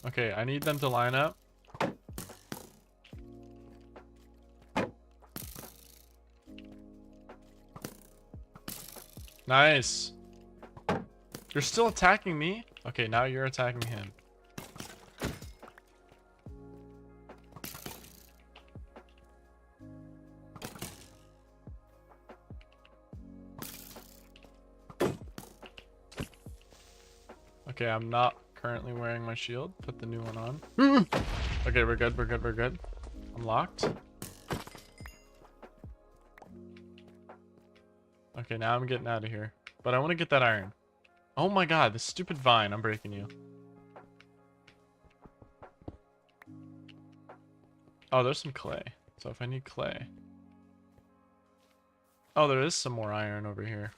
Okay, I need them to line up. Nice. You're still attacking me? Okay, now you're attacking him. Okay, I'm not currently wearing my shield. Put the new one on. Okay, we're good. I'm locked. Okay, now I'm getting out of here. But I want to get that iron. Oh my god, this stupid vine. I'm breaking you. Oh, there's some clay. So if I need clay. Oh, there is some more iron over here.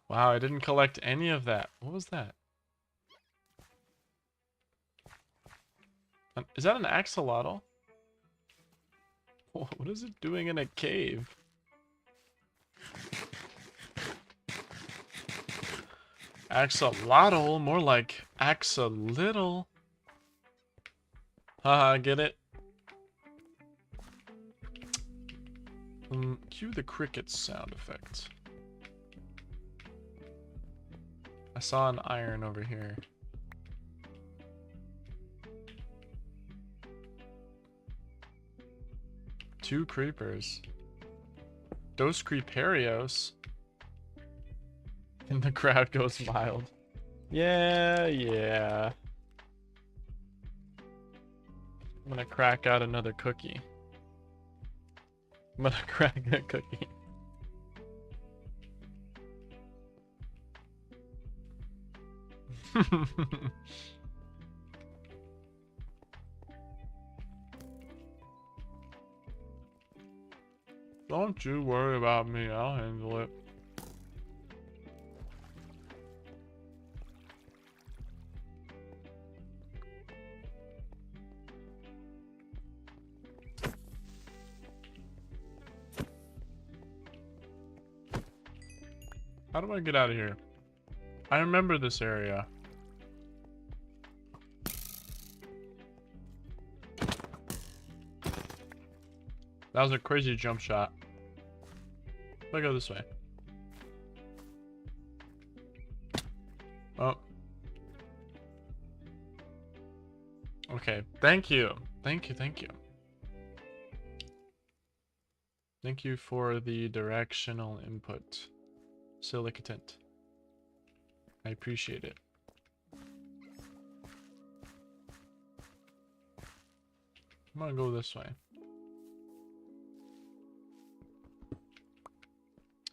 Wow, I didn't collect any of that. What was that? Is that an axolotl? What is it doing in a cave? Axolotl, more like axolitl. Haha, get it? Cue the crickets sound effect. I saw an iron over here. Two creepers. Dos creeperios. And the crowd goes wild. Yeah. I'm gonna crack out another cookie. I'm gonna crack a cookie. Don't you worry about me, I'll handle it. How do I get out of here? I remember this area. That was a crazy jump shot. If I go this way. Oh. Okay, thank you. Thank you, thank you. Thank you for the directional input. Silicatent. I appreciate it. I'm gonna go this way.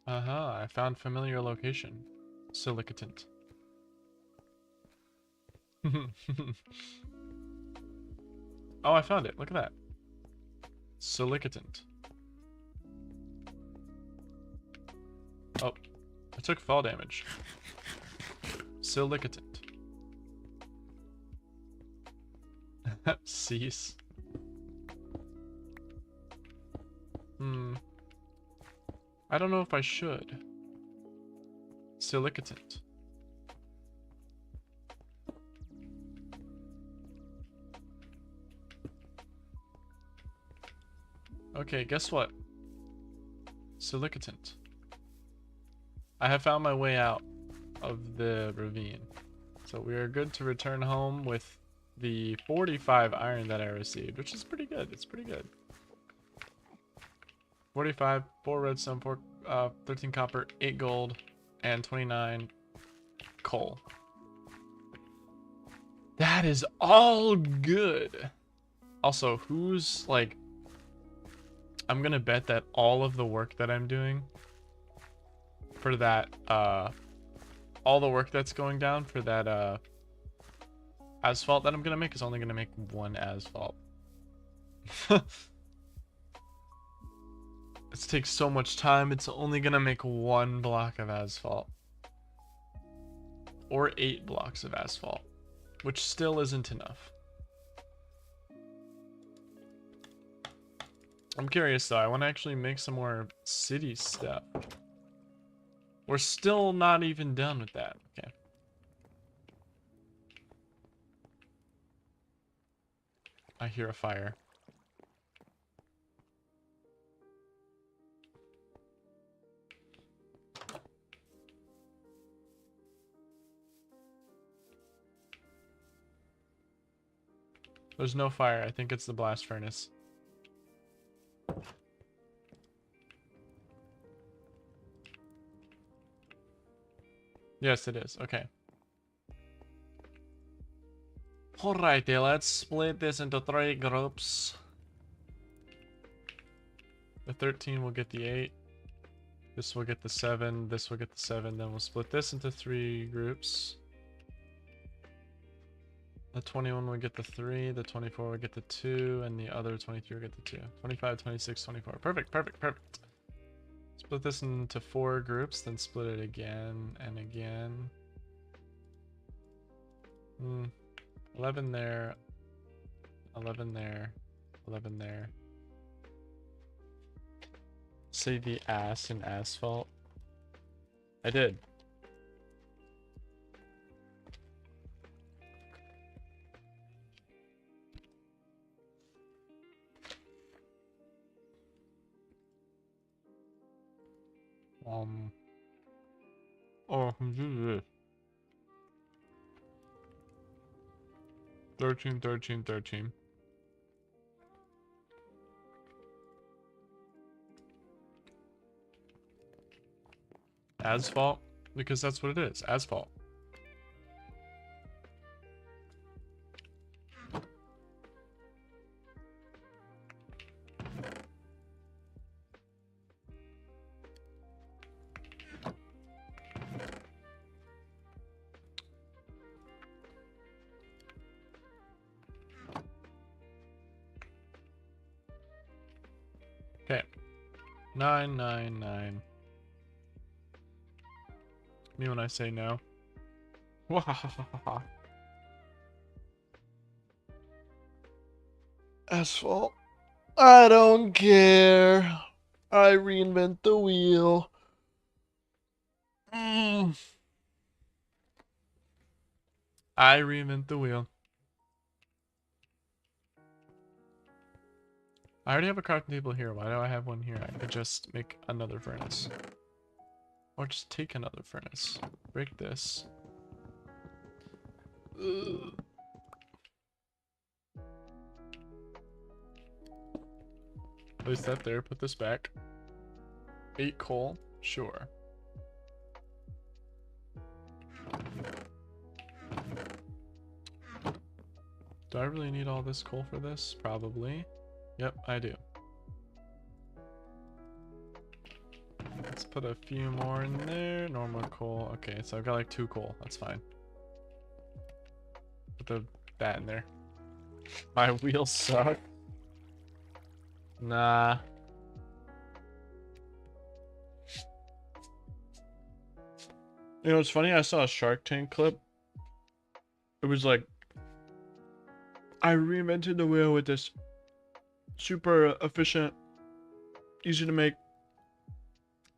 Aha, I found familiar location. Silicatent. Oh, I found it. Look at that. Silicatent. Oh, I took fall damage. Silicatent. Cease. I don't know if I should. Silicatent. Okay, guess what? Silicatent. I have found my way out of the ravine. So we are good to return home with the 45 iron that I received, which is pretty good. It's pretty good. 45, 4 redstone, 13 copper, 8 gold, and 29 coal. That is all good. Also, who's like... I'm gonna bet that all of the work that I'm doing for that, all the work that's going down for that, asphalt that I'm gonna make is only gonna make 1 asphalt. It takes so much time, it's only gonna make 1 block of asphalt. Or 8 blocks of asphalt, which still isn't enough. I'm curious though, I want to actually make some more city stuff. We're still not even done with that. Okay. I hear a fire. There's no fire. I think it's the blast furnace. Yes, it is. Okay. Alrighty, let's split this into 3 groups. The 13 will get the 8. This will get the 7. This will get the 7. Then we'll split this into 3 groups. The 21 will get the 3. The 24 will get the 2. And the other 23 will get the 2. 25, 26, 24. Perfect, perfect, perfect. Split this into 4 groups, then split it again and again. 11 there, 11 there, 11 there. Say the ass in asphalt. I did. Oh, this is it. 13, 13, 13. Asphalt? Because that's what it is. Asphalt. Okay. 999. Me when I say no.
Asphalt. I don't care. I reinvent the wheel.
I reinvent the wheel. I already have a crafting table here. Why do I have one here? I could just make another furnace. Or just take another furnace. Break this. Place that there. Put this back. 8 coal. Sure. Do I really need all this coal for this? Probably. Yep, I do. Let's put a few more in there. Normal coal. Okay, so I've got like 2 coal. That's fine. Put that in there.
My wheels suck. Nah. You know, it's funny. I saw a Shark Tank clip. It was like, I reinvented the wheel with this super efficient, easy to make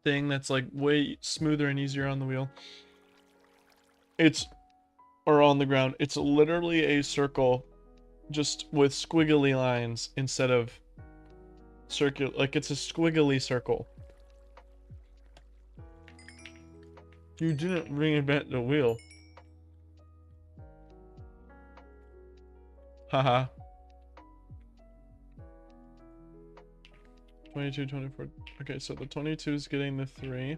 thing that's like way smoother and easier on the wheel. Or on the ground. It's literally a circle just with squiggly lines instead of circular. Like, it's a squiggly circle. You didn't reinvent the wheel. Haha. 22, 24. Okay, so the 22 is getting the 3.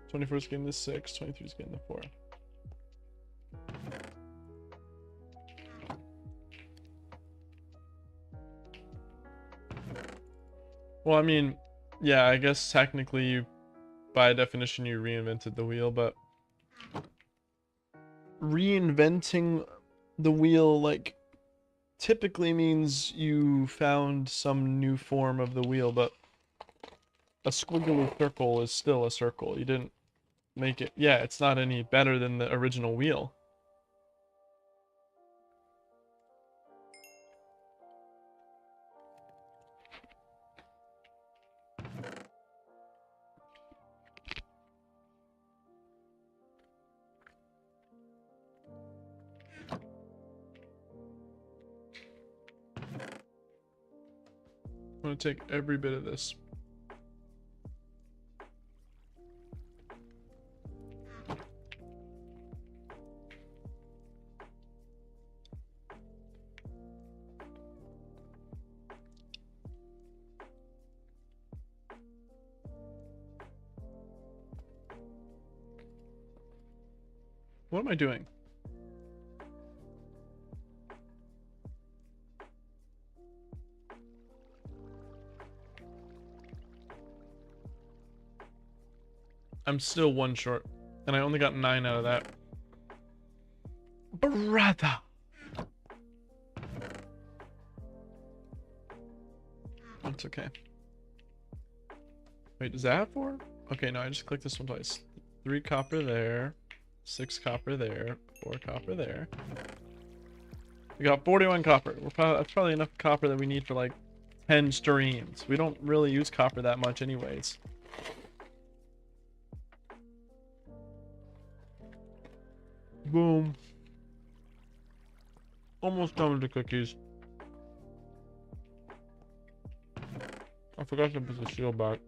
24 is getting the 6. 23 is getting the 4. Well, I mean, yeah, I guess technically you, by definition, you reinvented the wheel, but reinventing the wheel, like, typically means you found some new form of the wheel, but a squiggly circle is still a circle. You didn't make it. Yeah, it's not any better than the original wheel. I'm gonna take every bit of this. What am I doing? I'm still 1 short, and I only got 9 out of that. Brother! That's okay. Wait, does that have 4? Okay, no, I just clicked this one twice. 3 copper there, 6 copper there, 4 copper there. We got 41 copper. That's probably enough copper that we need for like 10 streams. We don't really use copper that much anyways. Boom. Almost done with the cookies. I forgot to put the shield back.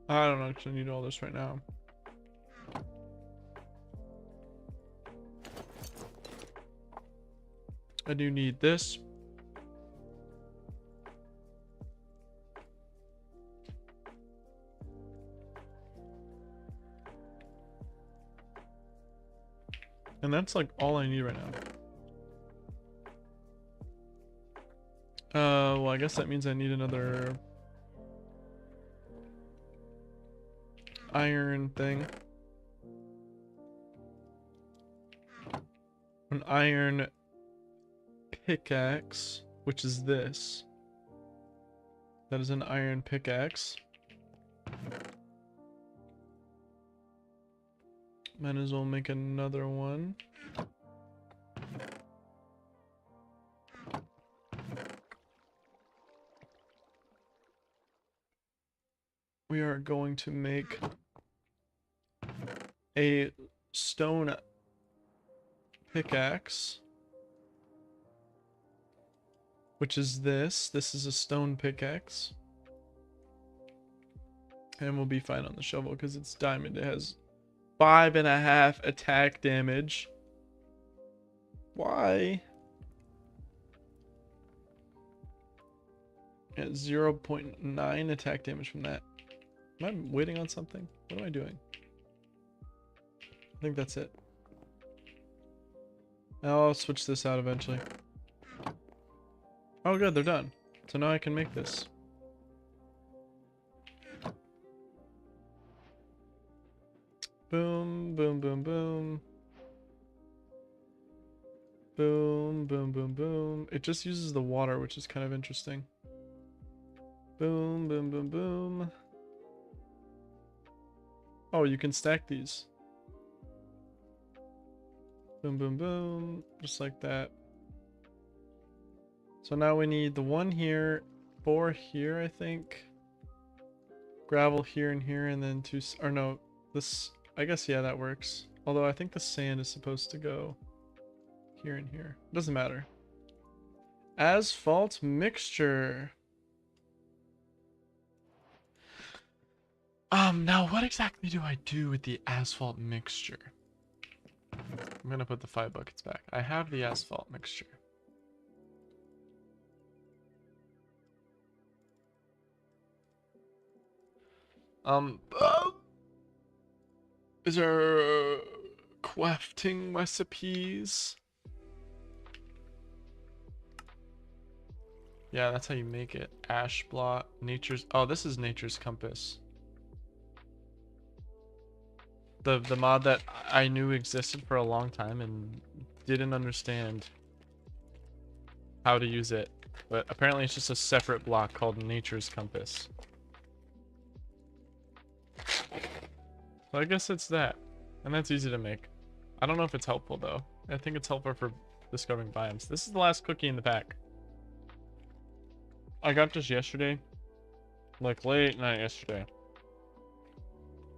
I don't actually need all this right now. I do need this. And that's like all I need right now. Well, I guess that means I need another iron thing. an iron pickaxe, which is this. That is an iron pickaxe. Might as well make another one. We are going to make a stone pickaxe, which is this. This is a stone pickaxe. And we'll be fine on the shovel because it's diamond. It has 5.5 attack damage. Why? Yeah, 0.9 attack damage from that. Am I waiting on something? What am I doing? I think that's it. I'll switch this out eventually. Oh good, they're done. So now I can make this. Boom, boom, boom, boom. Boom, boom, boom, boom. It just uses the water, which is kind of interesting. Boom, boom, boom, boom. Oh, you can stack these. Boom, boom, boom. Just like that. So now we need the one here, 4 here, I think. Gravel here and here, and then 2, or no, this, I guess, yeah, that works. Although I think the sand is supposed to go here and here. Doesn't matter. Asphalt mixture. Now what exactly do I do with the asphalt mixture? I'm gonna put the 5 buckets back. I have the asphalt mixture. Is there crafting recipes? Yeah, that's how you make it. Ash block, nature's. Oh, this is nature's compass. The mod that I knew existed for a long time and didn't understand how to use it, but apparently it's just a separate block called nature's compass. So I guess it's that, and that's easy to make. I don't know if it's helpful though. I think it's helpful for discovering biomes. This is the last cookie in the pack. I got this yesterday, like late night yesterday.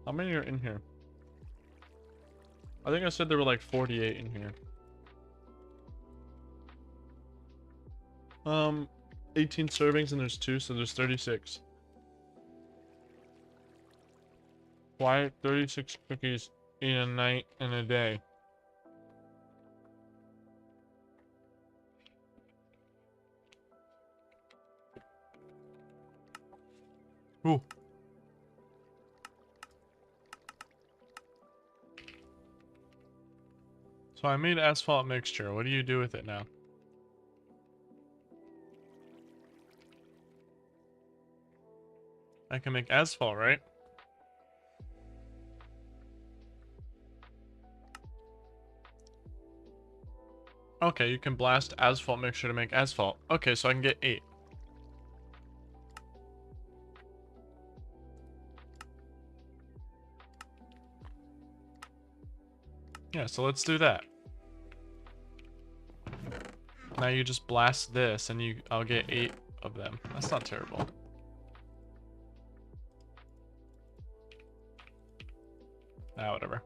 How many are in here? I think I said there were like 48 in here. 18 servings and there's 2, so there's 36. Why 36 cookies in a night and a day? Ooh. So I made asphalt mixture. What do you do with it now? I can make asphalt, right? Okay, you can blast asphalt mixture to make asphalt. Okay, so I can get 8. Yeah, so let's do that. Now you just blast this and I'll get 8 of them. That's not terrible. Ah, whatever.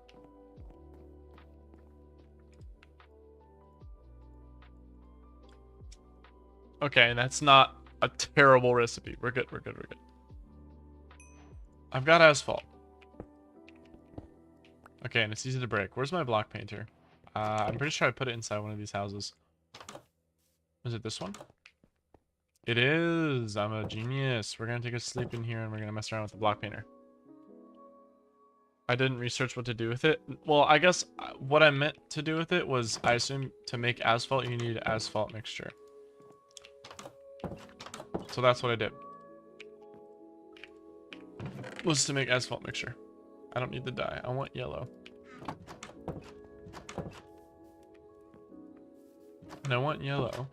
Okay, that's not a terrible recipe. We're good, we're good, we're good. I've got asphalt. Okay, and it's easy to break. Where's my block painter? I'm pretty sure I put it inside one of these houses. Is it this one? It is. I'm a genius. We're gonna take a sleep in here and we're gonna mess around with the block painter. I didn't research what to do with it. Well, I guess what I meant to do with it was, I assume to make asphalt you need asphalt mixture. So that's what I did. Was to make asphalt mixture. I don't need the dye. I want yellow.
And I want yellow.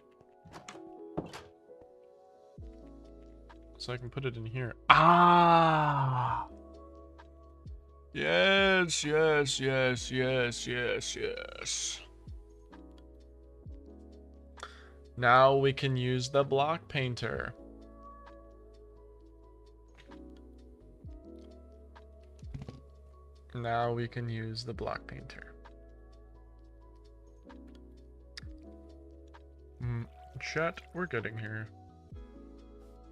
So I can put it in here. Ah!
Yes, yes, yes, yes, yes, yes.
Now we can use the block painter. Now we can use the block painter. Chat, we're getting here.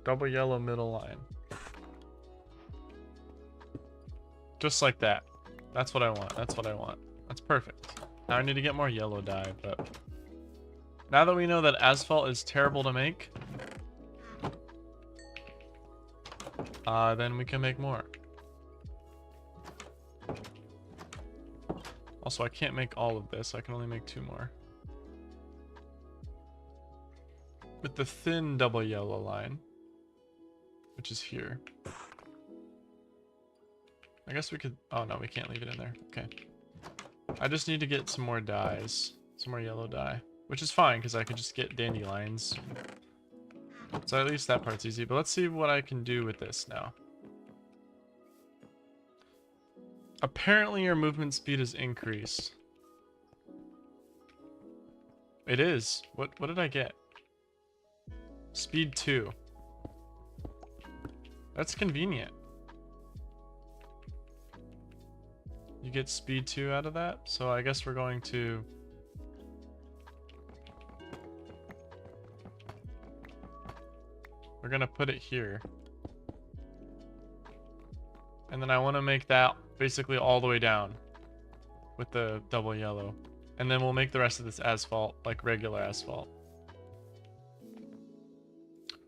Double yellow middle line. Just like that. That's what I want. That's what I want. That's perfect. Now I need to get more yellow dye, but now that we know that asphalt is terrible to make, then we can make more. Also, I can't make all of this. I can only make 2 more. With the thin double yellow line, which is here. I guess we could... Oh, no, we can't leave it in there. Okay. I just need to get some more dyes. Some more yellow dye. Which is fine, because I could just get dandelions. So at least that part's easy. But let's see what I can do with this now. Apparently your movement speed is increased. It is. What did I get? Speed 2. That's convenient. You get speed 2 out of that, so I guess we're going to... We're gonna put it here. And then I want to make that basically all the way down with the double yellow. And then we'll make the rest of this asphalt, like regular asphalt.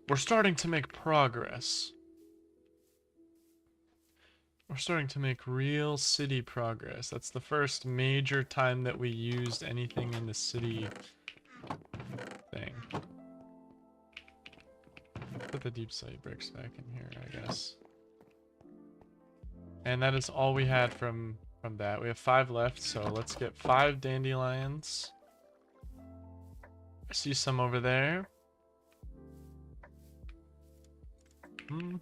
We're starting to make progress. We're starting to make real city progress. That's the first major time that we used anything in the city thing. Put the deep slate bricks back in here, I guess. And that is all we had from that. We have 5 left, so let's get 5 dandelions. I see some over there. Boom,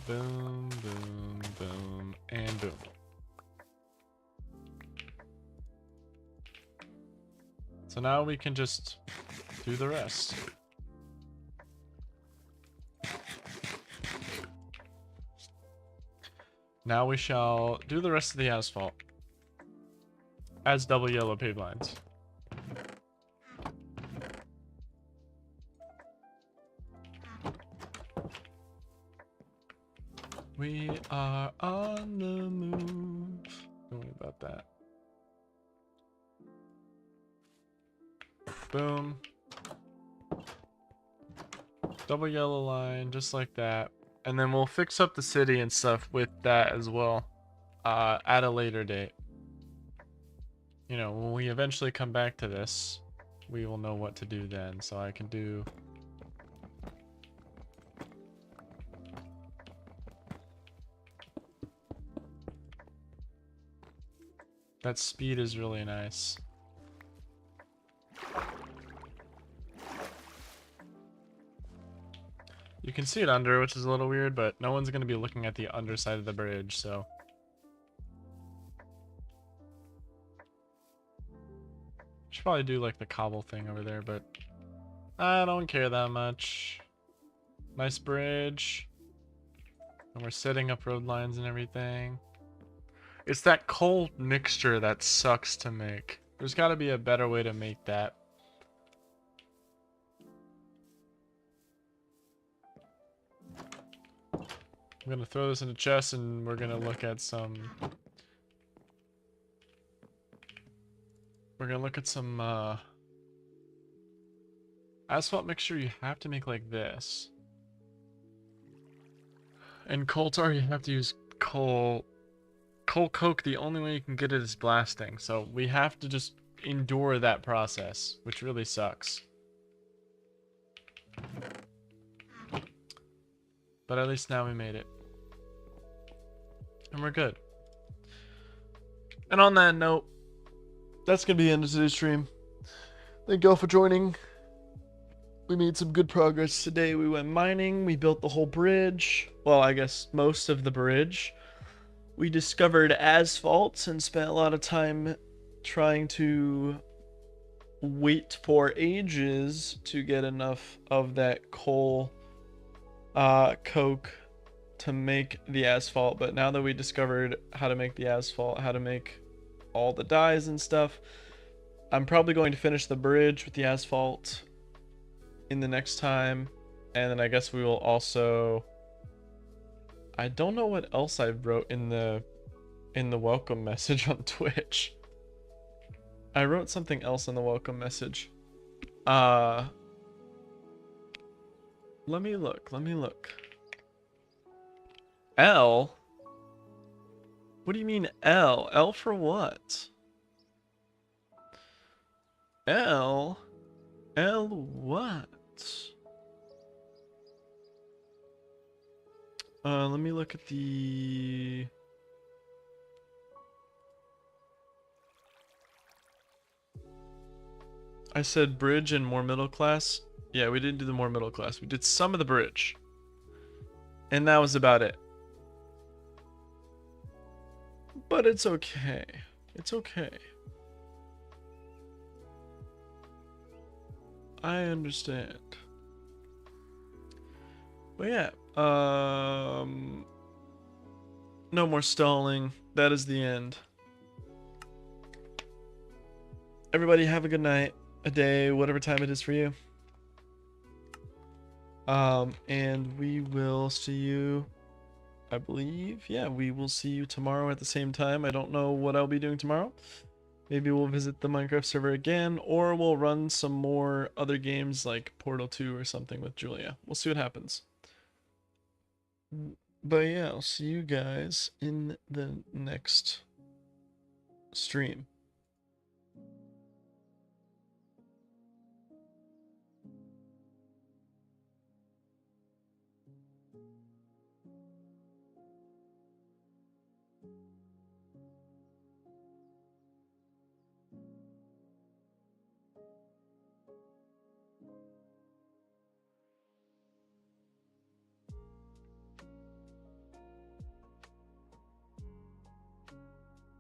boom, boom, boom, and boom. So now we can just do the rest. Now we shall do the rest of the asphalt as double yellow paved lines. We are on the move. Don't worry about that. Boom. Double yellow line, just like that. And then we'll fix up the city and stuff with that as well. At a later date. You know, when we eventually come back to this, we will know what to do then. So I can do... That speed is really nice. You can see it under, which is a little weird, but no one's going to be looking at the underside of the bridge, so... Should probably do like the cobble thing over there, but I don't care that much. Nice bridge. And we're setting up road lines and everything. It's that coal mixture that sucks to make. There's got to be a better way to make that. I'm going to throw this in a chest and we're going to look at some... We're going to look at some asphalt mixture. You have to make like this. And coal tar, you have to use coal coke. The only way you can get it is blasting. So we have to just endure that process, which really sucks. But at least now we made it. And we're good.
And on that note, that's going to be the end of today's stream. Thank y'all for joining. We made some good progress today. We went mining. We built the whole bridge. Well, I guess most of the bridge. We discovered asphalt and spent a lot of time trying to wait for ages to get enough of that coal coke to make the asphalt. But now that we discovered how to make the asphalt, how to make all the dyes and stuff, I'm probably going to finish the bridge with the asphalt in the next time. And then I guess we will also, I don't know what else I wrote in the welcome message on Twitch. I wrote something else in the welcome message. Let me look. L? What do you mean L? L for what? L? L what? Let me look at the... I said bridge and more middle class. Yeah, we didn't do the more middle class. We did some of the bridge. And that was about it. But it's okay. It's okay. I understand. But yeah, no more stalling. That is the end. Everybody have a good night, a day, whatever time it is for you. And we will see you, I believe. Yeah, we will see you tomorrow at the same time. I don't know what I'll be doing tomorrow. Maybe we'll visit the Minecraft server again, or we'll run some more other games like Portal 2 or something with Julia. We'll see what happens. But yeah, I'll see you guys in the next stream.